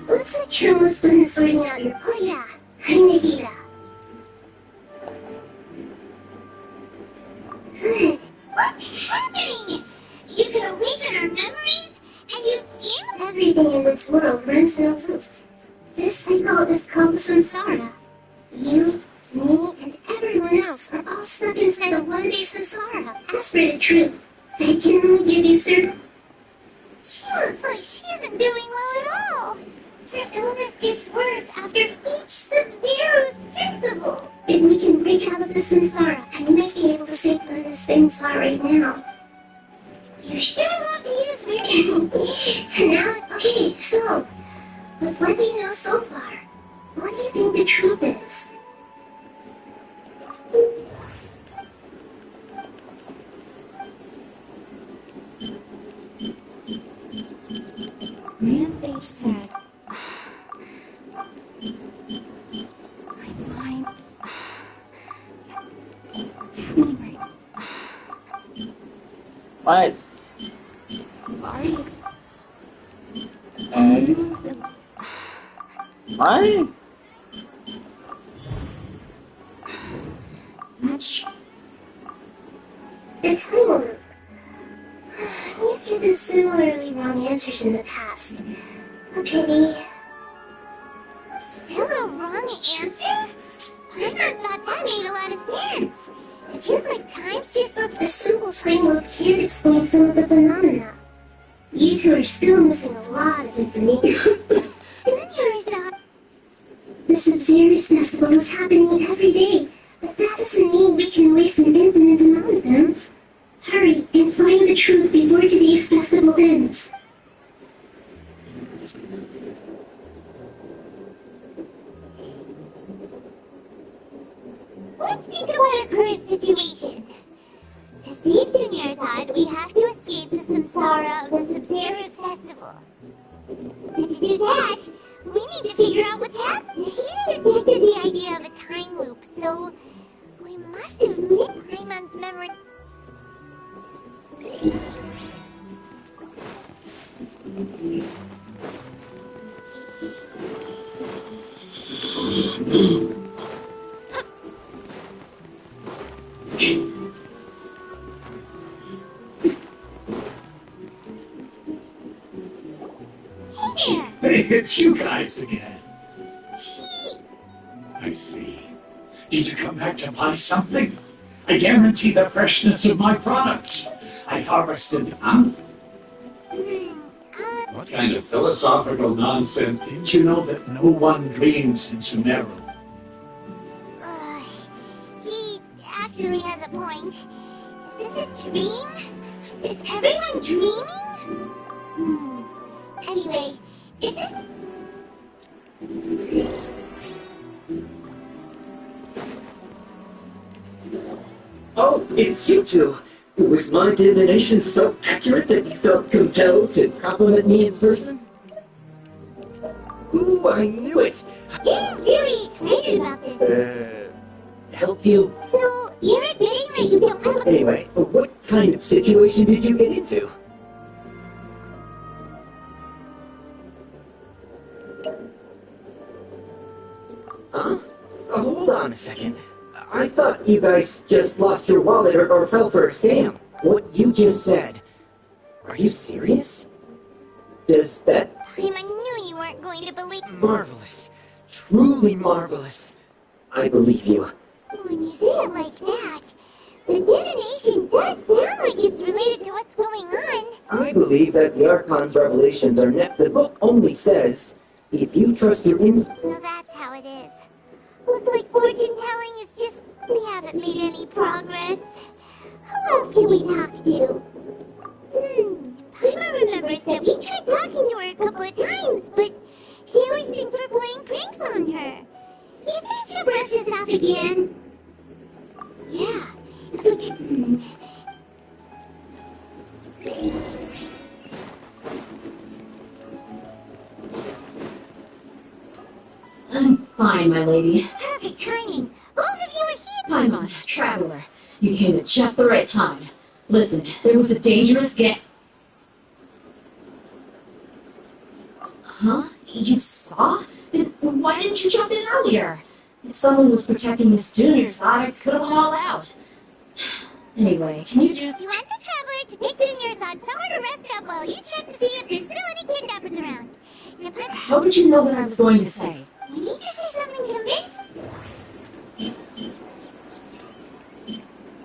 Looks like you're almost done sorting out your... Oh yeah, Hainehira. Good. What's happening? You can awaken our memories, and you've seen everything in this world runs in a loop. This cycle is called samsara. You, me, and everyone else are all stuck inside a one-day samsara. As for the truth, I can only give you certain... She looks like she isn't doing well at all. Her illness gets worse after each Sub-Zero's festival. If we can break out of the samsara, I might be able to save this things are right now. You sure love to use weird... Now, okay, so, with what you know so far, what do you think the truth is? Grand Sage said... My mind... What's happening right... What? You've already... What? That's... It's time loop. You've given similarly wrong answers in the past. A pity. Still a wrong answer? Paimon thought that made a lot of sense. It feels like time's just... A simple time loop can't explain some of the phenomena. You two are still missing a lot of information. The Sub-Zero's festival is happening every day, but that doesn't mean we can waste an infinite amount of them. Hurry and find the the truth before today's festival ends. Let's think about our current situation. To save Dunyarzad, we have to escape the samsara of the Sub-Zero's festival. And to do that, we need to figure out what's happened. He rejected the idea of a time loop, so we must have missed Paimon's memory. Hey, it's you guys again. I see. Did you come back to buy something? I guarantee the freshness of my products. I harvested them. What kind of philosophical nonsense? Didn't you know that no one dreams in Sumeru? He actually has a point. Is this a dream? Is everyone dreaming? Anyway, if this... Oh, it's you two. Was my divination so accurate that you felt compelled to compliment me in person? Ooh, I knew it! You're really excited about this. Help you? So, you're admitting that you don't have a... Anyway, what kind of situation did you get into? Huh? Oh, hold on a second. I thought you guys just lost your wallet or fell for a scam. What you just said. Are you serious? Does that... Paimon knew you weren't going to believe... Marvelous. Truly marvelous. I believe you. When you say it like that, the detonation does sound like it's related to what's going on. I believe that the Archon's revelations are net. The book only says, if you trust your So that's how it is. Looks like fortune telling is just... we haven't made any progress. Who else can we talk to? Paimon remembers that we tried talking to her a couple of times, but she always thinks we're playing pranks on her. You think she'll brush us off again? Yeah, if we could... I'm fine, my lady. Perfect timing. Both of you are here. Paimon, Traveler, you came at just the right time. Listen, there was a dangerous Huh? You saw? Then why didn't you jump in earlier? If someone was protecting Miss Junior's side, I could have went all out. Anyway, can you just... You want the Traveler to take Junior's on somewhere to rest up while you check to see if there's still any kidnappers around. How did you know that I was going to say? We need to say something convincing.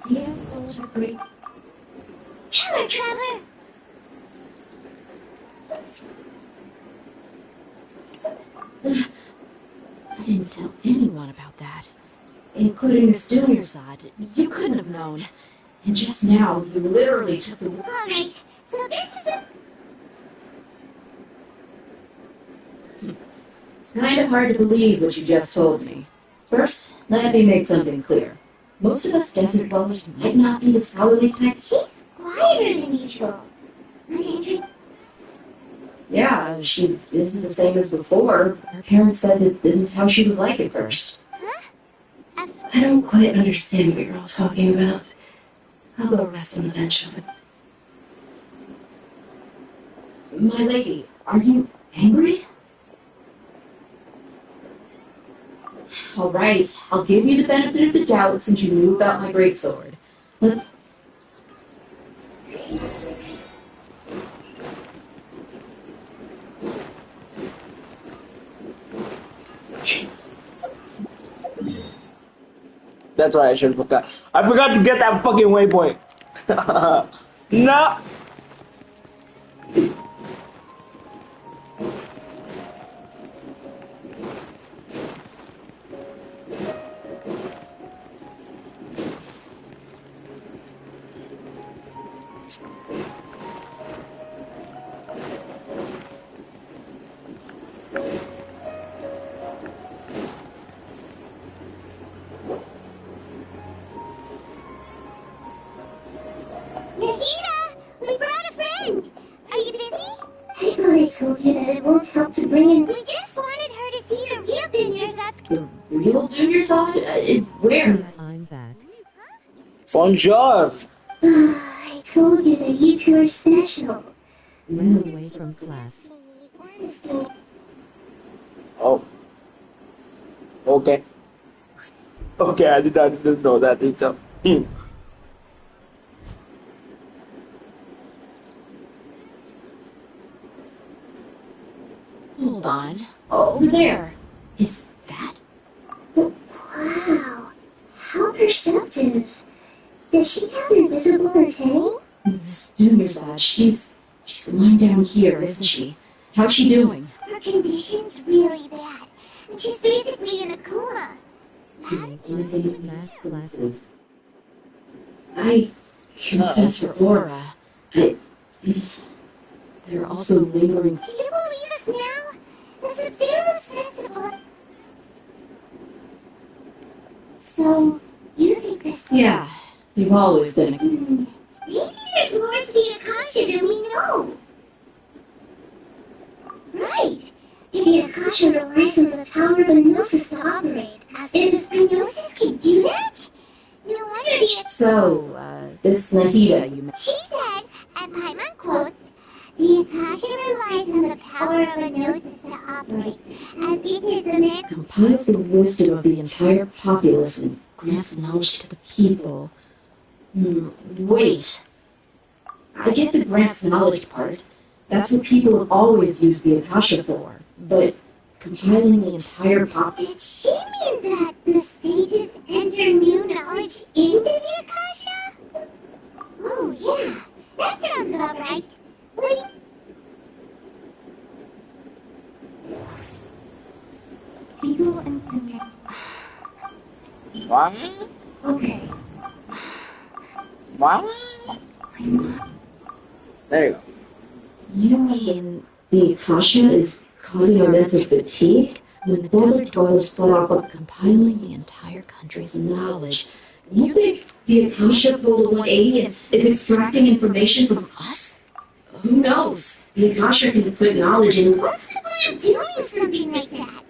Dear soldier, great. Tell her, Traveler! I didn't tell anyone about that. Including Miss Dunyarzad. You couldn't have known. And just now, you literally took the... Alright, so this is a... It's kind of hard to believe what you just told me. First, let me make something clear. Most of us desert dwellers might not be the scholarly type. She's quieter than usual. Uninterested. Yeah, she isn't the same as before. Her parents said that this is how she was like at first. Huh? I don't quite understand what you're all talking about. I'll go rest on the bench over there. My lady, are you angry? All right, I'll give you the benefit of the doubt since you knew about my greatsword. That's why I should have forgot. I forgot to get that fucking waypoint. No. told you that it won't help to bring in... We just wanted her to see the real Dunyarzad's... The real Dunyarzad? Where? I'm back. Fun job. I told you that you two are special. Ran away from class. Oh. Okay. Okay, I didn't know that detail. Hold on. Over there. Is that? Wow. How perceptive. Does she have invisible antennae? Miss Dunyarzad, she's lying down here, isn't she? How's she doing? Her condition's really bad. And she's basically in a coma. Math classes. I can sense her aura. They're also lingering. Do you believe us now? The Sub-Zero's festival. So, you think this... Yeah, you've always been a... Maybe there's more to the Akasha than we know. Right. The Akasha relies on the power of the Gnosis to operate. As if the Gnosis can do that? No wonder the... So, this Nahida you met... She said, and Paimon quotes, the Akasha relies on the power of a Gnosis to operate, as it is the man... compiles the wisdom of the entire populace and grants knowledge to the people. Wait. I get the grants knowledge part. That's what people have always used the Akasha for. But compiling the entire Did she mean that the sages enter new knowledge into the Akasha? Oh, yeah. That sounds about right. What People in Sumer... What? Okay. What? There you go. You mean the Akasha is causing our mental fatigue? When the desert dwellers set off on compiling the entire country's knowledge, you think the Akasha pulled a 180 and is extracting information from us? Who knows? The Akasha can put knowledge in... What's the point of doing something like that?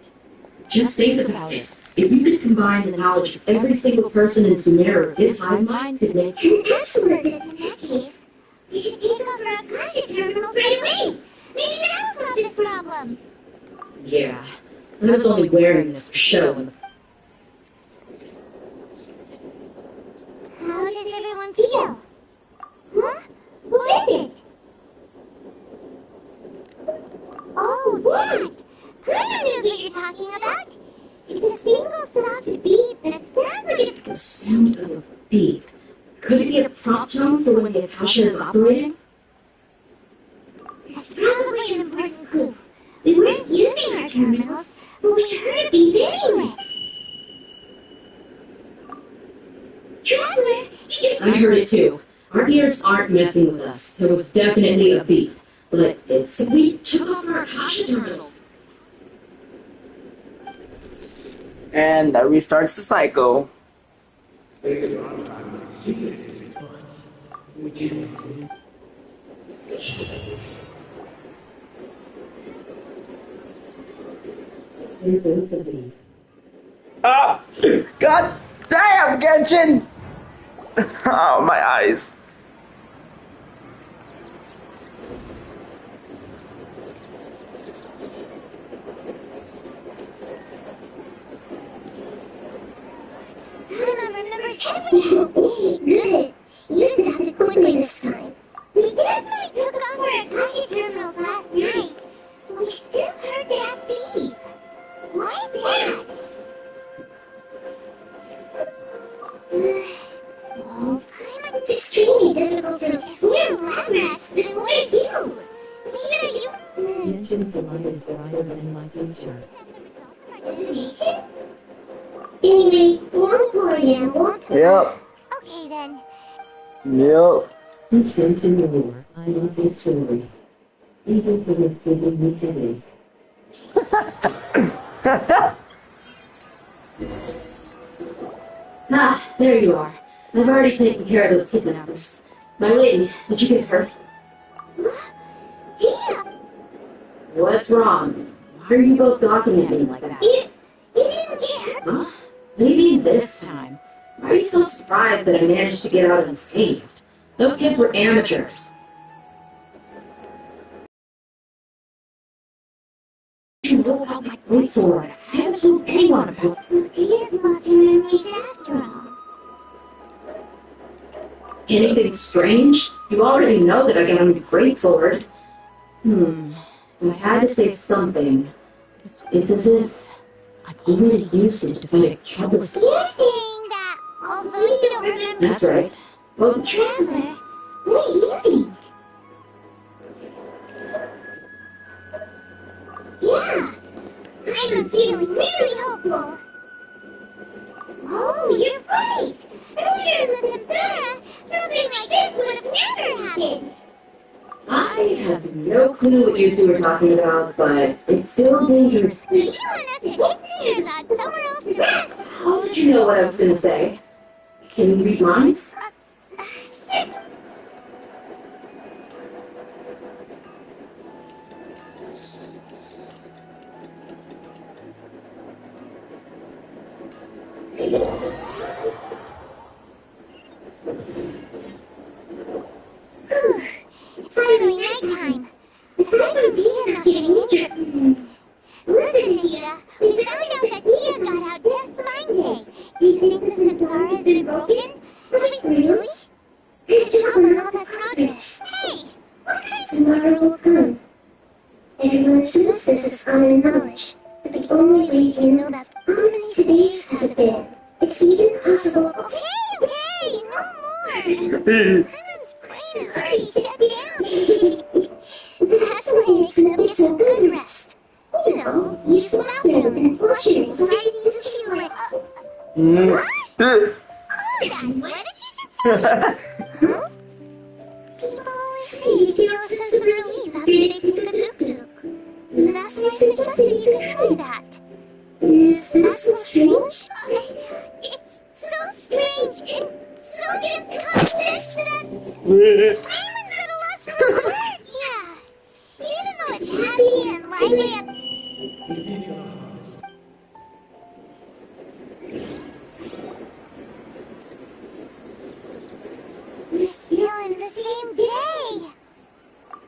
Just think about it. If you could combine the knowledge of every single person in Sumeru, this hive mind could make... Excellent. In that case, we should take over Akasha terminals right away. Maybe that'll solve this problem. Yeah. I was only wearing this for show in the... How does everyone feel? Huh? What is it? Oh, that! Paimon knows what you're talking about. It's a single soft beep that sounds like it's... The sound of a beep. Could it be a prompt tone for when the Akasha is operating? That's probably an important clue. We weren't using our terminals, but we heard a beep anyway. Traveler, I heard it too. Our ears aren't messing with us. There was definitely a beep. But it's... We took over our Akasha terminals. And that restarts the cycle. Ah! God damn, Genshin! Oh, my eyes. Paimon remembers everything. Good. You adapted quickly this time. We definitely took over Akasha terminals last night, but we still heard that beep. Why is that? Oh, Paimon, it's extremely difficult to... If we're lab rats, then what are you? Mira, you... Genshin's light is brighter than my future. Divination? Anyway, one more yam, won't I? Yep. Okay then. Yep. With Genshin lore, I love his story. Even if it's giving me headache. Ah, there you are. I've already taken care of those kidnappers. My lady, did you get hurt? Dia! What's wrong? Why are you both gawking at me like that? You didn't get hurt? Huh? Maybe this time. Why are you so surprised that I managed to get out unscathed? Those kids were amateurs. You know about my greatsword. I haven't told anyone about it. So Tia's lost her memories after all. Anything strange? You already know that I got a new greatsword. If I had to say something, it's as if I've already used it to fight a countless... You're saying that, although you don't remember... That's right. Well, Traveler, what do you think? Yeah, I'm feeling really hopeful. Oh, you're right. Earlier in the Samsara, something like this would have never happened. I have no clue what you two are talking about, but it's still dangerous. So you want us to kick Dinner's on somewhere else to rest? How did you know what I was going to say? Can you read minds? It's finally nighttime. Aside from Tia not getting injured... Listen, Nahida, we found out that Tia got out just fine today. Do you think the Samsara has been broken? Have we really? Good job on all that progress. Hey, what kind of... Tomorrow will come. Everyone assumes this is common knowledge, but the only way you can know that how many days has it been? It's even possible. Okay, no more. Herman's brain is already shut down. That's why it makes them get some good rest. You know, use the bathroom and flush your anxiety to feel like... What? Hold on, what did you just say? Huh? People always say you feel a sense of relief after they take a duk-duk. That's why I suggested you could try that. Is that so strange? It's so strange and so against context that Raymond's at a loss for words. Yeah, even though it's happy and lively at... We're still in the same day.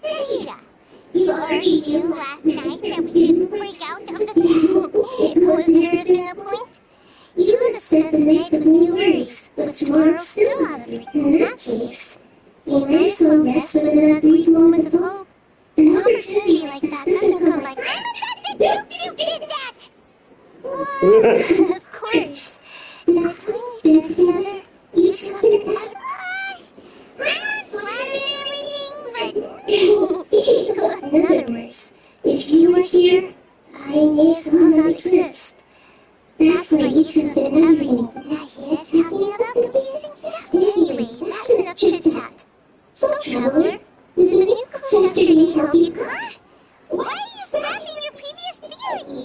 Nahida, you already knew last night that we didn't break out of the... Would there have been a point? You would have spent the night with new worries, with tomorrow still out of reach. In that case, you might as well rest within that brief moment of hope. An opportunity like that doesn't come like... You did that! Well, of course. In the time we've been together, you two have been Raymond's flattered and everything, but... In other words, if you weren't here, I may as well not exist. That's why you two have been everything. Nahida's talking about confusing stuff. Anyway, that's enough chit-chat. So, Traveler, did the new clues yesterday help you? Huh? Why are you scrapping your previous theory?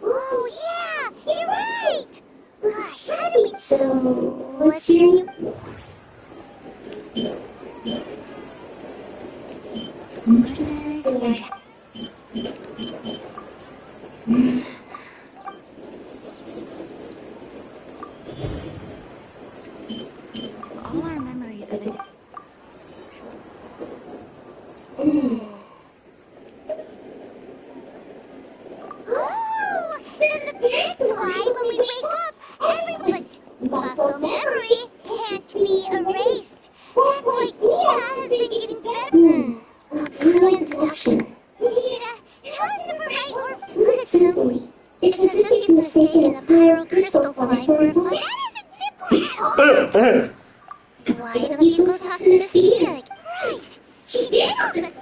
Oh, yeah, you're right! Gosh, how do we... So, what's your new... Mercenaries away. All our memories of it. Oh, then that's why when we wake up, muscle memory can't be erased. That's why Tia has been getting better. Brilliant deduction. Tia, tell us if we're right or... To put it simply, it's as if you've mistaken a pyro crystal fly for a fly. That isn't simple at all. Why don't you go talk to Miss Tia? Right. She did help us.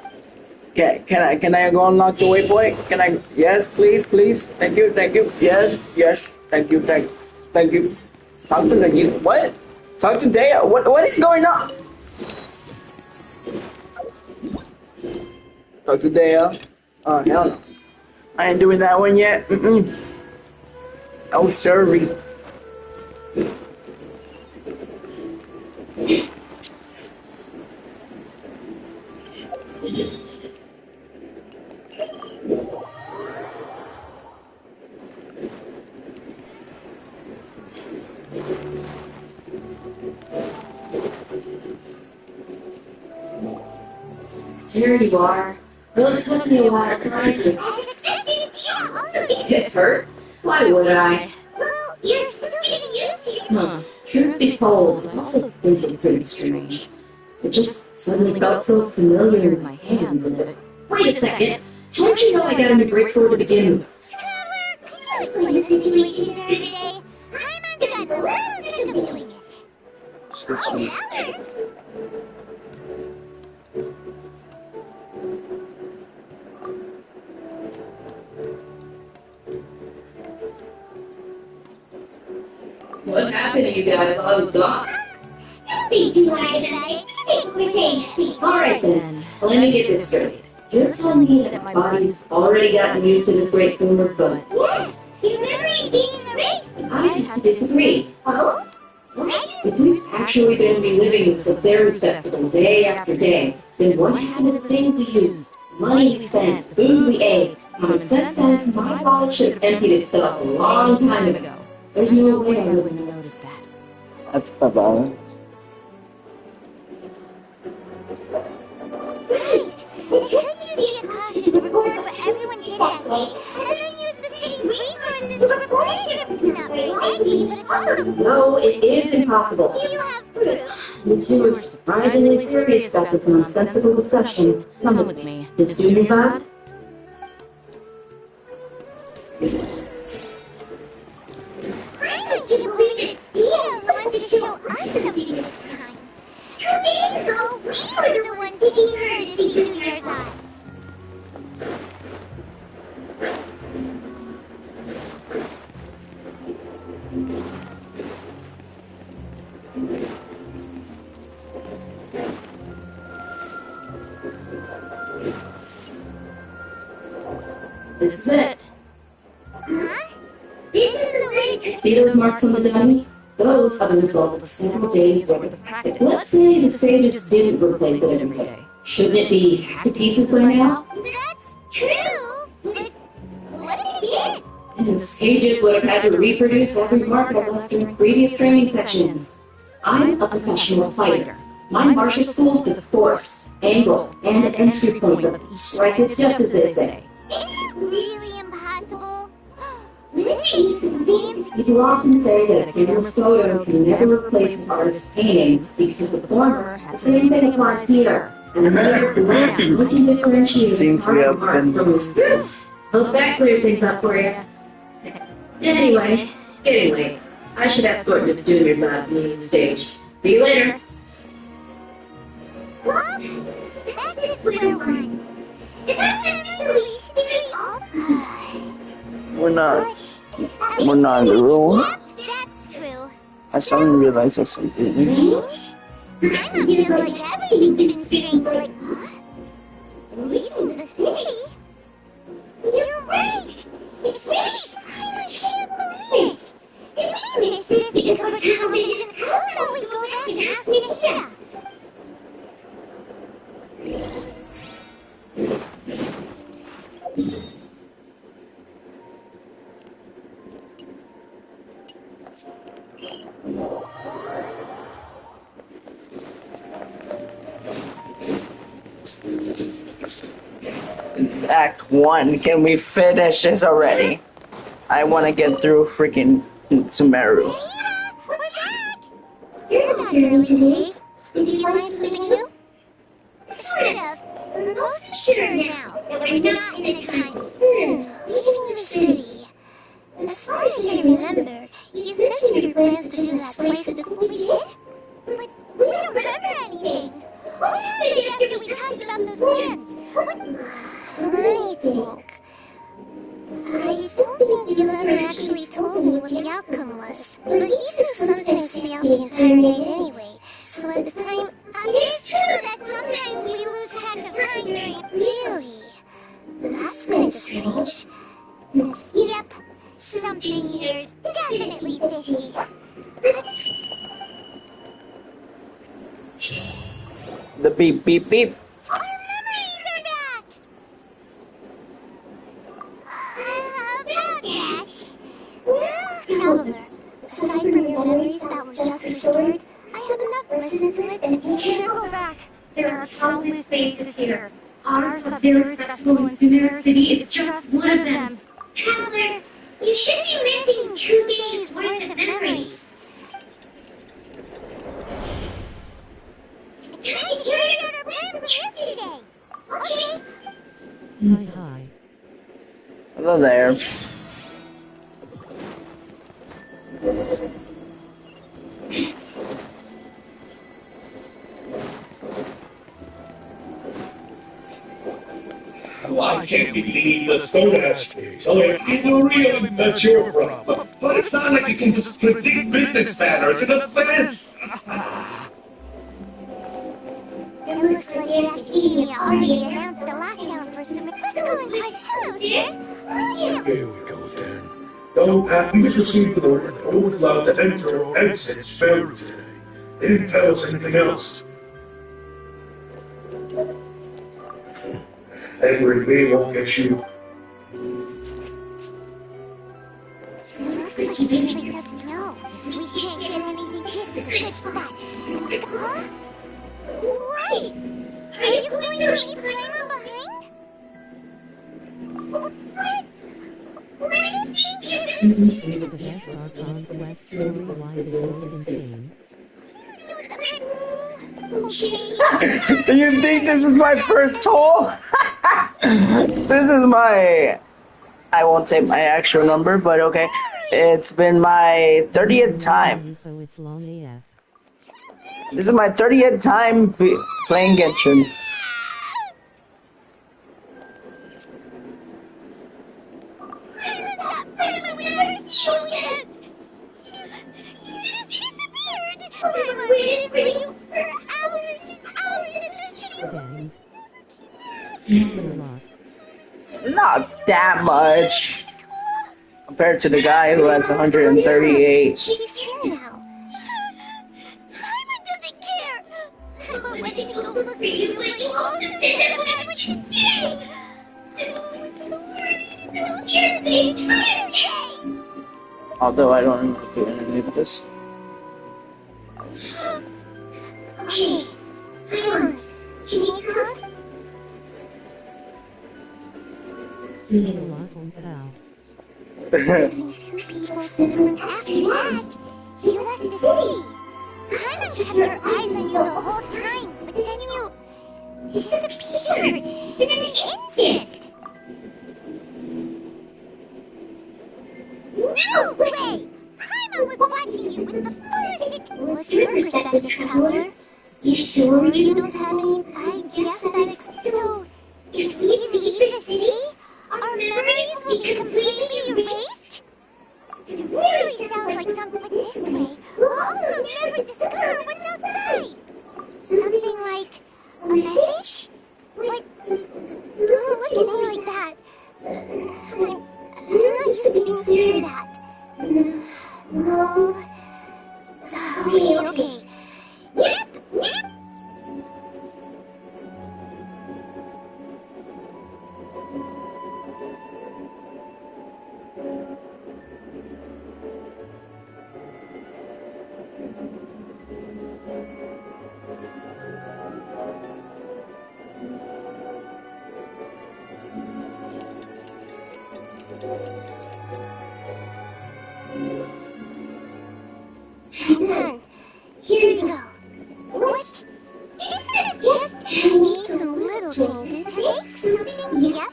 Can I go unlock the waypoint? Can I? Yes, please. Thank you. Yes. Thank you. Talk to the what? Talk to Dea. What is going on? Talk to Dea. Oh hell no. I ain't doing that one yet. Oh sorry. Here you are. Well, it took me a while to find you. As expected, yeah, also It hurt? Why would I? well, you're still getting used to it. Truth be told, I also think it's pretty strange. It just suddenly felt so familiar in my hands, and it... Wait a second! How did you know I got a new greatsword to begin with? Traveler, could you explain the situation during the day? Paimon's gotten a little sick of doing it. Oh, that works. What happened to you guys while I was gone? Don't be too worried about it. Just take what we're saying. Alright then, let me get this straight. You're telling me that my body's already gotten used to this greatsword, but... Yes! Your memory is being erased! I have to disagree. Oh? If we've actually going to be living the Sub-Zero's Festival day after day, then what happened to the things we used? Money we spent, the food we ate. Common sense says my wallet should have emptied itself a long time ago. There's no way I wouldn't have noticed that. At baba. Right! They could use the Akasha to record what everyone did that day, and then use the city's resources to replenish it. It's not very likely, but it's also... No, it is impossible. You have proof. You two are surprisingly serious about this nonsensical discussion. Come with me. The students odd? I can't believe it's Theo who wants to show us something this time. So we were the ones taking her to see through yours eye. This is it. Huh? This is the way... See those marks on the dummy? Those are the result of several days' worth of practice. Let's say the sages didn't replace it every day. Shouldn't it be hacked to pieces by now? That's true, but what if it did? And the sages would have had to reproduce every mark I left during previous training sections. I'm a professional fighter. My martial school did the force, angle, and an entry point of each strike is just as they say. Is it really impossible? Maybe use some fancy... People often say that a camera's photo can never replace an artist's painting because the former, the same thing applies here. And later, the left can differentiate Seems we have art been... from the... Hope that cleared things up for you. Anyway, I should escort Miss Juniors out to the stage. See you later. Well, back to square one. It's not we should be all... We're not in the room. Yep, that's true. I suddenly realized there's something. Strange? Paimon feels like everything's been strange, like... Leaving the city? You're right! It's finished! Paimon can't believe it! Did we miss this because we're television? How about we go back and ask Nahida? Act 1. Can we finish this already? I want to get through freaking Sumeru. We're back! You're not early today. Did you find something new? Sort of. We're mostly sure now that we're not in a time... Leaving the city. As far as I remember, you've mentioned your plans to do that twice before we did? But we don't remember anything. What happened after we talked about those plans? What... Let me think. I don't think you ever actually told me what the outcome was. But you two sometimes stay out the entire night anyway. So at the time, it is true that sometimes we lose track of time during... Really? That's kind of strange. Yep. Something here is definitely fishy. The beep beep beep. Our memories are back! About that... Well, Traveler, aside from your memories that were just restored, I have enough listen to it, and You can't go back. There are countless faces here. Our Sub-Zero's festival in Spirit City is just one of them. Traveler, you should be missing 2 days worth of memories. It's time to carry out our plan from yesterday. Okay? Hi. Hello there. I can't believe the stone has so it's really that's your problem. But it's not like you can just predict business matters in advance. It looks like the Academia already announced the lockdown for some... Let's go and quiet. Hello, sir. Here we go again. We just received the order that no one's allowed to enter or exit Sparrow today. They didn't tell us anything else. Every day won't get you. It looks like he really doesn't know. If we can't get anything, this is a good spot. Huh? Wait! Are you going to leave Paimon behind? Where did he The best our conquest story-wise is not insane. Do you think this is my first toll? This is my... I won't say my actual number, but okay. It's been my 30th time. It's long AF. This is my 30th time playing Genshin. I waited for you for hours and hours in the city. That's a lot. Not that much. Compared to the guy who has 138. She's here now. Paimon doesn't care. Paimon wanted to go look for you like all the things that Paimon should say. I was so worried and so scared the entire day. Although I don't remember doing any of this. Okay, Paimon, can you tell us? See a lot on Cal. Losing 2 people so different after that. You left the city. Paimon kept her eyes on you the whole time, but then you disappeared in an instant. No way! Paimon was watching you with the fullest What's your perspective, Traveler? You sure you don't have any... I guess that explains... So, if we leave the city, our memories will be completely erased? It really sounds like something, but this way, we'll also never discover what's outside. Something like a message? But don't look at me like that. I'm not used to being stared at. No. Okay. Yep. I'm done. Here you go. What? Isn't this just make some little changes to make something? Yep.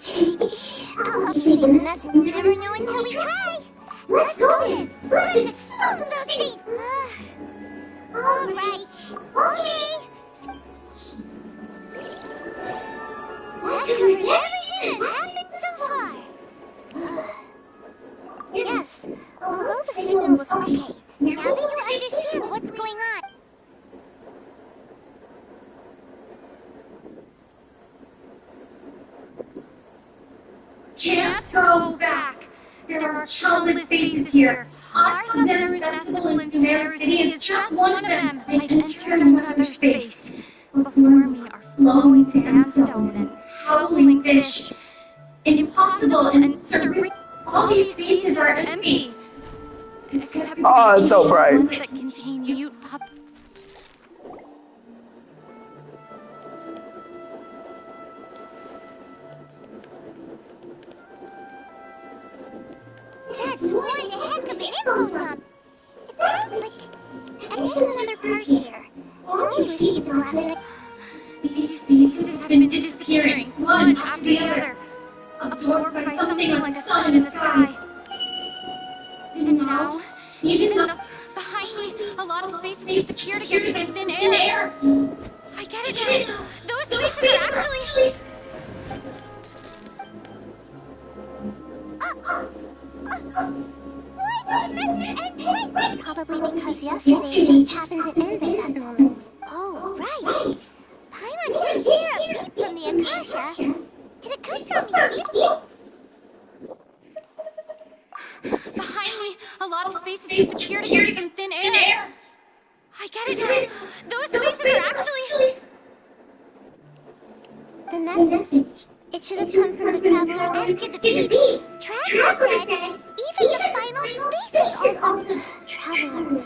I'll help you save the nuts and we'll never know until we try. Let's go then. Let's expose those seeds. Alright. Okay. That covers everything that's happened so far. Yes, although the signal was okay. Now that you understand what's going on. Can't go back. There are countless faces here. Our Sub-Zero's festival in Spirit City is just one of them. I entered another space. Before me are flowing sandstone and howling fish. Impossible and surreal. All these spaces are empty. Except Oh, it's so bright. ones that contain mute pup. That's one heck of an info dump. But there's another part here. I only received it last night. These spaces have been disappearing, one after the other, absorbed by something like a sun in the sky. And now, even behind me, a lot of spaces just appeared again from thin air. I get it now. Those spaces are actually... Why did the message end right? Probably because yesterday just happened to end at that moment. Oh, right. Paimon did hear a beep from the Akasha. Did it come from here? Behind me, a lot of spaces just appeared again from thin air. I get it now. Those spaces are actually... The message. It should have come from the Traveler after the beep. Traveler said, even the final space is also... Traveler,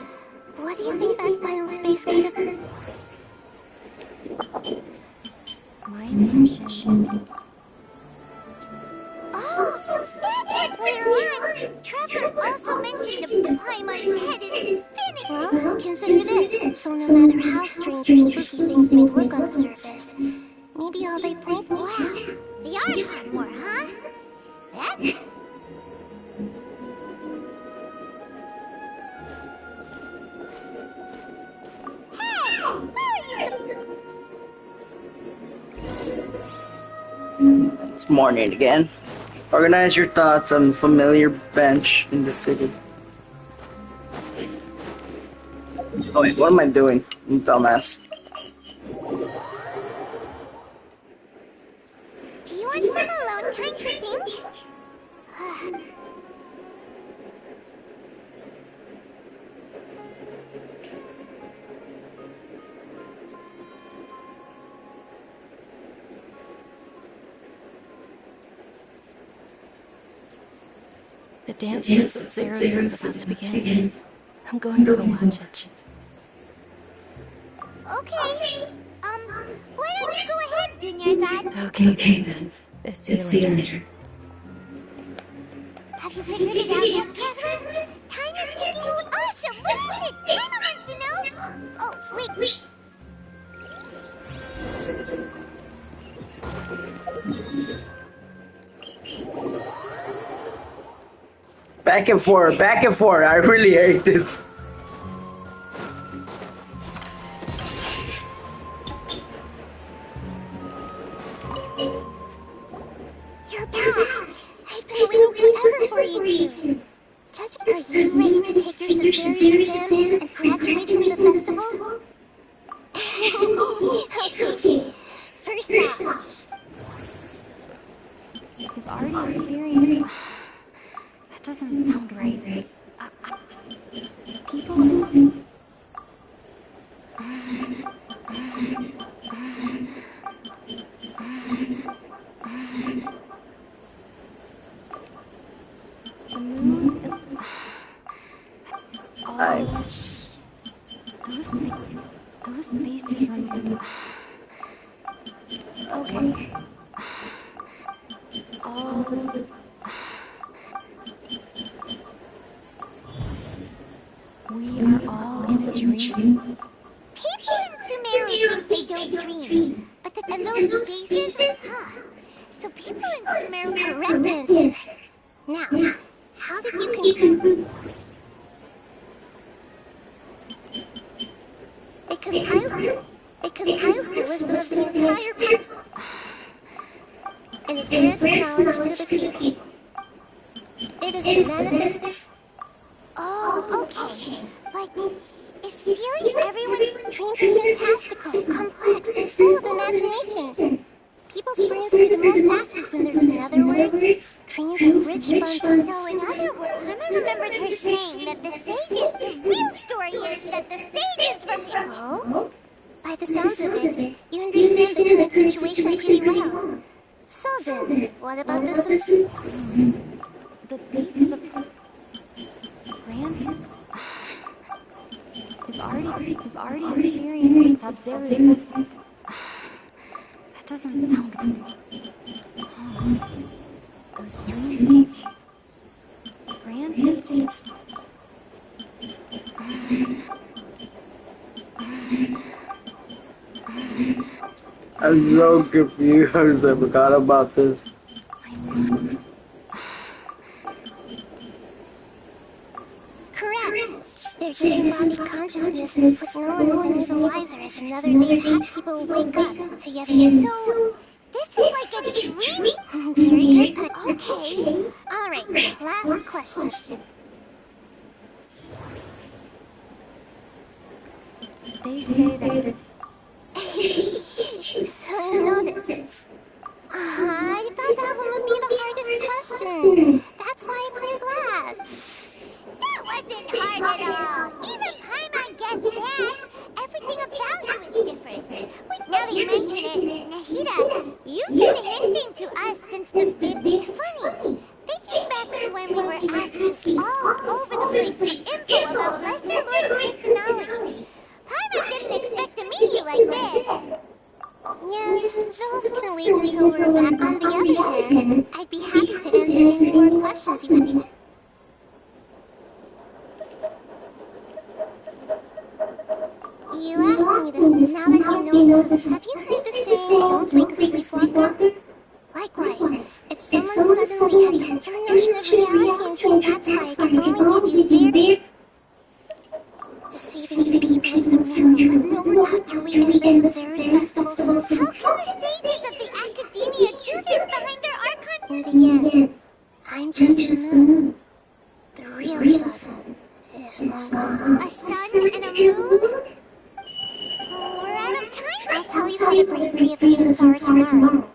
what do you think that final space could have been? My impression is... Oh, so that's what later on. Traveler also mentioned the Paimon's head is spinning. Well, consider this. So no matter how strange or spooky things may look on the surface, maybe all they point... Wow, the Archon War, huh? That's... Hey, where are you? It's morning again. Organize your thoughts on familiar bench in the city. Oh wait, what am I doing? You dumbass. Do you want some alone time to think? The dance of Zeros is about to begin. I'm going to go watch it. Okay. Why don't you go ahead, Dunyarzad? Okay then. See you later. Have you figured it out yet, Traveler? Time is ticking. Awesome! What is it? Paimon wants to know. Oh, wait. Back and forth, back and forth. I really hate this. You're back. I've been waiting forever for you two. Judge, are you ready to take your Subserious exam and graduate from the festival? Okay. First off, We've already experienced... That doesn't sound right. People... The moon... Those spaces when... Okay. All the... We are all in a dream. people in Sumeru think they don't dream. But and those spaces... So people in Sumeru correct answers. Now, how did you conclude... It compiles the wisdom of the entire people. And it grants knowledge to the people. It is the manifest... Oh, okay. But is stealing everyone's dreams are fantastical, complex, and full of imagination. People's brains are the most active when they're... In other words, dreams are rich bunch. So in other words, Paimon remembers her saying that the sages... The real story is that the sages from... Oh? By the sounds of it, you understand the current situation pretty well. So then, what about this? The beep is a... Grand... We've already experienced the Sub-Zero's festival. That doesn't sound... Those dreamscapes... Grand... I'm so confused. I forgot about this. Correct. Their disembodied consciousnesses, but no one is any the wiser as another day people wake up together. So, this is like a dream? Very good. Okay. Alright, last question. They say that... So notice. I thought that one would be the hardest question. That's why I put it last. That wasn't hard at all. Even Paimon guessed that. Everything about you is different. Wait, now that you mention it, Nahida, you've been hinting to us since the fifth. It's funny. Thinking back to when we were asking all over the place for info about Lesser Lord Kusanali, Paimon didn't expect to meet you like this. Yes, those can wait until we're back. On the other hand, I'd be happy to answer any more questions you have. You asked me this, now that you know this, have you heard the saying, don't wake a sleepwalker? Likewise, if someone suddenly had total notion of reality and truth, that's why I can only give you very... Deceiving the people of Samira with no one after we end the Sub-Zero's festival, so how can the sages of the Academia do this behind their archon? in the end, I'm just the moon. The real sun is long gone. A sun and a moon? We're out of time. I'll tell you how to break free of the samsara tomorrow.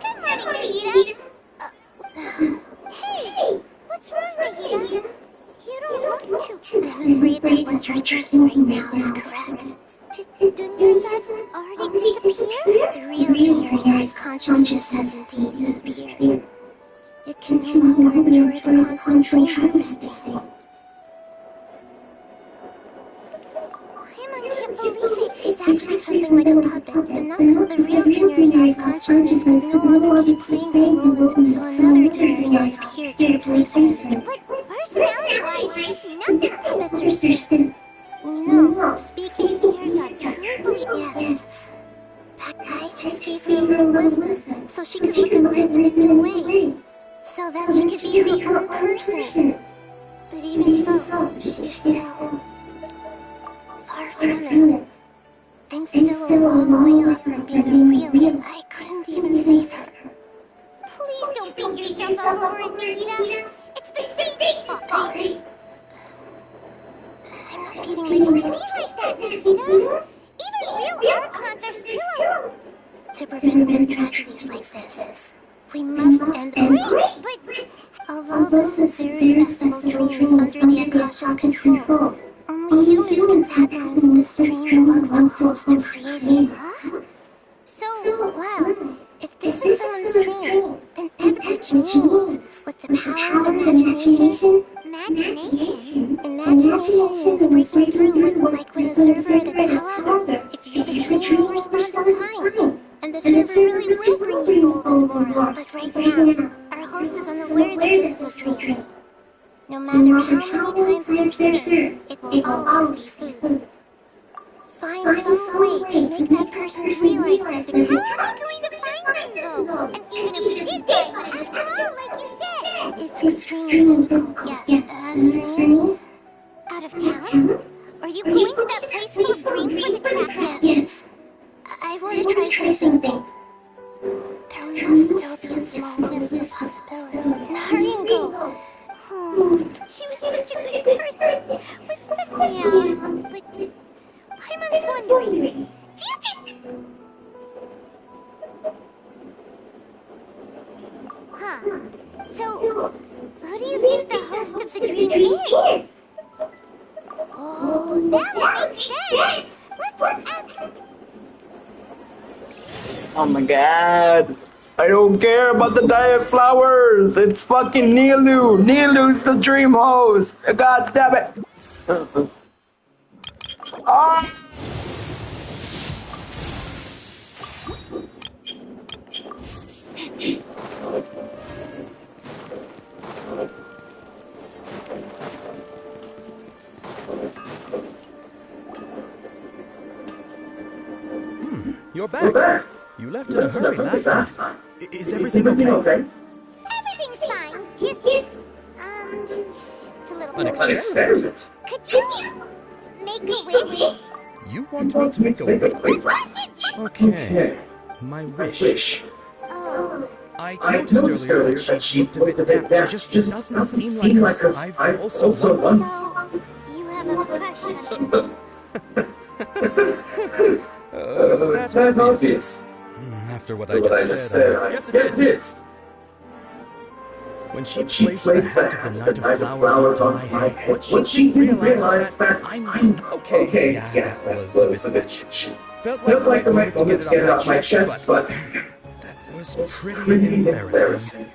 Good morning, Nahida. Hey, what's wrong, Nahida? You don't look too... I'm afraid that what you're thinking right now is correct. Did Dunyarzad already disappear? The real Dunyarzad's consciousness has indeed disappeared. It can no longer endure the constant tree harvesting. Paimon can't believe it. She's actually something like a puppet, but not the real Dunyarzad's consciousness could no longer keep playing her role in it, so another Dunyarzad appeared to replace her. But personality-wise, she's nothing. That's her sister. You know, speaking of Dunyarzad, truly believe yes. That guy just gave her a little wisdom, so she could look at life in a new way. So that she could be her own person. But even so, she's still far from it. I'm still a long way off from being a real. I couldn't even save her. Please don't beat yourself up over it, Nahida. It's the sage's fault. I'm not beating my don't be like that, Nahida. Even real archons are still... To prevent more tragedies like this, we must end the rain. But... Although the Sub-Zero's festival dream is under the Akasha's control, only humans can fathom this dream belongs to the host who created it. Huh? So, well, if this is someone's dream, then which means, with the power of imagination, Imagination means breaking through, like when a server that, however, if the dream will respond in kind, and the server really will bring you gold and more. But right now, our host is unaware that this is a dream. No matter how many times they're served, it will always be food. Find some way to make that person realize that the... How are we going to find them, though? And even if we did find them, after all, like you said... It's extremely difficult, yeah. As for me... Out of town? Are you going to that place full of dreams with the crap? Yes. I want to try something. There must still be a small minimal possibility. Hurry and go. She was such a good person. Yeah, but... Paimon's wondering, do you think... Huh. So, who do you think the host of the dream is? Oh, that would make sense. Let's go ask... Oh my god. I don't care about the diet flowers. It's fucking Nilu. Nilu's the dream host. God damn it. Ah! you're back. You left in a hurry last time. Is everything okay? Everything's fine. Just, it's a little An experiment? Could you make a wish? You want me to make a wish? Okay. My wish. Oh. I noticed earlier that she looked a bit daft. She just doesn't seem like us. I've also wondered. So, you have a crush on That's obvious. After what I just said, I guess it is. When she placed the hat of the Knight of Flowers on my head, what she didn't realize was that I'm... Okay, yeah, that was a bit much. Felt like the right moment to get it off my chest, but... That was pretty embarrassing.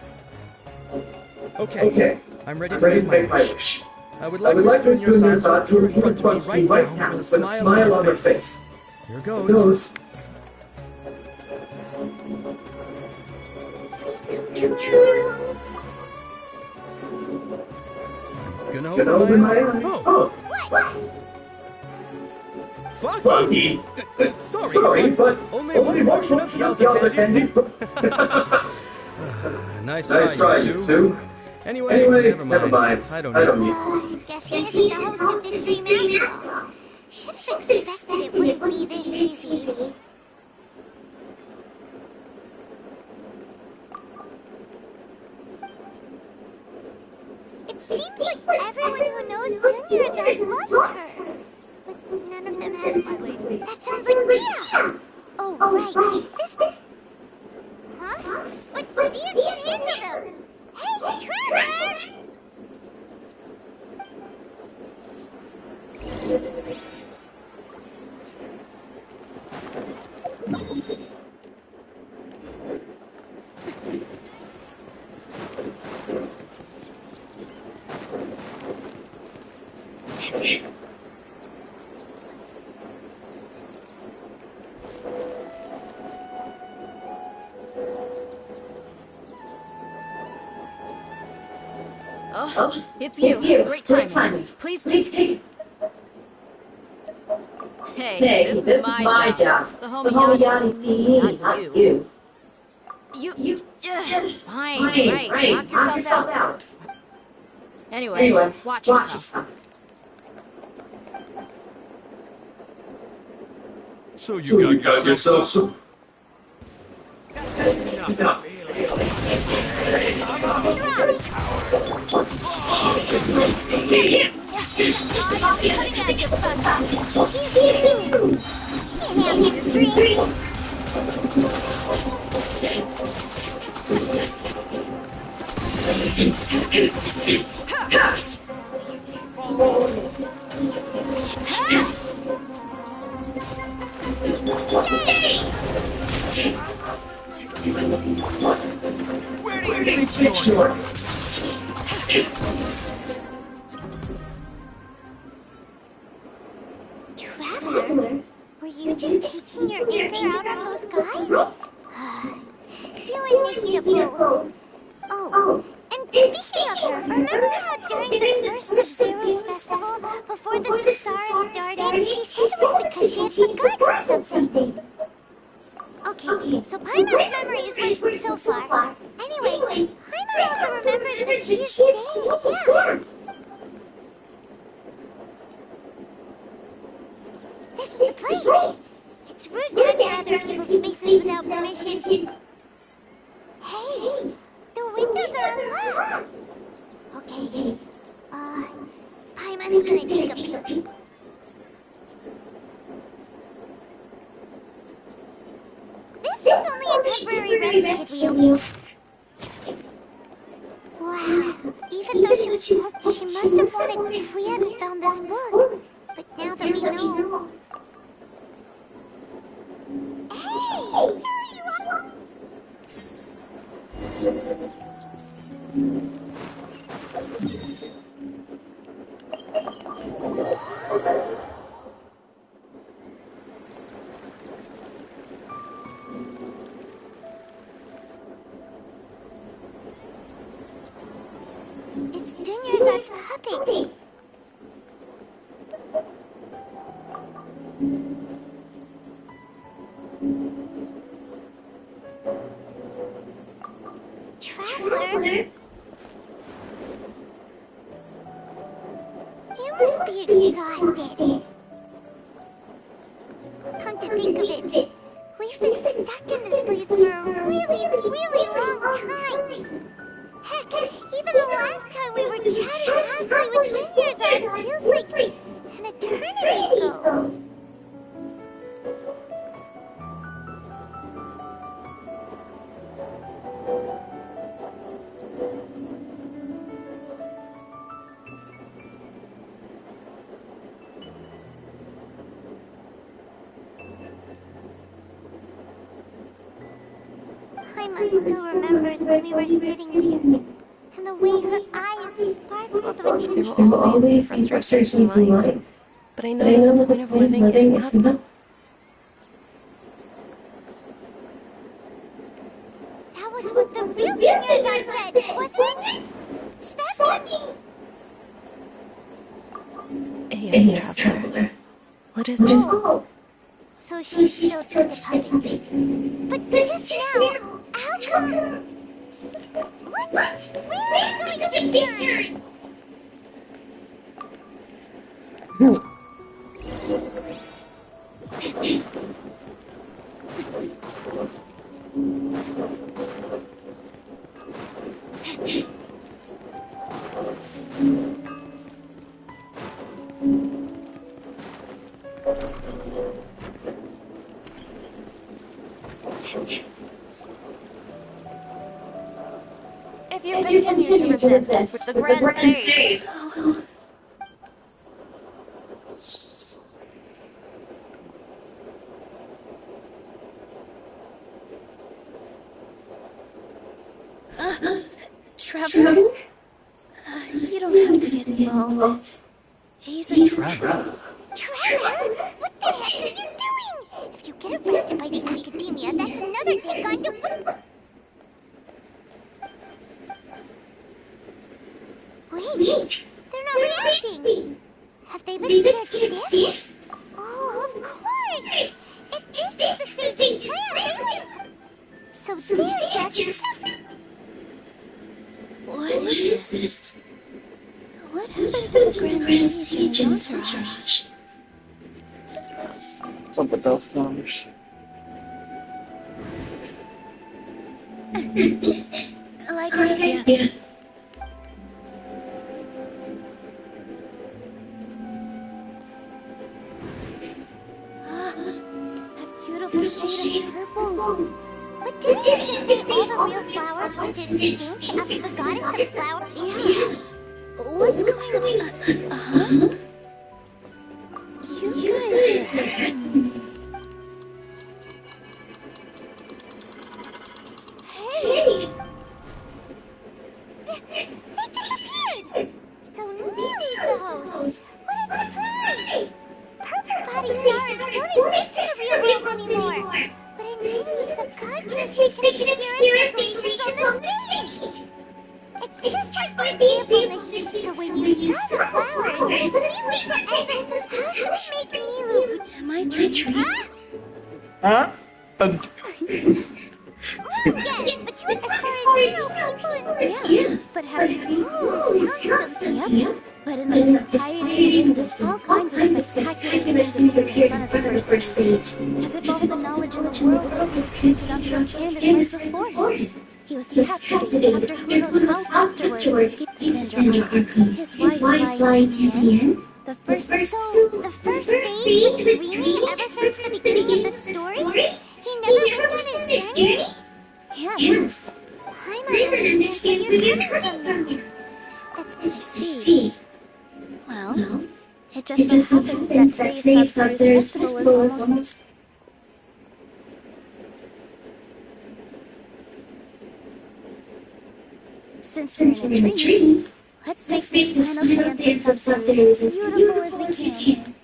Okay, I'm ready to make my wish. I would like Miss Dunyarzad to appear in front of me right now with a smile on her face. Here goes. Please come true. I'm gonna open my eyes. Oh! What? Funky! Sorry, but only one portion of the other candies. Nice try, you two. Anyway, never mind. I don't need. Guess he isn't the host of this dream after all. Should have expected it wouldn't be this easy. It seems like everyone who knows Dunyarzad loves her. But none of them have... That sounds like Dia! Oh, right. This... Huh? But Dia can't handle them! Hey, Trevor! Oh, it's you. Great timing. Please take it. Hey, this is my job. The homie yawns me, not you. You fine, right. Knock yourself out. Anyway, watch yourself. So you got yourself some... You're on. Where do you think you're... Trevor, were you just taking your anger out on those guys? You and Nikita both. Oh, and speaking of her, remember how during the first Sub-Zero's festival, before the Samsara started, she said it was because she had forgotten something? Okay, so Paimon's memory is working so far. Anyway, Paimon also remembers that she is staying here. This is the place. It's rude to enter other people's spaces without permission. Hey, the windows are unlocked. Okay, Paimon's gonna take a peek. This was only a temporary remedy, Shibyu. Wow, even though she was supposed, she must have thought it if we hadn't found this book. But now that we know... Hey! Hurry up! It's Dunyarzad's puppet. You must be exhausted. Come to think of it, we've been stuck in this place for a really long time. Heck, even the last time we were chatting happily with Denyerzad feels like an eternity ago. Paimon still remembers when we were sitting here, and the way her eyes sparkled when she... There will always be frustrations in life, but I know that the point of living is not... That was what the real Denyerzad said, wasn't it? Does that mean... Yes, Traveler. What is this? Oh. So she's still just a puppet. But just now, how come... What? Where are we going this time? If you continue to resist with the Grand Sage... Traveler? You don't have to get involved. He's a Trevor? What the heck are you doing? If you get arrested by the Academia, that's another day gone to... Wait, they're not reacting. Have they been scared stiff? Oh, of course. If this is the Sage's plan, they would... So they're just... What is this? What happened to the Grand Sage and his entourage? What's up with those flowers? Like yes. That beautiful shade of purple. But didn't you just say all the real flowers went extinct after the goddess of flowers? Yeah. What's going on? Huh? You guys are... Hey! They disappeared! So Nilu's the host! What a surprise! Purple body stars don't exist in the real world anymore! But in Nilu's subconscious, they can appear as decorations on the stage! It's just like the example in the heat. So when you saw the flower, it made me want to end this. How should we make Nilu? Am I dreaming? Huh? Yes, but you, as far as you know, people in... Yeah, but have you... sounds familiar. Yep. But in the Miss Piety and wisdom, all kinds of spectacular scenes appeared in front of the first stage. As if all the knowledge in the world was being painted onto a canvas right before him. He was captivated after who knows how afterward. The tender uncles, his wife lying in the end. The first sage was dreaming ever since the beginning of the story? He never went on his journey? Yes. Paimon understands where you're coming from now. That's good to see. Well, it just so happens that today's Sub-Zero's festival is almost... Since we're in a dream, let's make this final dance of Sub-Zero's as beautiful as we can.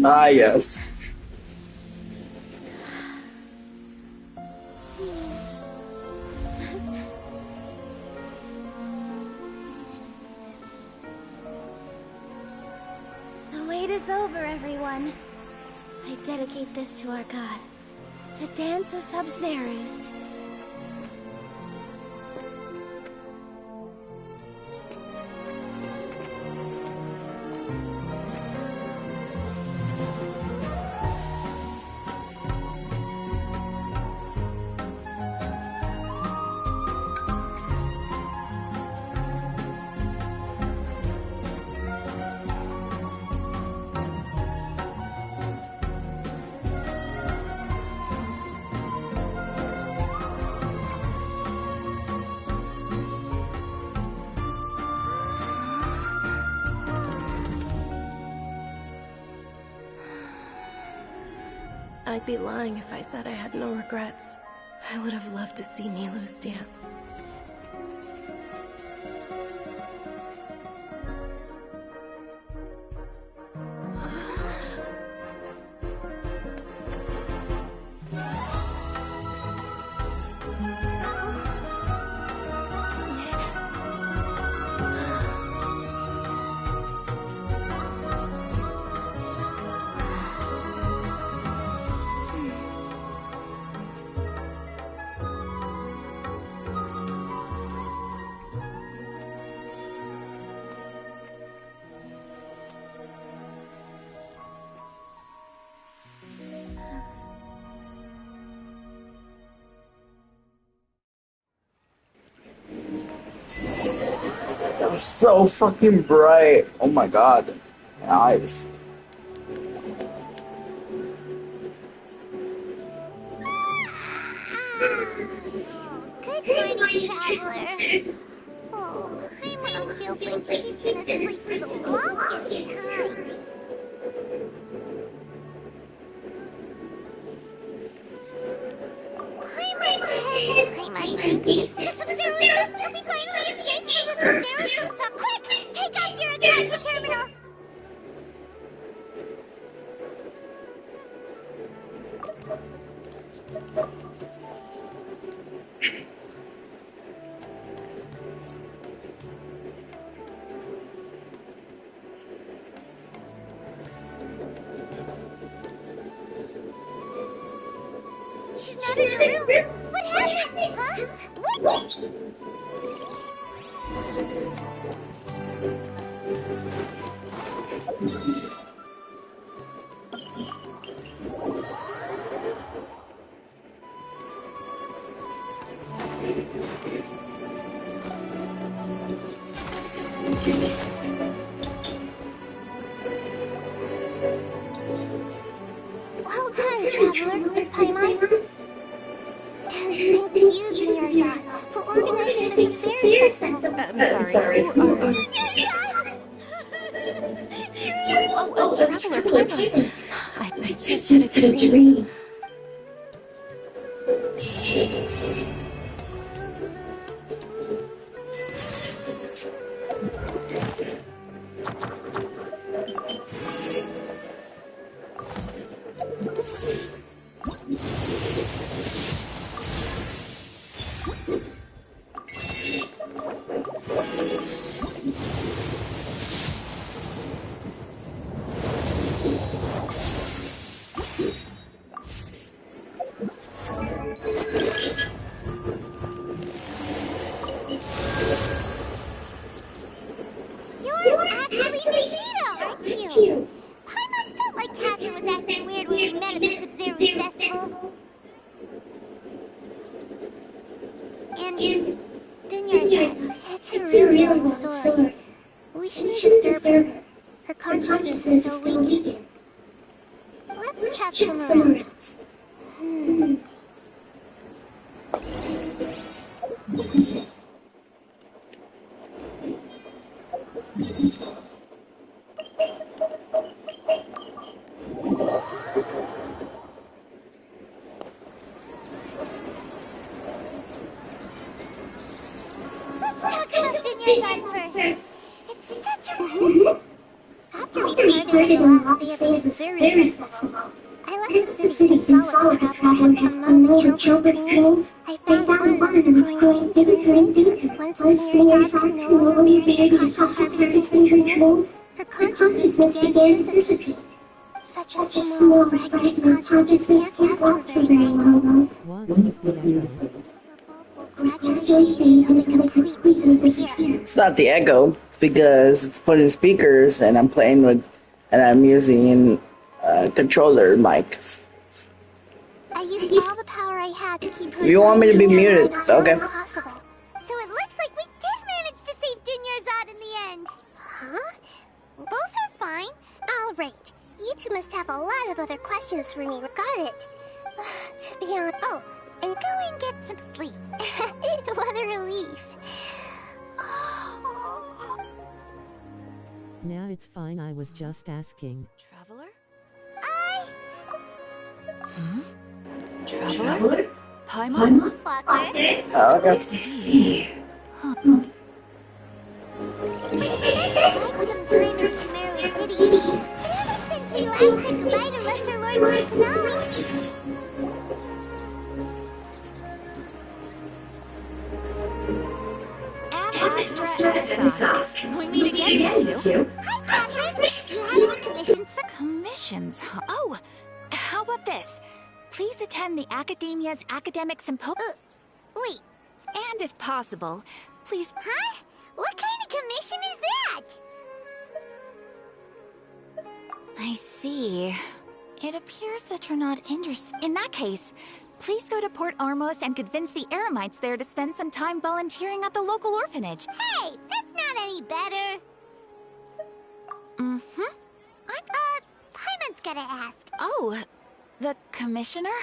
Ah, yes. The wait is over, everyone. I dedicate this to our god. The Dance of Sub-Zerus. I'd be lying if I said I had no regrets. I would have loved to see Nilou's dance. That was so fucking bright. Oh my god. My eyes. Good morning, traveler. Oh, Paimon feels like she's been asleep for the longest time. Paimon's head. Paimon thinks the Sub-Zero have we finally escaped from the Sub-Zero Sum-Sum? Quick! Take out your attachment terminal! She's not in her room. What happened? Huh? What? Well done, traveler. Paimon. And thank you, Junior, for organizing the Sub-Zerus Festival. I'm sorry, who are... Traveler Paimon. I just had a dream. You're actually Vegeta, aren't you? Paimon felt like Catherine was acting weird when we met at the Sub-Zerus Festival. And Junior, it's a really long story. We shouldn't disturb her. Her consciousness is still weak. Let's chat somewhere else. Let's talk about Junior's art first. It's such a... After we parted on the last day of the Sub-Zerus Festival, I left the city to consult with the traveler among the countless trains. I found one that was growing faint. Once Junior's eyes no longer bearing the caution harvesting trains, her consciousness began to dissipate. such a small fragment of consciousness can't last for very long. What with the echo? Will gradually fade until they completely disappear. It's not the echo. It's because it's put in speakers, and I'm playing with, and I'm using a controller mic. I used all the power I had to keep her. You want me to be muted? Okay. As possible. So it looks like we did manage to save Dunyarzad in the end. Huh? Both are fine. All right. You two must have a lot of other questions for me. Got it. To be honest. Oh, and go and get some sleep. What a relief. Nah, it's fine. I was just asking. Traveler? Hmm? Traveler? Paimon? Walker? Okay. I see. Huh. We spent quite some time in Sumeru City, and ever since we last said goodbye to Lesser Lord Kusanali. Astra Abisask. We meet again, you two. Hi, Catherine. Do you have any commissions for... Commissions, huh? Oh, how about this? Please attend the Academia's Academic Symposium. Wait. And if possible, please... Huh? What kind of commission is that? I see. It appears that you're not interested. In that case, please go to Port Ormos and convince the Eremites there to spend some time volunteering at the local orphanage. Hey, that's not any better. Mm-hmm. Paimon's gotta ask. Oh, the commissioner?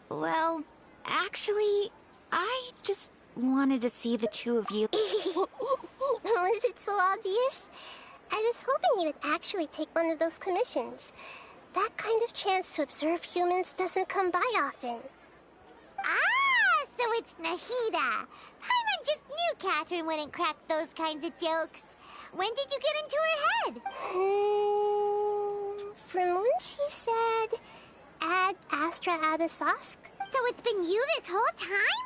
Well, actually, I just wanted to see the two of you. Was it so obvious? I was hoping you would actually take one of those commissions. That kind of chance to observe humans doesn't come by often. Ah, so it's Nahida. Paimon just knew Catherine wouldn't crack those kinds of jokes. When did you get into her head? From when she said, Ad Astra Abisask. So it's been you this whole time?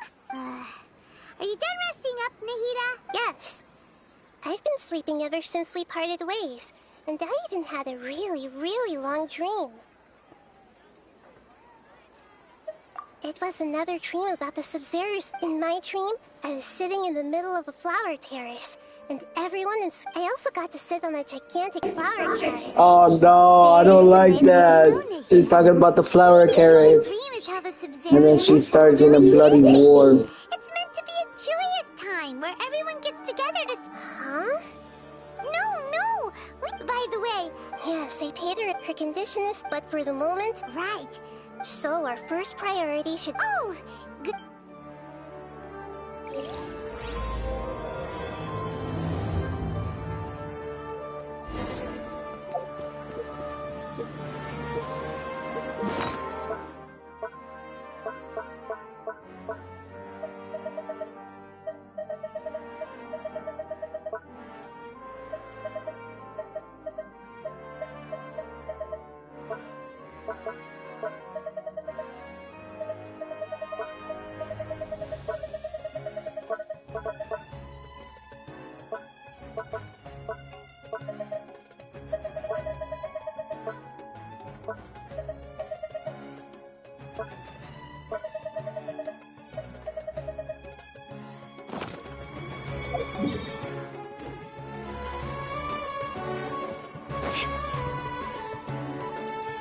Are you done resting up, Nahida? Yes. I've been sleeping ever since we parted ways, and I even had a really long dream. It was another dream about the Sub-Zerus. In my dream, I was sitting in the middle of a flower terrace, and everyone in... I also got to sit on a gigantic flower carriage. Oh no, I don't like that. She's talking about the flower carriage. And then she starts in a bloody war. It's meant to be a joyous time where everyone gets together to... Huh? No. Wait, by the way... Yes, I paid her. Her condition is but for the moment. Right. So our first priority should... Oh! Good.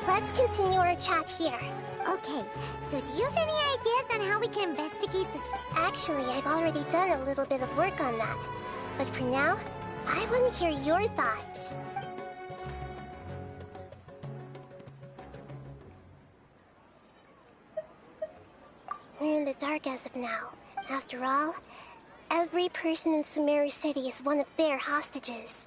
Let's continue our chat here. Okay, so do you have any ideas on how we can investigate this? Actually, I've already done a little bit of work on that. But for now, I want to hear your thoughts. We're in the dark as of now. After all, every person in Sumeru City is one of their hostages.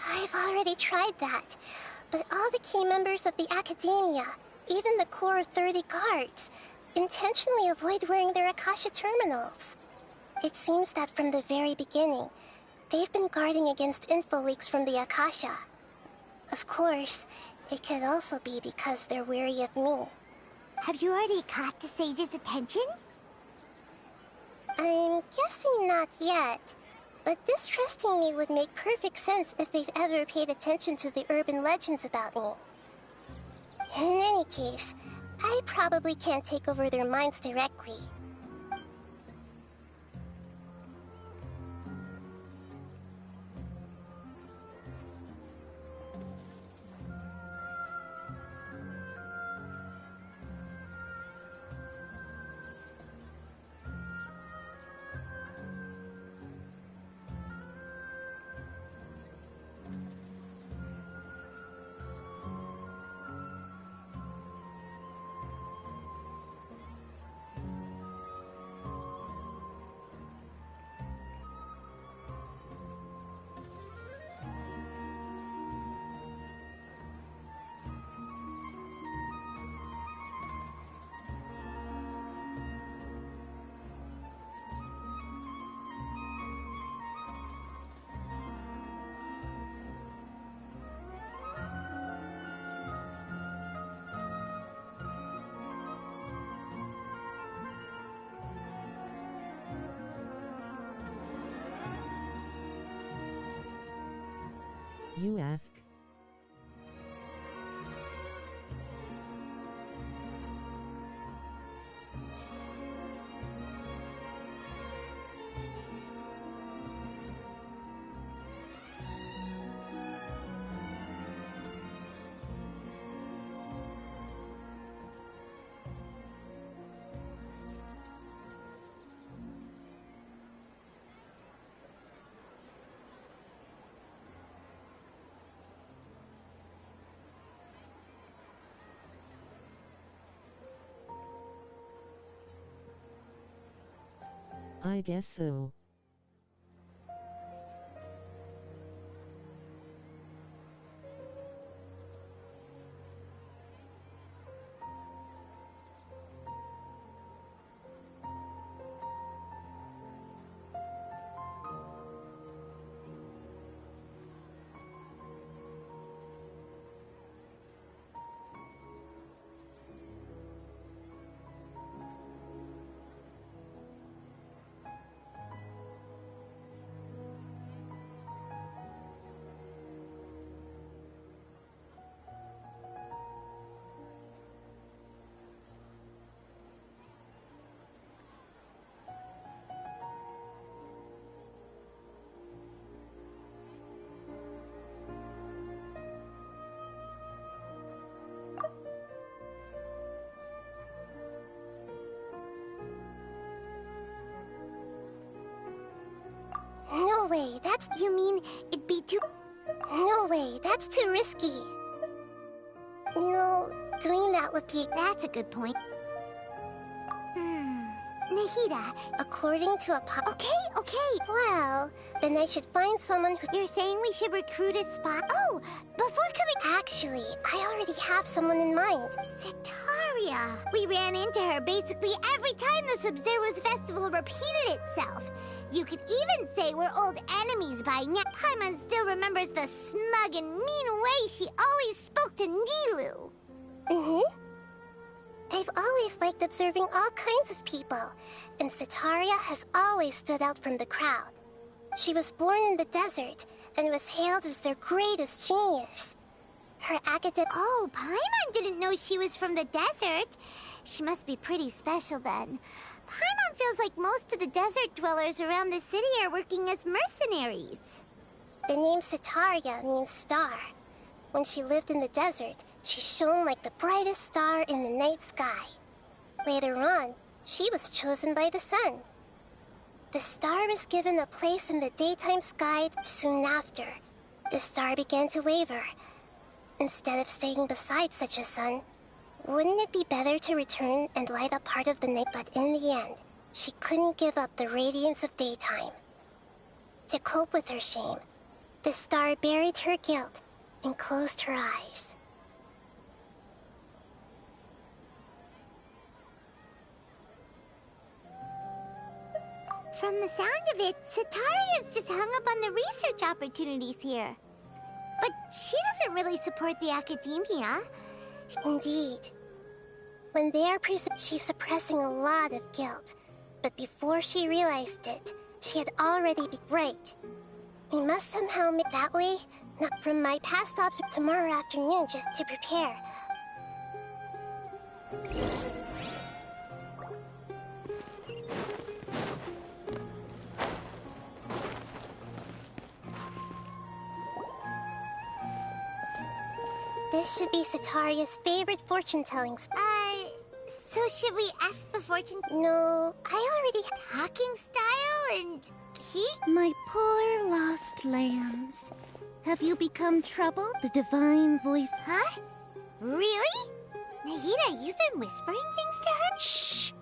I've already tried that, but all the key members of the Academia, even the core 30 guards, intentionally avoid wearing their Akasha terminals. It seems that from the very beginning, they've been guarding against info leaks from the Akasha. Of course, it could also be because they're wary of me. Have you already caught the Sage's attention? I'm guessing not yet. But this trusting me would make perfect sense if they've ever paid attention to the urban legends about me. In any case, I probably can't take over their minds directly. You ask. I guess so. No way, You mean it'd be too... No way, that's too risky. No, doing that would be... That's a good point. Nahida. According to a Okay. Well, then I should find someone who... You're saying we should recruit a spy? Oh, before coming... Actually, I already have someone in mind. Setaria. We ran into her basically every time the Sub-Zero's festival repeated itself. You could even say we're old enemies by now. Paimon still remembers the smug and mean way she always spoke to Nilou. I've always liked observing all kinds of people, and Setaria has always stood out from the crowd. She was born in the desert and was hailed as their greatest genius. Her academic... Oh, Paimon didn't know she was from the desert. She must be pretty special then. Paimon feels like most of the desert dwellers around the city are working as mercenaries. The name Setaria means star. When she lived in the desert, she shone like the brightest star in the night sky. Later on, she was chosen by the sun. The star was given a place in the daytime sky. Soon after, the star began to waver. Instead of staying beside such a sun, wouldn't it be better to return and light up part of the night? But in the end, she couldn't give up the radiance of daytime. To cope with her shame, the star buried her guilt and closed her eyes. From the sound of it, Setaria's just hung up on the research opportunities here. But she doesn't really support the academia. Indeed. When they are she's suppressing a lot of guilt, But before she realized it, she had already been right. We must somehow make that way, not from my past stops tomorrow afternoon just to prepare. This should be Sataria's favorite fortune-telling spot. So should we ask the fortune? No, I already Talking style and key? My poor lost lambs. Have you become troubled? The divine voice. Huh? Really? Nahida, you've been whispering things to her? Shh.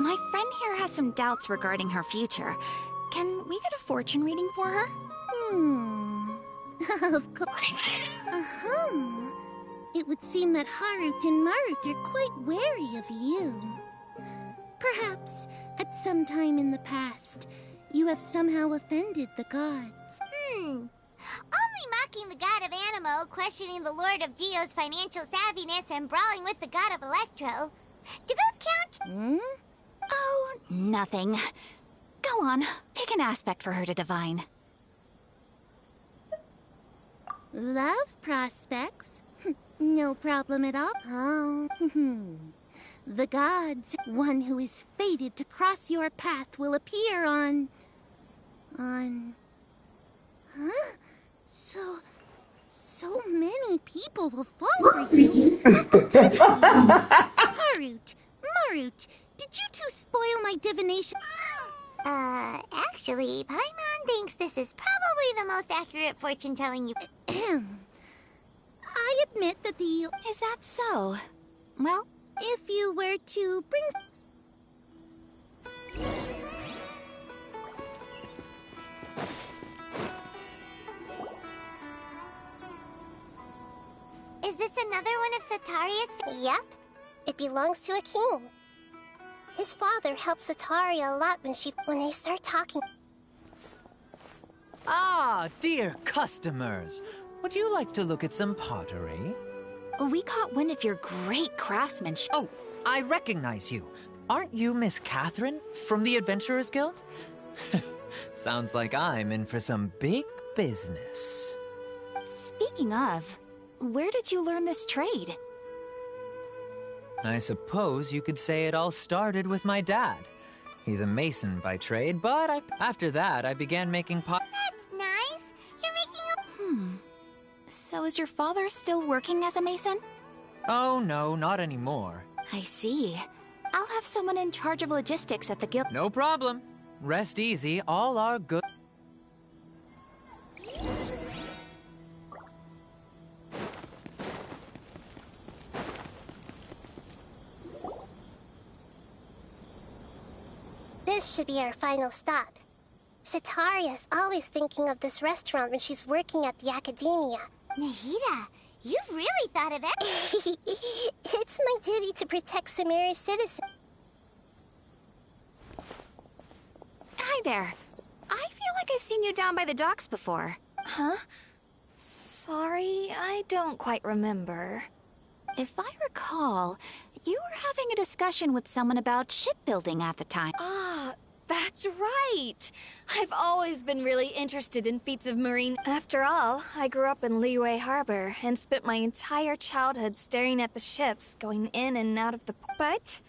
My friend here has some doubts regarding her future. Can we get a fortune reading for her? Of course. It would seem that Harut and Marut are quite wary of you. Perhaps, at some time in the past, you have somehow offended the gods. Only mocking the god of Animo, questioning the lord of Geo's financial savviness, and brawling with the god of Electro. Do those count? Oh, nothing. Go on, pick an aspect for her to divine. Love prospects? No problem at all. Oh. The gods, one who is fated to cross your path, will appear on... Huh? So many people will fall for you. Harut, Marut, did you two spoil my divination? Actually, Paimon thinks this is probably the most accurate fortune-telling you... I admit that the... Is that so? Well, if you were to bring... Is this another one of Sataria's... Yep. It belongs to a king. His father helps Sataria a lot when they start talking. Ah, dear customers. Would you like to look at some pottery? We caught wind of your great craftsmanship. Oh, I recognize you. Aren't you Miss Catherine from the Adventurers Guild? Sounds like I'm in for some big business. Speaking of, where did you learn this trade? I suppose you could say it all started with my dad. He's a mason by trade, but after that I began making That's nice. You're making a... So is your father still working as a mason? Oh no, not anymore. I see. I'll have someone in charge of logistics at the guild. No problem. Rest easy, all are good. This should be our final stop. Sataria's always thinking of this restaurant when she's working at the academia. Nahida, you've really thought of it. It's my duty to protect Samaria's citizens. Hi there. I feel like I've seen you down by the docks before. Huh? Sorry, I don't quite remember. If I recall, you were having a discussion with someone about shipbuilding at the time. Ah, that's right! I've always been really interested in feats of marine... After all, I grew up in Liyue Harbor and spent my entire childhood staring at the ships going in and out of the... But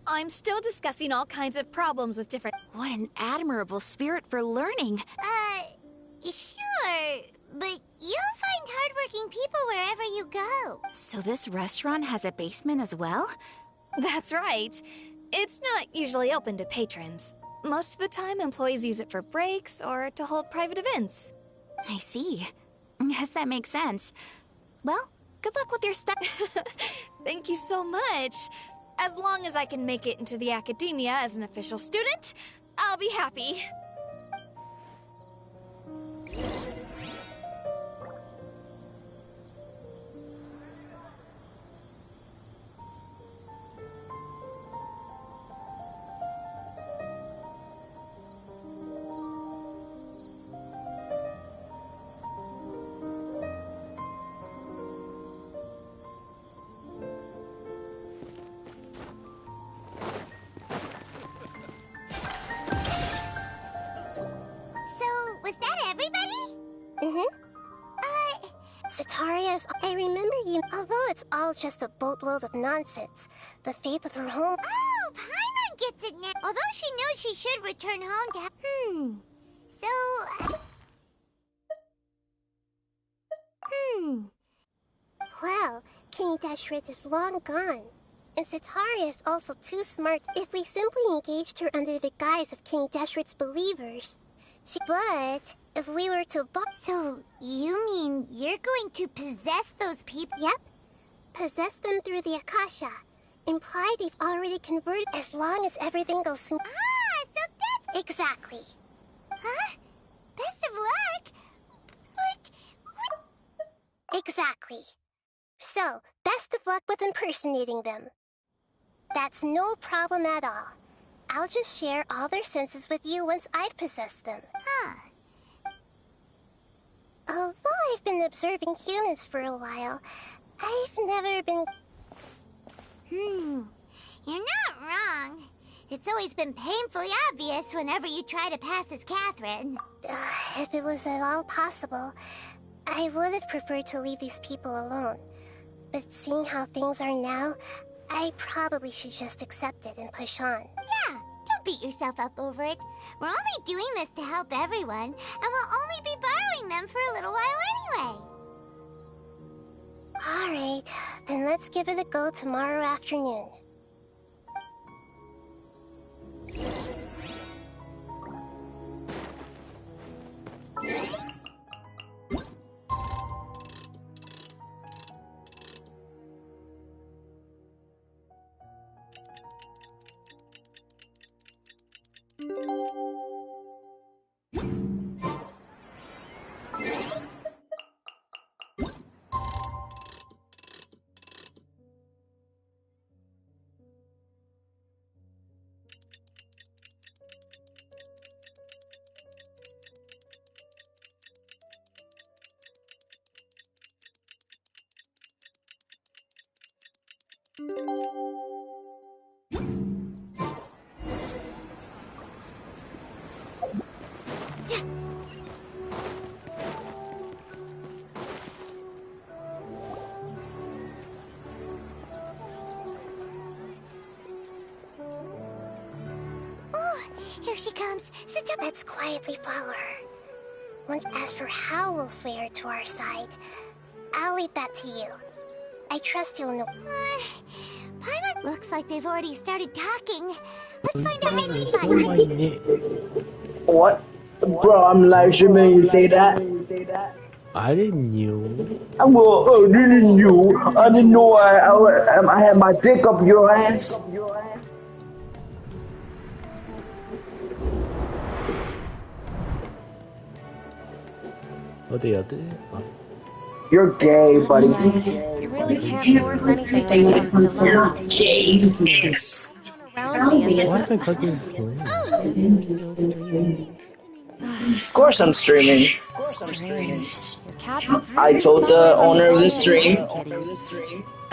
I'm still discussing all kinds of problems with different... What an admirable spirit for learning! Sure, but you'll find hardworking people wherever you go. So this restaurant has a basement as well? That's right. It's not usually open to patrons. Most of the time, employees use it for breaks or to hold private events. I see. Guess that makes sense. Well, good luck with your stuff. Thank you so much. As long as I can make it into the academia as an official student, I'll be happy. I remember you. Although it's all just a boatload of nonsense, the faith of her home. Oh, Paimon gets it now. Although she knows she should return home to... Well, King Deshret is long gone. And Sitaria is also too smart. If we simply engaged her under the guise of King Deshret's believers, but if we were to So, you mean you're going to possess those people? Yep. Possess them through the Akasha. Imply they've already converted as long as everything goes smooth. Ah, so that's... Exactly. Huh? Best of luck? What? Exactly. So, best of luck with impersonating them. That's no problem at all. I'll just share all their senses with you once I've possessed them. Huh. Although I've been observing humans for a while, I've never been... You're not wrong. It's always been painfully obvious whenever you try to pass as Catherine. If it was at all possible, I would have preferred to leave these people alone. But seeing how things are now, I probably should just accept it and push on. Yeah, don't beat yourself up over it. We're only doing this to help everyone, and we'll only be borrowing them for a little while anyway. Alright, then let's give it a go tomorrow afternoon. Here she comes. Sit down. Let's quietly follow her. As for how we'll sway her to our side, I'll leave that to you. I trust you'll know. Paimon looks like they've already started talking. Let's find out how this spot. What? Bro, I'm live streaming. You say that? I didn't know. Well, didn't you? I didn't know I had my dick up your ass. You're gay, buddy. You really can't force anything when it comes to love. Gay. Yes. Around me is Why is my cousin playing? Of course I'm streaming. Strange. Your cat's I told the owner of the stream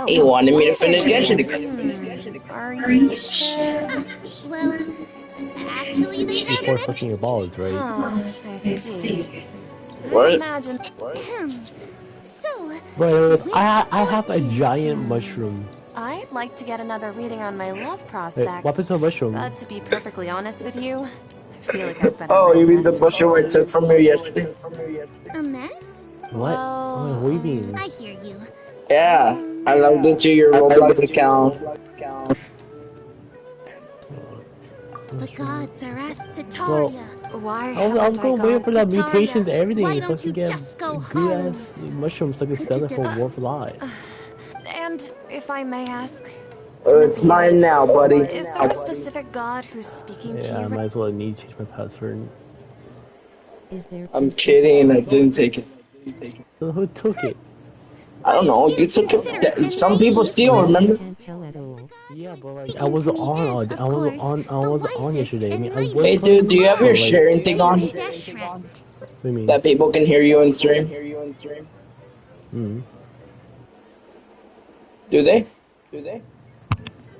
he wanted me to finish Genshin again. Are you sure? Well, actually, they Before sucking your balls, right? I see. What? Imagine. So, But I have a giant mushroom. I'd like to get another reading on my love Wait, prospects. what happened to a mushroom? But to be perfectly honest with you, I feel like I've been Oh, you mean the mushroom I took from you yesterday? a mess? What? Oh, what do you mean? I hear you. Yeah, I logged into your Roblox account. The gods are at Sitaria. Why I was going to wait for that Sitaria, mutation to everything why so I don't can you get just go good home? ass mushrooms so I can sell it for worth a lot. And if I may ask, It's mine now, buddy. is there a specific god who's speaking to Yeah, I you? might as well need to change my password. I'm kidding, I didn't take it. So who took it? I don't know, you took it. Some people steal, remember? Yeah, but like I wasn't on yesterday. I mean, I was. Hey dude, do you have your but, like, sharing thing on? What do you mean? That people can hear you in stream? Do they?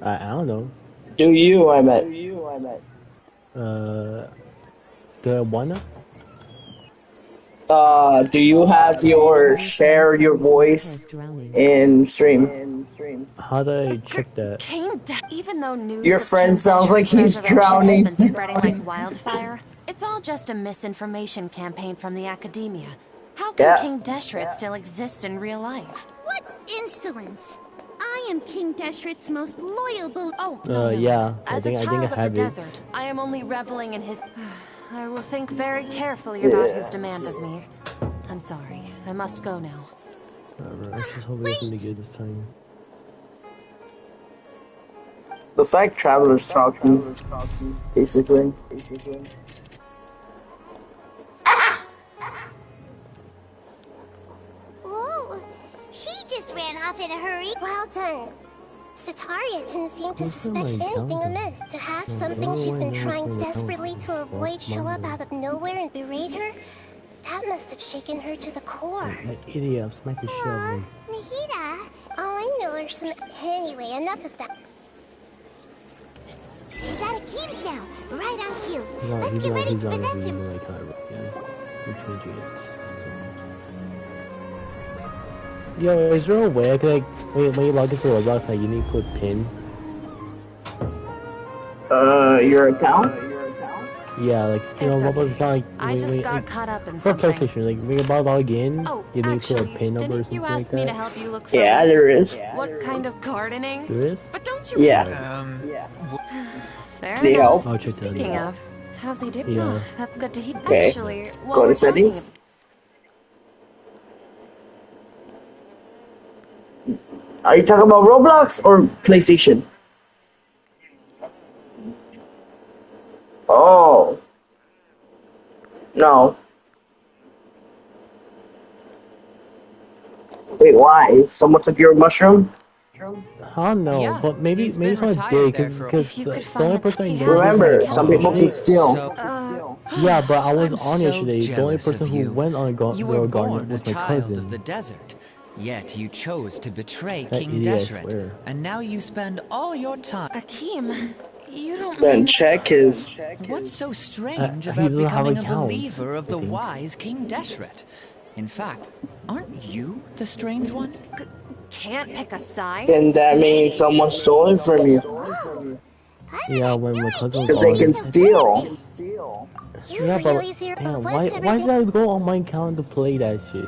I don't know. Do you, I meant. Do I wanna? Do you have your share your voice in stream? How do I check that? Even though news Your of friend King sounds like Deshret's he's resurrection has drowning. been spreading like wildfire, it's all just a misinformation campaign from the academia. How can Yeah. King Deshret still exist in real life? What insolence! I am King Deshret's most loyal Yeah, I As think a I child of the have it. desert, I am only reveling in his... I will think very carefully about his demand of me. I'm sorry. I must go now. Whatever, I just hope it's really good this time. The fact travelers talking, basically. Whoa! She just ran off in a hurry. Well done. Sataria didn't seem to Who's suspect my anything accountant? amiss. To have Yeah, something I she's don't been know trying what's my desperately accountant. to avoid show up Monday. out of nowhere and berate her, that must have shaken her to the core. That idiot, I'll smack the shit out of him. Nahida, all I know are some... Anyway, enough of that. He's out of Keem's now. Right on cue. No, Let's he's get not, ready he's to not possess really him. like how we're changing it. Yo, is there a way I could like, when you log into Roblox, like you need to put PIN? Your account? Yeah, like, you know, It's Roblox okay. got like, I just got like, caught up in for something. PlayStation, like, when you log in, Oh, you need to put actually, a PIN number or didn't something you like ask me to that. help you look for Yeah, work? there is. What kind of gardening? There is? But don't you... Yeah. Fair Need enough. help? I'll check that Speaking out. of, how's he doing? Yeah. Oh, that's good to hear. Okay. Actually, while Go we're to settings. talking... Are you talking about Roblox or PlayStation? Oh. No. Wait, why? Someone took your mushroom? I don't know, Yeah, but maybe he's been someone retired did, there for a because If you could the find only the person I he know has Remember, it. some people can steal. Yeah, but I was I'm on so yesterday. The only jealous person of who you. went on You the were garden born a was my child cousin. of the desert, yet you chose to betray That King idiot, I Deshret, swear. and now you spend all your time. Akeem, you don't Then mean... check his... What's so strange he about doesn't have becoming a account, believer of I the think. wise King Deshret? In fact, aren't you the strange one? Can't pick a side? Then that means someone stole it from you. Yeah, when my cousin was Because they on. can steal. You Yeah, really but zero damn, what's why did I go on my account to play that shit?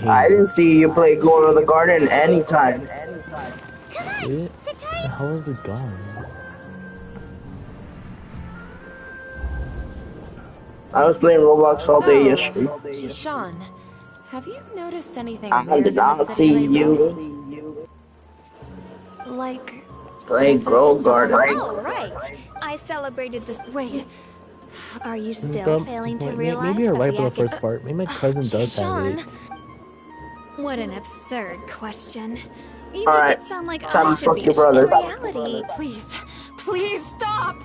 I didn't see you play Go to the Garden anytime. Did it? How was it gone? I was playing Roblox all day yesterday. Jishan, have you noticed anything I weird did in the not city see lately? you Like... play Go Garden. Oh, right. I celebrated this. Wait. Are you still But failing to maybe realize you're that right the for the first part. Maybe my cousin does have it. What an absurd question. You All make right, it sound like time I to should fuck be your brother. in reality. Please stop!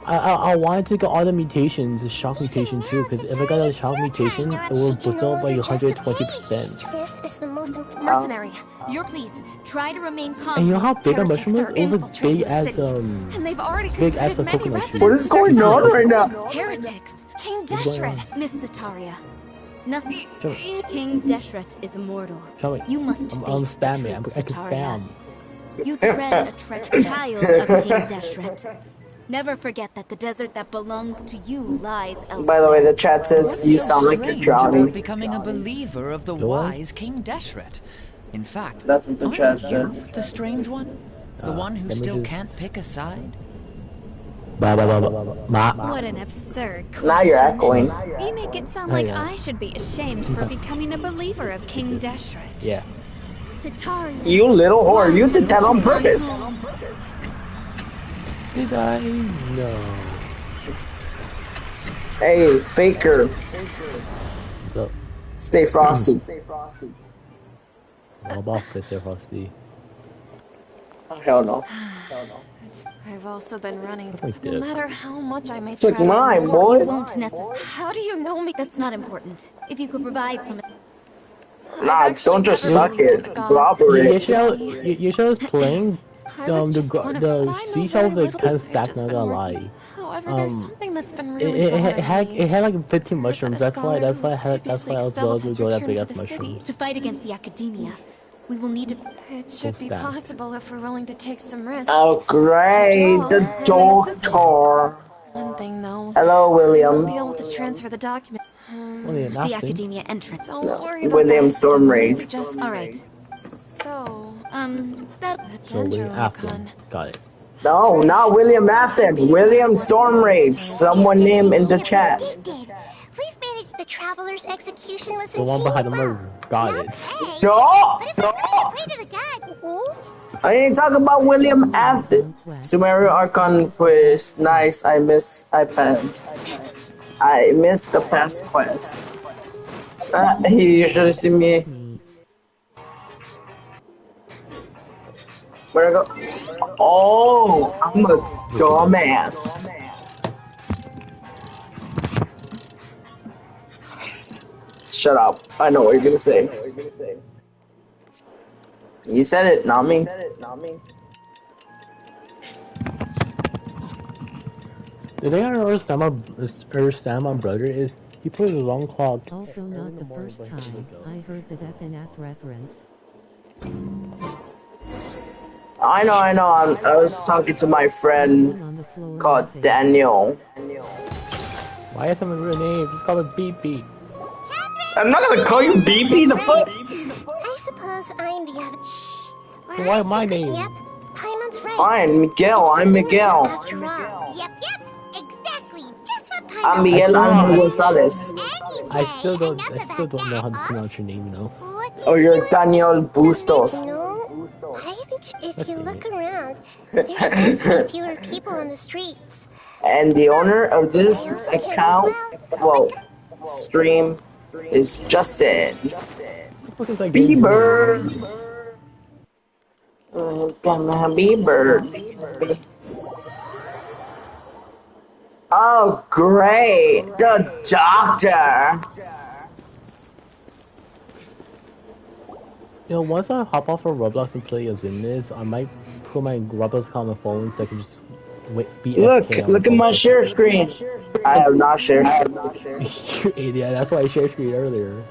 I wanted to get all the mutations, the shock mutation too, because if I got a shock mutation, it will boost up by 120%. This is the most Mercenary, you're please try to remain calm. And you know how big a Heretics mushroom is? are It was like infiltrating big the as city, and they've already big as converted a many coconut tree. residents What is to their going on side. right now? Heretics, King What's going on? Deshret, Miss Sataria. Nothing. Show me. King Deshret is immortal. Show me. You must I'm face the spamming. truth, I can Sataria. spam. You tread a treacherous child of King Deshret. Never forget that the desert that belongs to you lies elsewhere. By the way, the chat says you What's sound so like you're strange drowning. about becoming a believer of the Do I? wise King Deshret? In fact, That's what the aren't chat you said. the strange one? The one who let me still just- can't pick a side? What an absurd question. Now you're echoing. You make it sound I like know. I should be ashamed for becoming a believer of King Deshret. Yeah. Sataria. You little whore, you did that on purpose. Did I? No. Hey, faker. What's up? Stay frosty. All about fit there, Frosty. Oh, hell no. I've also been running, like but no that. matter how much I may Took try... mine, You boy. won't necessarily. How do you know me? That's not important. If you could provide some. Nah, don't just suck it. Blobber Yeah, it. Yesha was playing, I was just one of the I know seashell very was like little. kind of I've stacked. just Not been gonna working. lie. However, there's something that's been It, really it, bothering me. it had like 15 I heard mushrooms. that a That's why scholar who was that's previously why I was expelled willing to has go that returned big to ass the city. mushrooms. To fight against the academia, we will need to... It So should be stacked. possible if we're willing to take some risks. Oh, great, After the all, I'm an assistant. doctor. One thing though, Hello, I won't William. be able to transfer the document. the academia entrance. Don't worry about William that. Stormrage. Suggest. All right. So, that... the So William Afton. Dendrocon. Got it. No, not William Afton. William Stormrage. Someone name in the chat. We've managed the Traveler's execution with The one behind the murder. Got it. No! Pray to the god. I didn't talk about William Afton. Sumeru Archon quiz. Nice. I missed the past quest. You should have seen me. Where'd I go? Oh, I'm a dumbass. Shut up. I know what you're gonna say. You said it, not me. The thing I don't understand my brother is he put the wrong clock. Also not the first time I heard the FNF reference. I know. I was talking to my friend called Daniel. Why is that my real name? Just call it BP. I'm not gonna call you BP. The fuck? I suppose I'm the other. Shh. So why my name? Yep. Paimon's right. Fine, Miguel. I'm Miguel. After all. Yep. Exactly. Just what Paimon I'm Miguel Angel Gonzalez. I still don't know how to pronounce your name, you know. Oh, you're Daniel Bustos. No, I think if you look around, there seems to be fewer people on the streets. And the owner of this account, stream, is Justin Bieber. Bieber. Oh, great! The doctor. You know, once I hop off of Roblox and play in this, I might put my Roblox account on my phone so I can just Look at my share screen. I have not shared screen. You idiot, that's why I shared screen earlier.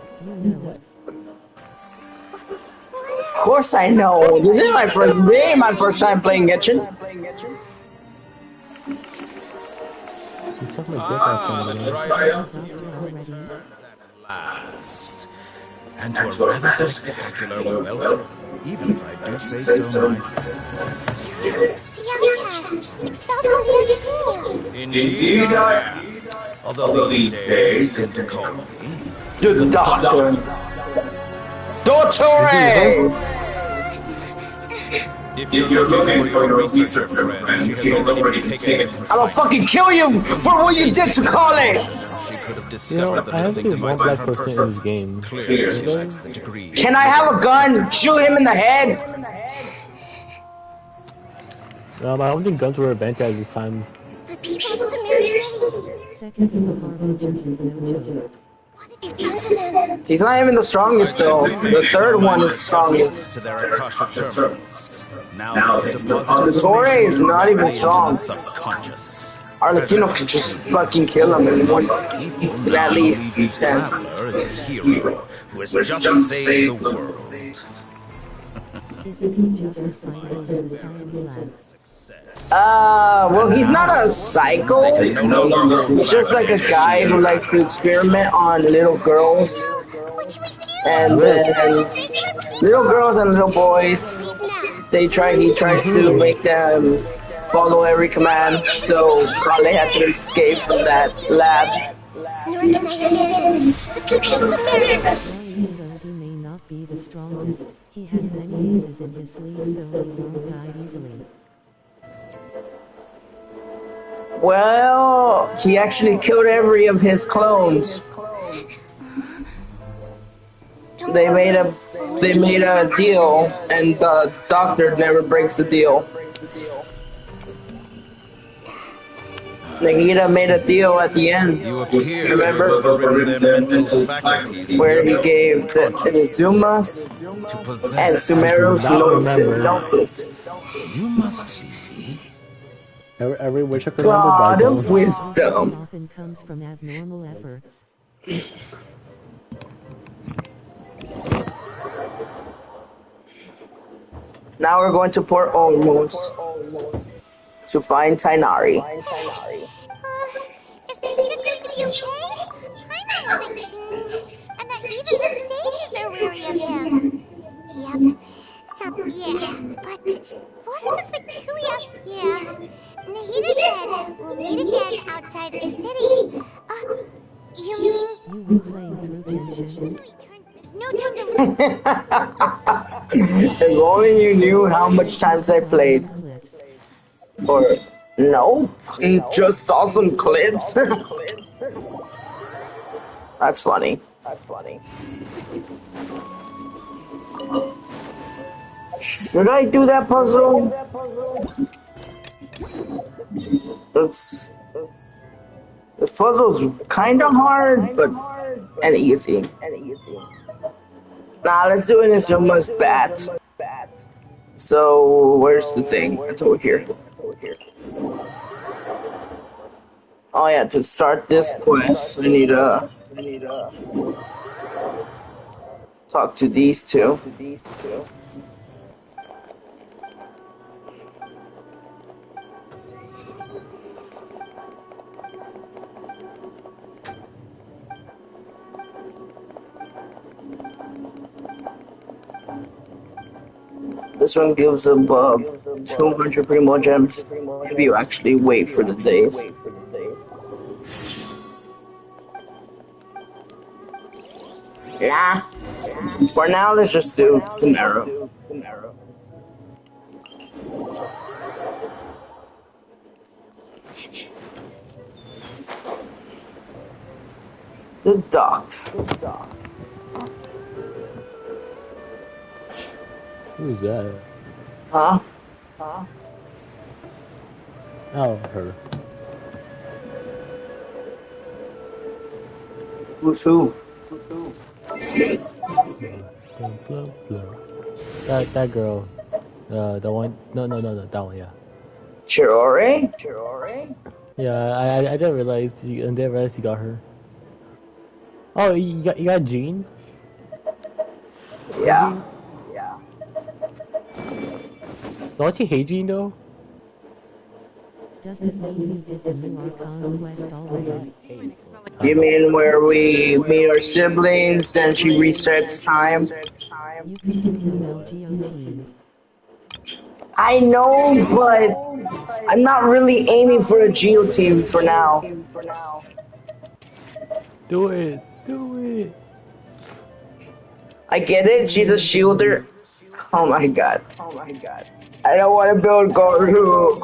Of course I know. This is my first time playing Genshin. The triumph returns at last. And to a rather spectacular welcome, even if I do say so myself. The outcast, expelled from the academia. Indeed I am. Although these days they tend to call me the doctor. Doctor! If you're looking for your researcher friend, she has already been taken. I'll fucking kill you for what you did to college! She could have discovered I have to one black person in this game. Clearly lacks the degree. Can I have a gun? Shoot him in the head? I don't think guns were invented at this time. The people of Sumeru City. Second in the Harbingers is no joke. What have you done to them? He's not even the strongest though. The third one is strongest. To their Akasha terminals. Now they can deposit The Torre is not even strong. subconscious. Arlecchino could just fucking kill him in one. At least This traveler is a hero who has just saved the world. Isn't he just a psycho in the science lab? Well, he's not a psycho. He's just like a guy who likes to experiment on little girls. And then little girls and little boys, he tries to make them follow every command, so all they have to escape from that lab. Nor can I abandon the people of Sumeru. Though he may not be the strongest, he has many aces in his sleeve, so he won't die easily. Well, he actually killed every of his clones. They made a deal, and the doctor never breaks the deal. Nagita made a deal at the end. Remember? Where he gave the Inuzumas and Sumeru's gnosis. You must see. Every wish I could remember, but I don't. Wisdom often comes from abnormal efforts. Now we're going to Port Olmos to find Tainari. Is Nahida going to be okay? Paimon wasn't... and that even the sages are weary of him. Yep. Yeah. But what are the Fatuia? Yeah. Nahida said we'll meet again outside of the city. You mean... You were playing through Genshin. There's no time to... If only you knew how much times I played. Or, nope, just saw some clips. That's funny. Should I do that puzzle? This puzzle's kinda hard, but and easy. Nah, let's do Inuzuma's bat. So, where's the thing? It's over here. Oh yeah, to start this quest, I need to talk to these two. This one gives above 200 primo gems if you actually wait for the days. Nah. For now, let's just do some arrow. The docked. Who's that? Huh? Oh, her. Who's who? That girl. The one. No, that one. Yeah. Chirore? Yeah, I didn't realize you. I didn't realize you got her. Oh, you got Jean? Yeah. Don't you hate Jean though? Does that mean you did the new Archon quest already? You mean where we meet our siblings, then she resets time? You can do MLGOT. I know, but I'm not really aiming for a Geo team for now. Do it. I get it, she's a shielder. Oh my god. I don't want to build Goru.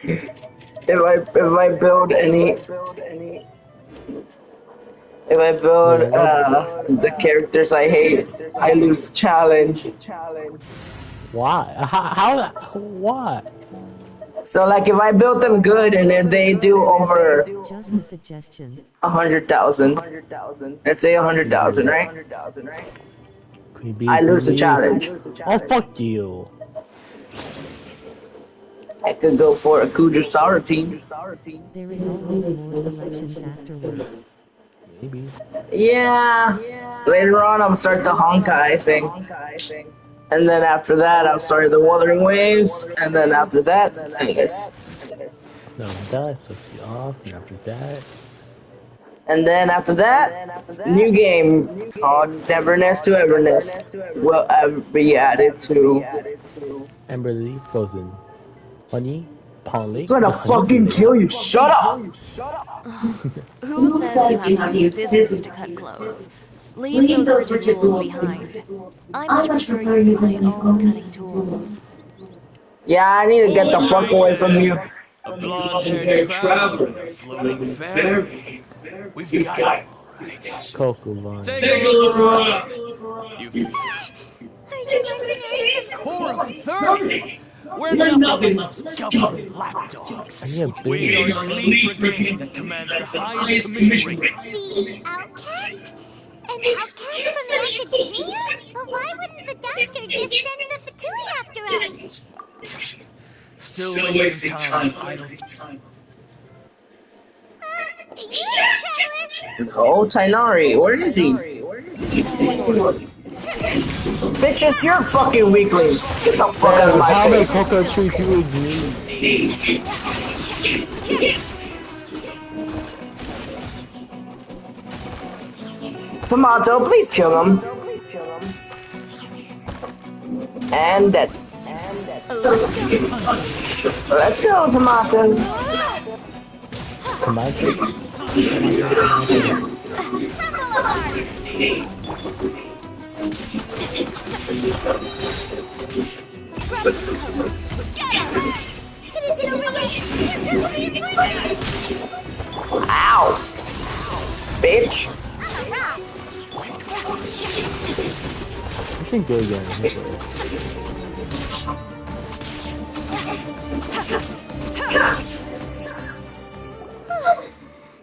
If I build the characters I hate, I lose the challenge. Why? How? What? So like if I build them good and if they do over Just a suggestion. 100,000, let's say 100,000, right? I lose the challenge. Oh fuck you! I could go for a Kujusaru team. There is always more selections afterwards. Maybe. Yeah. Later on, I'll start the Honkai thing. And then after that, I'll start the Wuthering Waves. And then after that, Zengus. No, that sucks you off. And after that. And then after that, new game called Neverness to Everness will be added to. Emberly Frozen. Honey, Pond Lake. I'm gonna fucking kill you! Shut up! Who says you have to use scissors to cut clothes? Leave those rigid rules behind. I much prefer using my own cutting tools. Yeah, I need to get the fuck away from you. A blonde-haired traveler in a floating fairy. We've got it, right. Coco Vine. Take a look around. You Core of 30. We're nothing but those government lapdogs. We are your elite brigade that commands the highest commission rate. The outcast? An outcast from the academia? But why wouldn't the doctor just send the Fatui after us? Still wasting time idle. Oh, Tainari, where is he? Bitches, you're fucking weaklings. Get the fuck out of my how many face. coconut trees you would need? Tomato, please kill him. And dead. Let's go, Tomato. Tomato. Ow! Bitch. You can go again.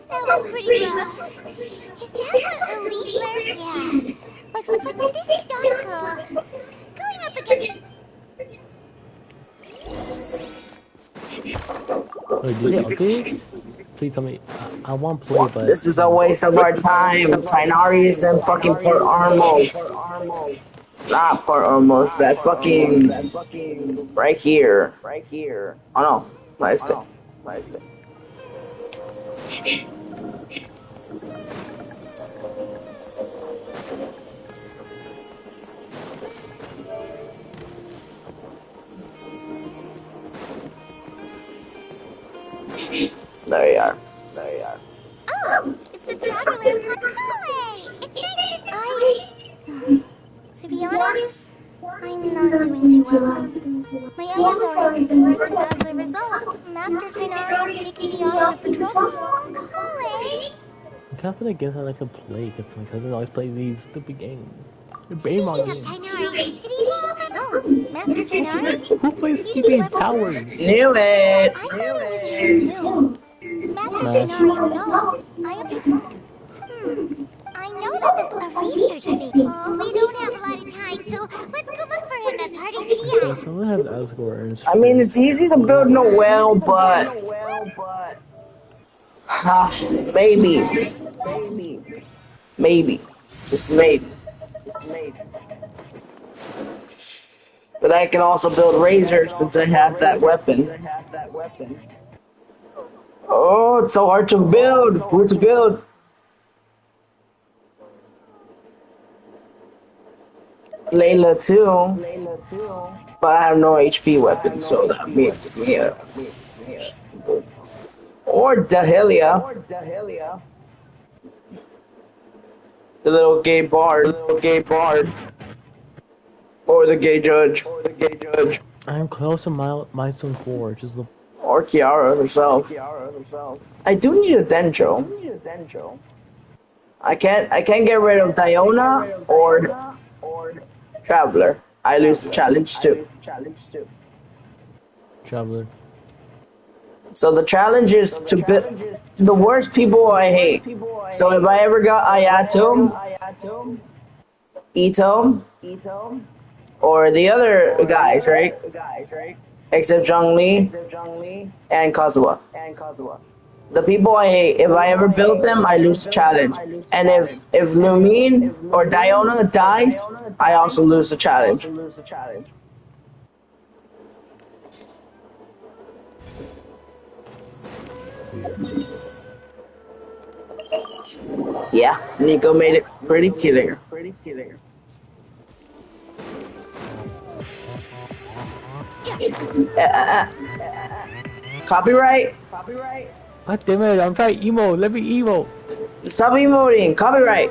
That was pretty rough. Is that what elite wears? Yeah. Looks like this dark going up against. Wait, did they update? Please tell me. I want to play, but This is a waste of our time. Tainari's and fucking Port Armos. Not Port Armos, that fucking right here. Oh no, nice thing. There you are. Oh, it's the traveler. Holly! It's nice to be honest, I'm not doing too well. My Ivysaur has been worse, and as a result, Master Tainari is taking me off the patrol squad. Holly! I'm confident I guess I like to play because my cousin always plays these stupid games. The brain games. Tainari, did he go off? Oh, Master Tainari? Who plays stupid towers? Knew it! I thought it was me too. Master Tainari, no. I know that was a research week. Oh, we don't have a lot of time, so let's go look for him at Party CI. Someone has Asgore. I mean, it's easy to build Noel, but maybe, just maybe. But I can also build Razor since I have that weapon. Oh, it's so hard to build. Who to build? Layla too, but I have no HP weapon, so that means yeah. Or Dahelia, the little gay bard, or the gay judge. I'm close to milestone 4, which is the. Or Kiara herself. I do need a Dendro. I can't get rid of Diona or Traveler. I lose the challenge too. Traveler. So the challenge is to build the worst people I hate. So if I ever got Ayato, Ito, or the other guys, right? Except Zhongli and Kazuha. The people I hate, if I ever build them, I lose the challenge. And if Lumine or Diona dies, I also lose the challenge. Yeah, Nico made it pretty clear. Copyright? God damn it, I'm trying emo. Let me emo. Stop emoting. Copyright.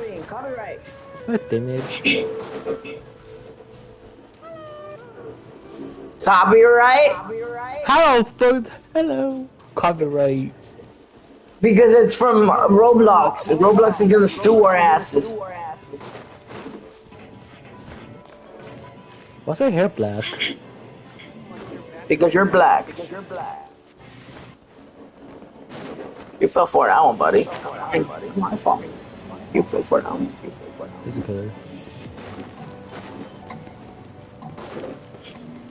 God damn it. Copyright? Hello, folks. Hello. Copyright. Because it's from Roblox. Roblox is gonna sue our asses. Why's my hair black? Because you're black. You fell for that one, buddy. My fault. You fell for that one. It's okay.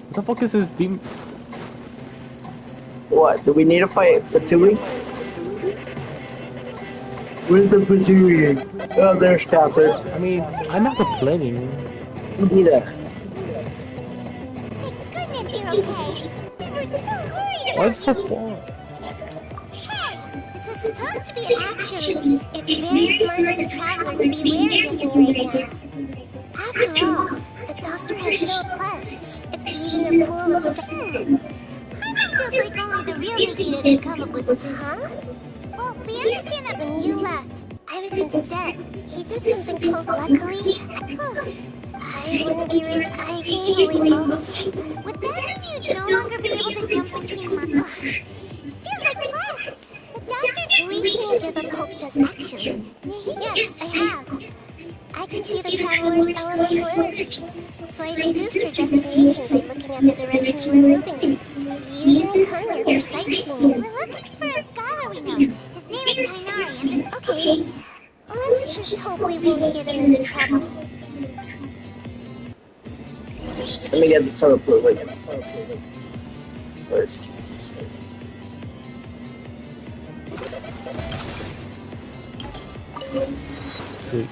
What the fuck is this demon? What? Do we need to fight Fatui? Where's the Fatui? Oh, there's Catherine. I mean, I'm not complaining. Neither. Goodness, you're okay. We were so worried about What's the you. point? Hey, this was supposed to be an action. It's very smart of the traveler to be wary of me right now. After all, the doctor has showed Plus. It's even a pool of Paimon feels like only the real Nikita could come up with huh? Well, we understand that when you left, I was instead. He did something called luckily. I wouldn't be I gained a repulse. Would that mean you'd no longer be able to jump between my... Feels like Plus. The doctor's... We shouldn't give up hope just action. Yes, I have. I can see the traveler's elemental energy, so I deduced your destination by looking at the direction you were moving in. You didn't come here for sightseeing. We're looking for a scholar we know. His name is Kainari, and this... Okay, let's just hope we won't get him into trouble. Let me get the teleport. Wait. Where's... Sweet.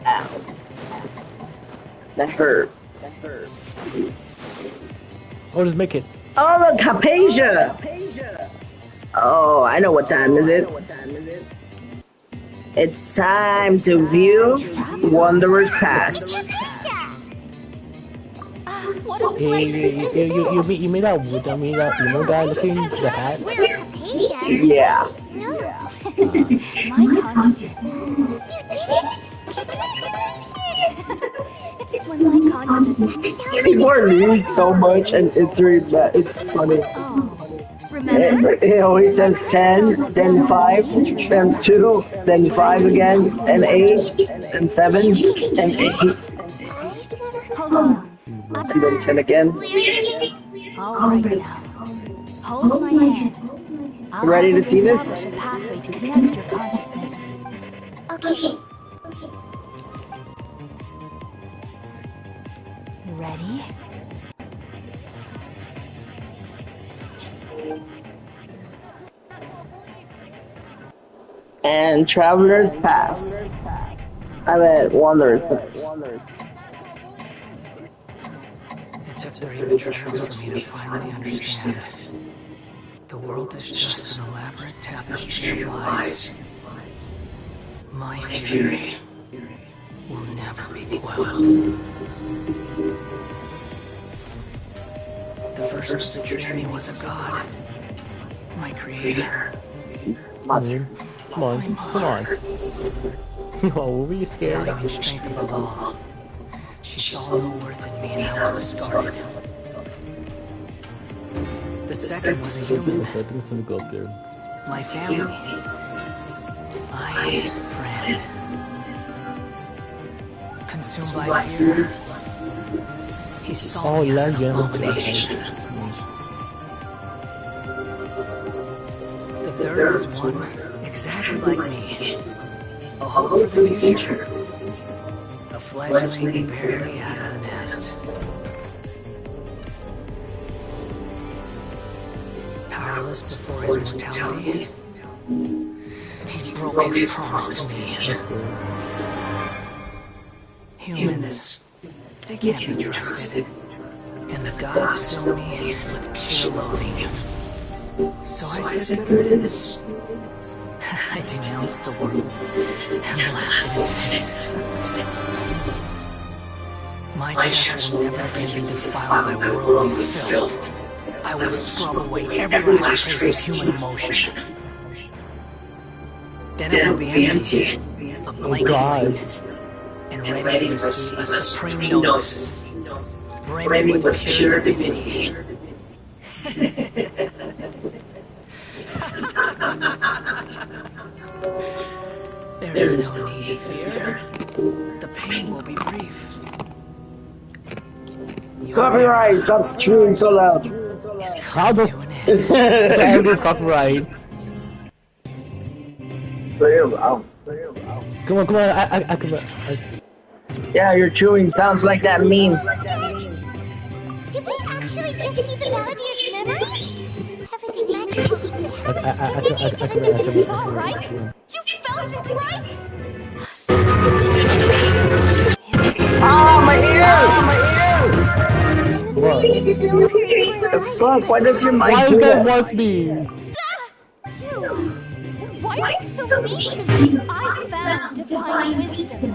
Ow. That hurt. Oh, just make it. Oh, look, Hypatia! Oh, I know what time is it. It's time to view Wanderer's Pass. You made that emo guy looking the hat? Yeah. My consciousness. You did it! It's when my consciousness. People are reading so much and it's really bad. It's funny. Remember? It always says 10, then 5, then 2, then 5 again, and 8, and 7, and 8. Hold on. And then 10 again. All right now. Hold my hand. I'll Ready to see this? establish a pathway to connect your consciousness. Okay. Ready? And Traveler's Pass. I meant Wanderer's Pass. It took 3 betrayals for me to finally understand. The world is just an elaborate tapestry of lies. My fury will never be quelled. The first to betray me was a god. My creator. Mother. Come on. Oh, were you scared? Valuing strength above all. She saw no worth in me and I was discarded. The second was a human. I think it's gonna go up there. My family. My friend. Consumed by fear. He saw me as an abomination. The third was one exactly like me. A hope for the future. A fledgling barely out of the nest. Powerless before his mortality, he broke his promise to me. Humans, they can't be trusted. And the gods fill me with pure loathing. So I said good riddance. I denounced the world and laughed in its face. My chest will never again be defiled by worldly filth. I will scrub away every last trace of human emotion. Then it will be empty, a blank slate, and ready to receive a supreme gnosis, brimming with pure divinity. There is no need to fear. The pain will be brief. Copyright! Stop chewing so loud. How the f*** is copyright? Play around. Come on, I come on. Yeah, your chewing sounds like that meme. Did we actually just see the Balladeer's memories? Everything matches what we could have I saw, right? You felt it, right? Ah, my ear! What? This is no period for an The fuck? Why does your mic Why do does that that? want me? Why are you so mean to me? I found divine wisdom.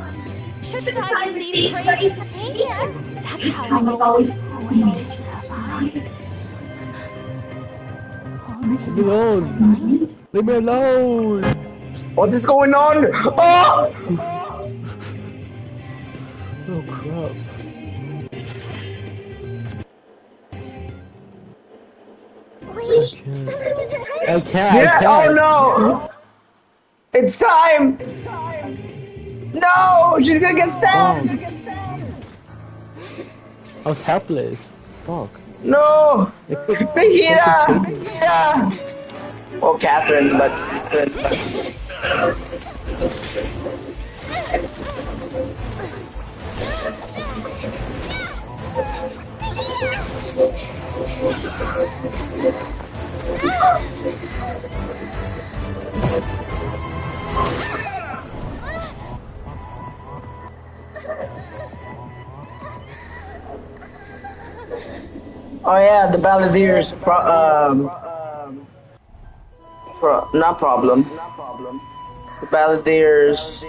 Shouldn't I receive praise? Hypatia? That's how I always... Wait, have I? Leave me alone. Leave me alone. What is going on? Oh! Oh crap. Wait, something is around. I can't. Yeah, oh no! It's time! No! She's gonna get stabbed! I was helpless. Fuck. No! Nahida! Chasing me. Yeah! Oh, Catherine, but... Oh yeah, the Balladeer's not problem. The Balladeer's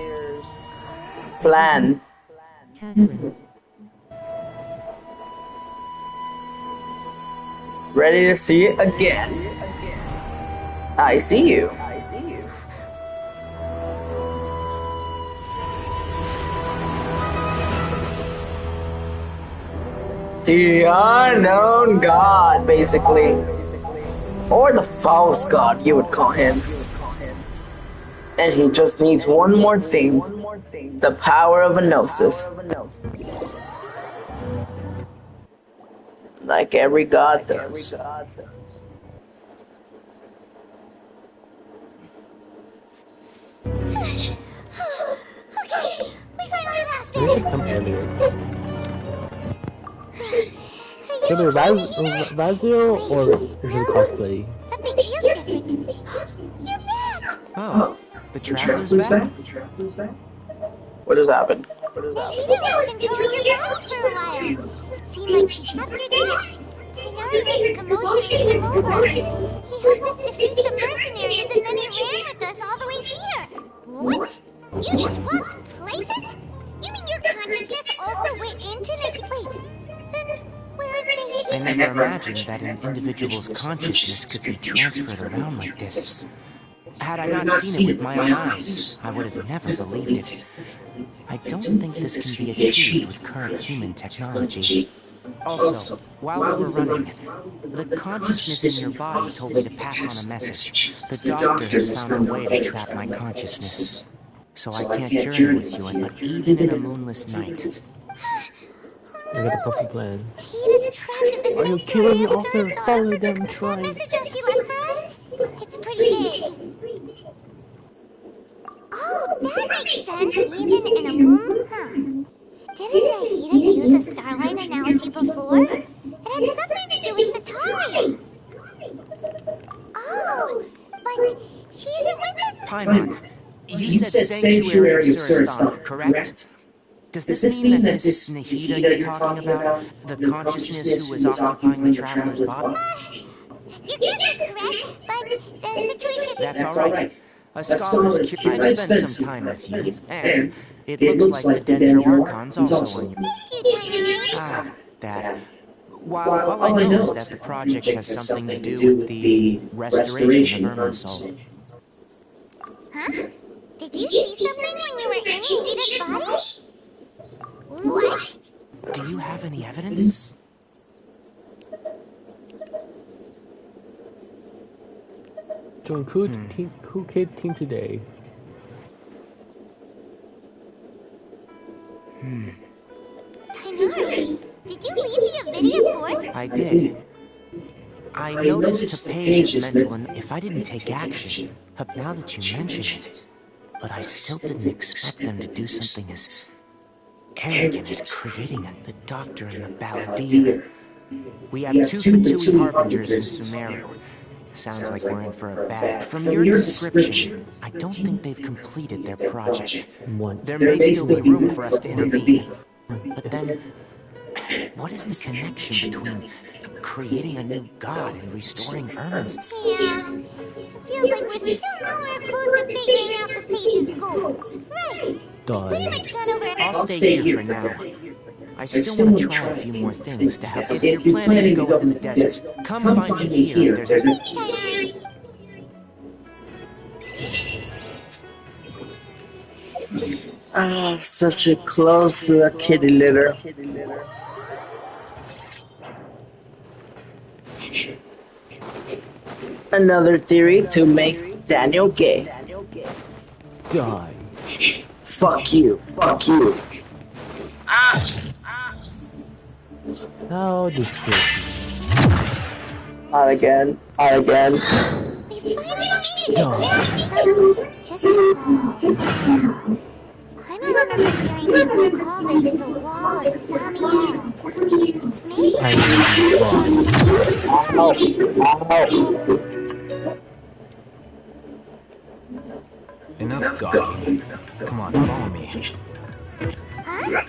plan. Ready to see it again. I see you. The unknown god, basically. Or the false god, you would call him. And he just needs one more thing. The power of a gnosis. Like every god does. Okay, we finally lost They should it. come aliens. Should it Razio or should it cosplay? Something feels different. You're back! Oh, the traveler's back? What has happened? Nahida was controlling your body for a while. It seemed like she after that. Kainari heard the commotion and came over. He helped us defeat the mercenaries and then he ran with us all the way here. What? You swapped places? You mean your consciousness also went into Nahida? Wait, then where is Nahida? I never imagined that an individual's consciousness could be transferred around like this. Had I not seen it with my own eyes, I would have never believed it. I don't think this can be achieved with current human technology. Also, while we were running, the consciousness in your body told me to pass on a message. The doctor has found a way to trap my consciousness. So I can't journey with you, but even in a moonless night. I got a perfect plan. Nahida's trapped at the Are you kidding me, author? Follow them, try. messages she left for us? It's pretty big. Oh, that makes sense. Even in a moon? Huh. Didn't Nahida use a starlight analogy before? It had something to do with Satari. Oh, but she isn't with us. Paimon, you said Sanctuary of Suristan, correct? Does this mean that this Nahida you're talking about, the consciousness who was occupying the traveler's body? Your guess is correct, but the situation... That's alright. A scholar's I've spent some time with you, and it looks like the Dendro Archon's also on you. Ah, that. While I know is that the project has something to do with the restoration of Irminsul. Huh? Did you see something when you were in Nahida's body? What? Do you have any evidence? Join cool kid team today. Kainari, did you leave the Avidia Force? I did. I noticed Hapasia's mental if I didn't take action. Now that you mention it, but I still didn't expect them to do something as Arrogant is creating the Doctor and the Balladeer. We have two Fatui Harbingers in Sumeru. Sounds like we're in for a bad... From your description, I don't think they've completed their project. There may still be room for us to intervene. But then, what is the connection between creating a new god and restoring Ermin's... Yeah. Feels like we're still nowhere close to figuring out the sage's goals. Right. Pretty much gone over... I'll stay here for now. I still want to try a few more things to help. If you're planning to go into the desert, come find me here if there's a... Ah, such a close to the kitty litter. Another theory to make Daniel gay. Die. Fuck you. Fuck you. How this is. Not again. Not again. We finally made it again. So, just slow. I remember hearing people call this the Wall of Samiel. It's made Enough gawking. Come on, follow me. Huh?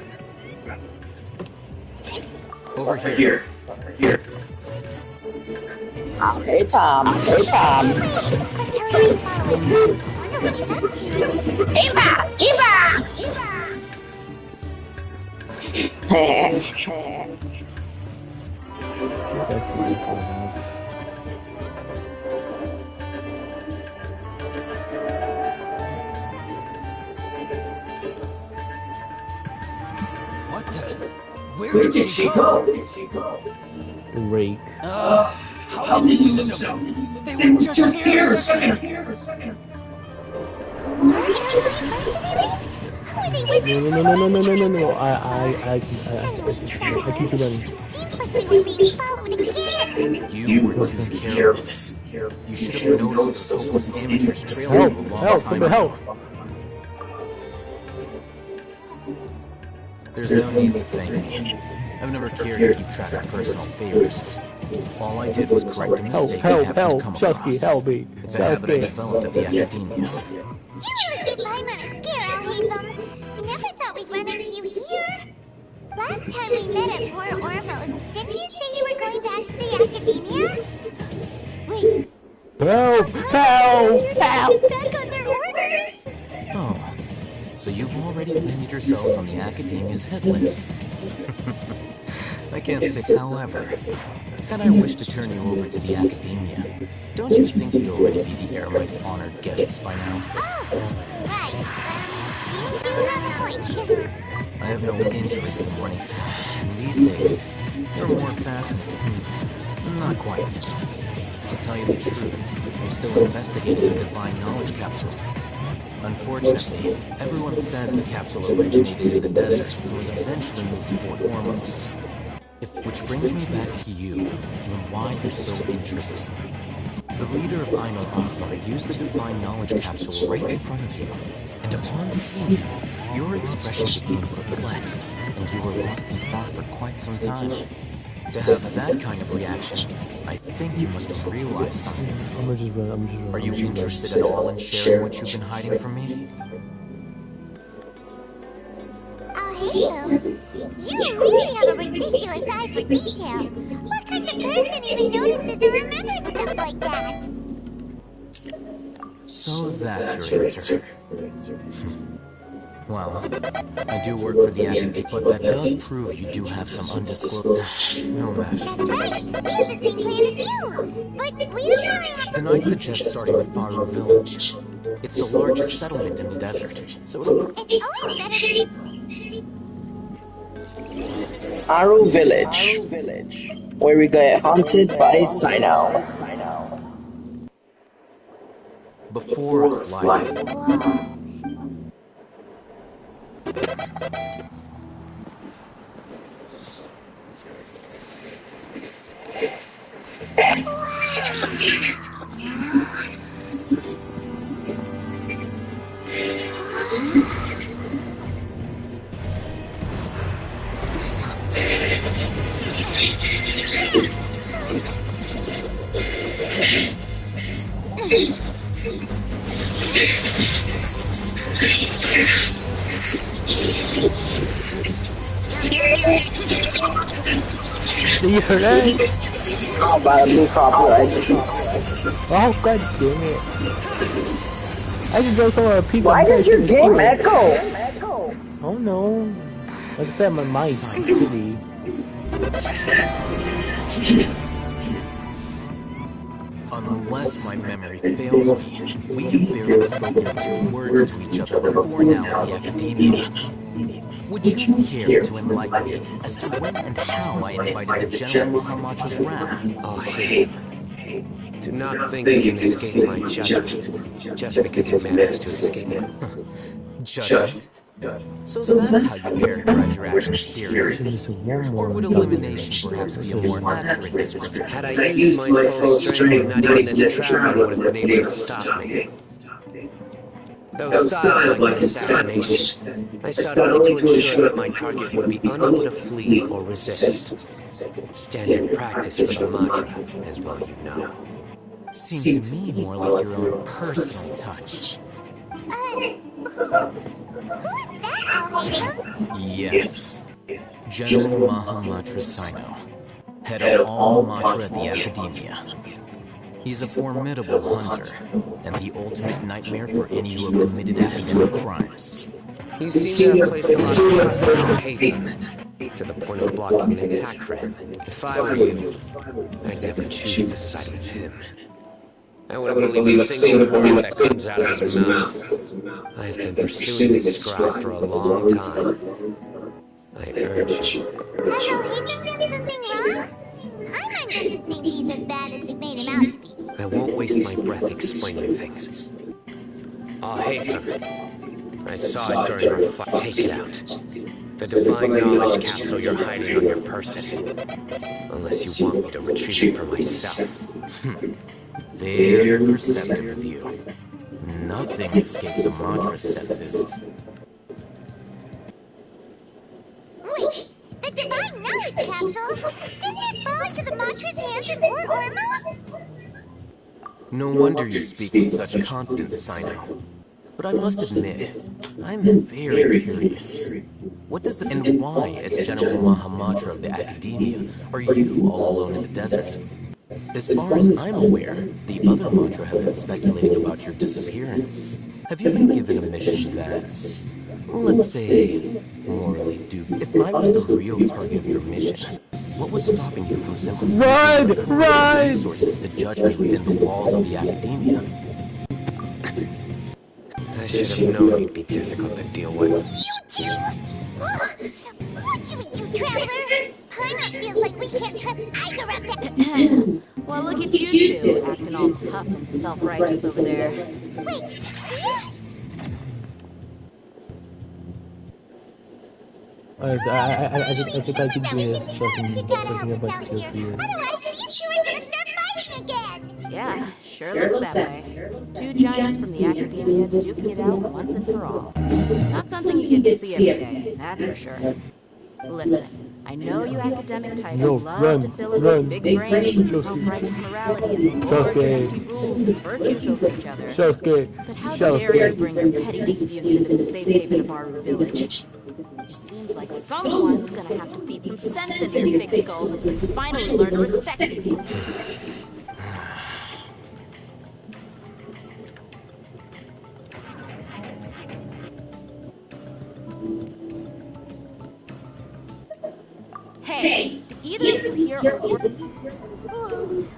Over here. Hey, Tom. Hey, Tom. Let's hurry and follow him. I wonder what he's up to. Eva! Eva! What the... Where did she go? Rake. How did they lose them? They were just here a second. No. I keep it running. Seems like we were being followed again. You were too careless. You should have noticed those hopeless amateurs trailing you a long time ago. There's no need to thank me. I've never cared to keep track of personal favors. All I did was correct a mistake that happened to come across. It's a habit I developed at the Academia. You really did mine on a scare, Alhaitham. We never thought we'd run into you here. Last time we met at Port Ormos, didn't you say you were going back to the Academia? Wait. Help! Is back on their orders. Oh, so you've already landed yourselves on the Academia's hit list. I can't say however. Had I wished to turn you over to the Academia, don't you think you'd already be the Eremites' honored guests by now? Oh, right. You do have a point. I have no interest in running. And these days, you're more fascinating. Not quite. To tell you the truth, I'm still investigating the Divine Knowledge Capsule. Unfortunately, everyone says the capsule originated in the desert and was eventually moved to Port Ormos. Which brings me back to you, and why you're so interested. The leader of Aino Akhbar used the Divine Knowledge Capsule right in front of you, and upon seeing him, your expression became perplexed, and you were lost in thought for quite some time. To have that kind of reaction, I think you must have realized something. I'm just run. Are you interested at all in sharing what you've been hiding from me? Alhaitham, you really have a ridiculous eye for detail. What kind of person even notices or remembers stuff like that? So that's your answer. Well, I do work for the Academy, but that does prove you do have some undisclosed... No matter. That's right. We have the same plan as you. But we don't really have... Then I'd suggest starting with Baru Village. It's the largest settlement in the desert, so it'll... It's always better than... Aru Village, where we get haunted by Sinal. Before us lies... Did you hear that? Oh, by the blue copyright. Oh god damn it! I just drove somewhere a peak. Why does your game echo? Oh no! Like I said, my mind's shitty. Unless my memory fails me, we have barely spoken 2 words to each other before now at the Academia. Would you care to enlighten me as to when and how I invited the General Mahamatra's wrath? Oh, hey. Do not think you can escape my judgment, just because you managed to escape it. Judgment? So that's how you characterize your actions here, is it? Or would elimination perhaps be a more accurate description? Had I used my full strength, not even this traveler would have been able to stop me. Though styled like an assassination, I sought only to ensure that my target would be unable to flee or resist. Standard practice for the mantra, as well you know. Seems to me more like your own personal touch. Who is that, Al-Haytham? Yes. General Mahamatra Sino, head of all Matra at the Academia. He's a formidable hunter, and the ultimate nightmare for any who have committed academic crimes. You seem to have placed a lot of trust in Al-Haytham, to the point of blocking an attack for him. If I were you, I'd never choose to side with him. I wouldn't believe a single word that comes out of his mouth. I have been pursuing this scribe for a long time. I urge you. Has Al-Haytham done something wrong? Paimon doesn't think he's as bad as you've made him out to be. I won't waste my breath explaining things. Haytham, I saw it during our fight. Take it out. The divine knowledge capsule you're hiding on your person. Unless you want me to retrieve it for myself. Very perceptive of you. Nothing escapes a mantra's senses. Wait, the divine knowledge capsule? Didn't it fall into the mantra's hands in Port Ormos? No wonder you speak with such confidence, Sino. But I must admit, I'm very curious. What does the and why, as General Mahamatra of the Academia, are you all alone in the desert? As far as I'm aware, the other mantra have been speculating about your disappearance. Have you been given a mission that's, let's say, morally duped? If I was the real target of your mission, what was stopping you from simply using your resources to judge me within the walls of the Academia? I should have known you'd be difficult to deal with. You two! What you would do, Traveler? Paimon feels like we can't trust either of them. Well, look at you two, acting all tough and self-righteous over there. Wait, I think I can do this fucking talking about the fear. otherwise these two are gonna start fighting again. Yeah, sure looks that way. Two giants from the Academia duking it out once and for all. Not something you get to see every day, that's for sure. Listen, I know you academic types love to fill it with big brains and self-righteous morality and lord empty rules and virtues over each other. But how dare you bring your petty disputes into the safe haven of our village? It seems like someone's gonna have to beat some sense into your thick skulls until you finally learn to respect these people. Hey, did either of you hear a word?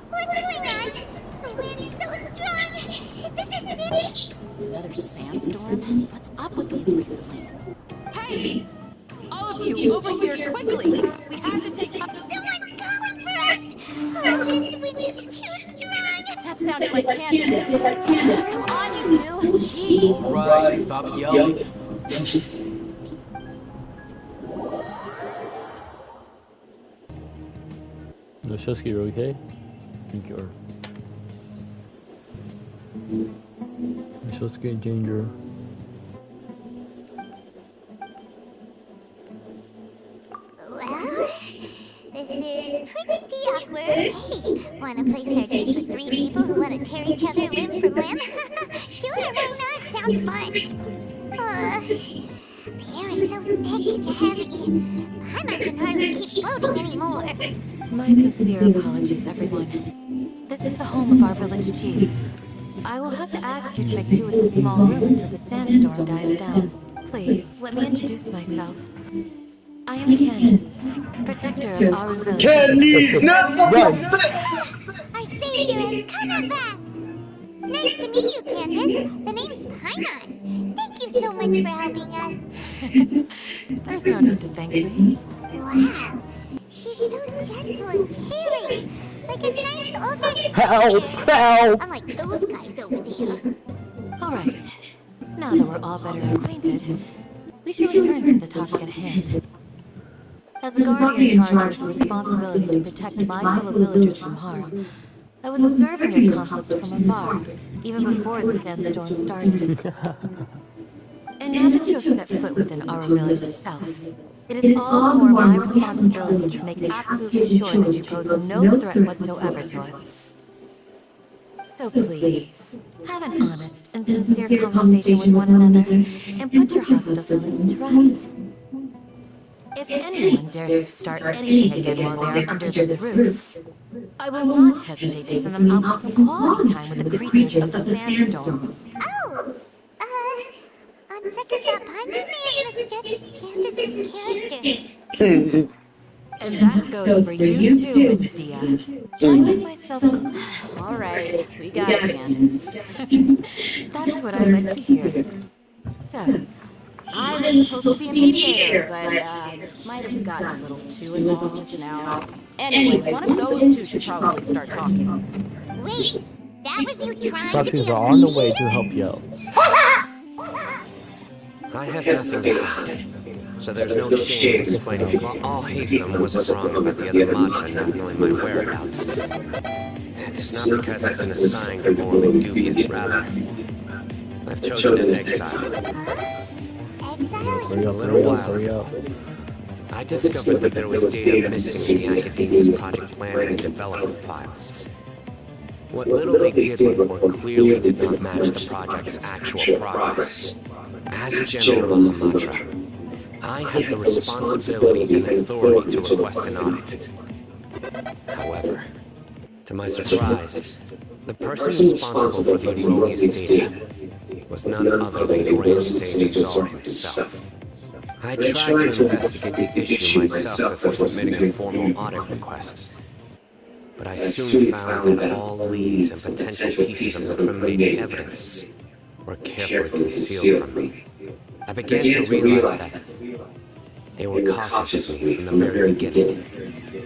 What's going on? The wind's so strong. Is this a stitch? Another sandstorm? What's up with these recently? Hey! All of you, over here, quickly! We have to take cover. Someone's calling for us! Oh, this wind is too strong! That sounded like Candace. Come on, you two! Gee! Alright, stop yelling. No, Shosuke, you're okay? I think you are. Shosuke in danger. Well, this is pretty awkward. Hey, wanna place our dates with measure each other limb from limb? Sure, why not? Sounds fun. The air is so thick and heavy. Paimon can hardly keep floating anymore. My sincere apologies, everyone. This is the home of our village chief. I will have to ask you to make do with this small room until the sandstorm dies down. Please, let me introduce myself. I am Candace, protector of our village. Candy's nuts! Our savior has come at last! Nice to meet you, Candace. The name's Paimon. Thank you so much for helping us. There's no need to thank me. Wow, she's so gentle and caring. Like a nice older sister. Help! Unlike those guys over there. Alright, now that we're all better acquainted, we shall return to the topic at hand. As a guardian charged with the responsibility to protect my fellow villagers from harm, I was observing your conflict from afar, even before the sandstorm started. And now that you have set foot within our village itself, it is all the more my responsibility to make absolutely sure that you pose no threat whatsoever to us. So please, have an honest and sincere conversation with one another, and put your hostile feelings to rest. If anyone dares to start anything again while they are under this roof, I will not hesitate to send them out for some quality time with the creatures of the sandstorm. Oh! On second thought, Paimon may have misjudged Candace's character. And that goes for you too, Miss Dia. I make myself... Alright, we got it, Candace. That's what I'd like to hear. So, I was supposed to be a mediator, but might have gotten a little too involved just now. Anyway, one of those two should probably start talking. Wait, that was you trying to Proxies be a are on the way mediator? to help you out. I have nothing to hide, so there's no shame in explaining why all Hatham wasn't wrong about the other Matra not knowing my whereabouts. It's not because I've been assigned a morally dubious, rather. I've chosen an exile. Hurry A up, little hurry up, while hurry ago, up. I discovered that there was data missing in the Academia's project planning and development files. What little they did report clearly did not match the project's actual progress. As General Mahamatra, I had the responsibility and authority to request an audit. However, to my surprise, the person responsible for the erroneous data was none other than Grand Sage Azar himself. I tried to investigate the issue myself before submitting a formal audit request, but I soon found that all leads and potential pieces of incriminating evidence were carefully concealed from me. I began to realize that they were cautious of me from the very beginning.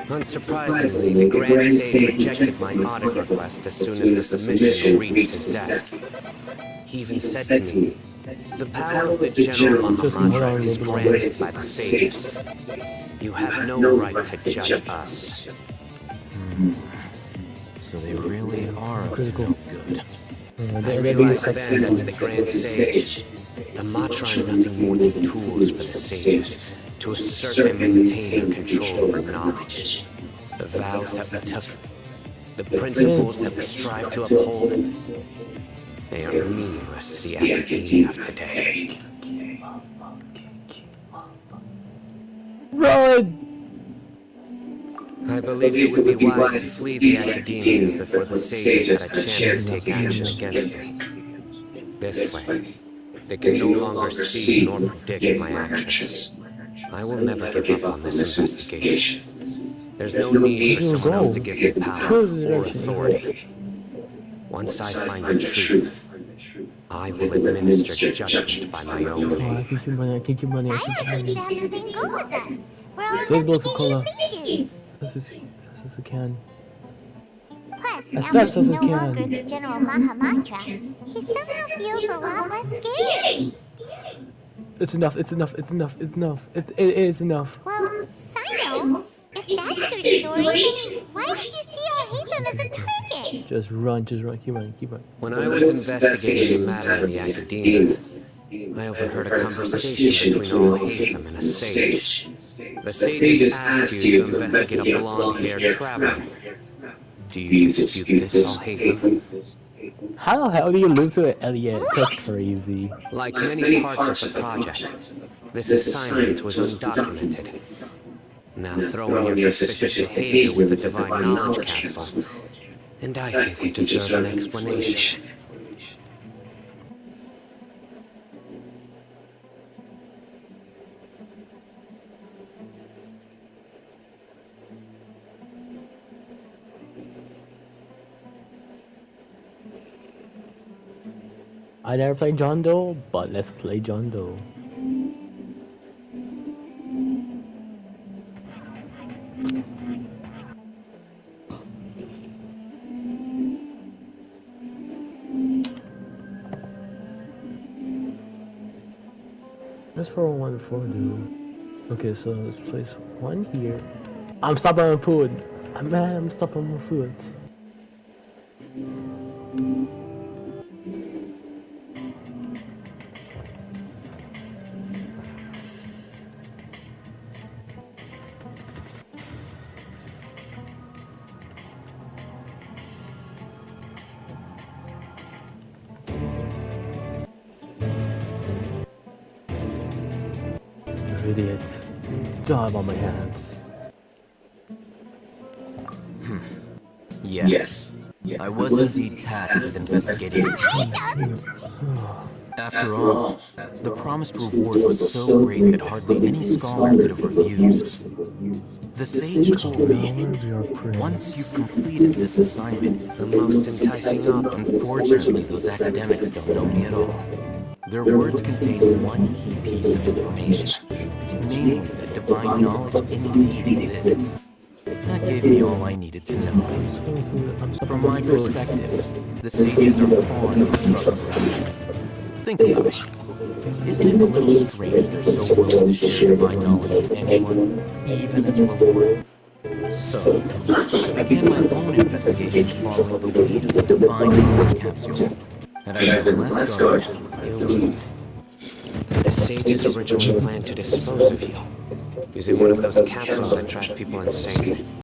Unsurprisingly, the Grand Sage rejected my audit request as soon as the submission reached his desk. He even said to me, "The power of the General Mahamatra is granted by the sages. You have no right to judge us." So they really are up to no good. I realized then that to the Grand Sage, the Matra are nothing more than tools for the sages to assert and maintain their control over knowledge. The vows that we took, the principles that we strive to uphold, they are meaningless to the Academia of today. Run! I believed it would be wise to flee the Academia before the sages had a chance to take action against me. This way, they can no longer see nor predict my actions. I will never give up on this investigation. There's no need for someone else to give me power or authority. Once I find the truth, I will administer judgment by my own Oh, I name. can keep money, I can keep money, I can keep Sinos seems to money. have the same goal as us. We're all Big Blows of investigating Cola. the sages. This is a can. Plus, I now said that he's this no can. longer the General Mahamatra, he somehow feels a lot less scary. It's enough, it's enough, it's enough, it's enough. It is enough. Well, Sino, if that's your story, then why did you see Al-Haytham as a target? Just run, keep running, keep running. When I was investigating the matter in the Academia, I overheard a conversation between Al-Haytham and a sage. The sages asked you to investigate a blonde-haired traveler. Do you dispute this, Al-Haytham? How the hell do you lose to it, Elliot? That's crazy. Like many parts of the project, this assignment was undocumented. Now throw in your suspicious behavior with the Divine Knowledge Capsule, and I think we deserve an explanation. I never played John Doe, but let's play John Doe. Let's throw 1-4 dude. Okay, so let's place 1 here. I'm stopping on food. I'm stopping on food. Idiot. Job on my hands. Yes. I was indeed tasked with investigating. After all, the promised reward was so great that hardly any scholar could have refused. The sage told me, once you've completed this assignment, The most enticing op. unfortunately those academics don't know me at all. Their words contain one key piece of information, namely that divine knowledge indeed exists. That gave me all I needed to know. From my perspective, the sages are far from trustworthy. Think about it. Isn't it a little strange they're so willing to share divine knowledge with anyone, even as a reward? So, I began my own investigation to follow the lead of the divine knowledge capsule. Had I been less guarded, You mean that the sages originally planned to dispose of you, using one of those capsules that drive people insane?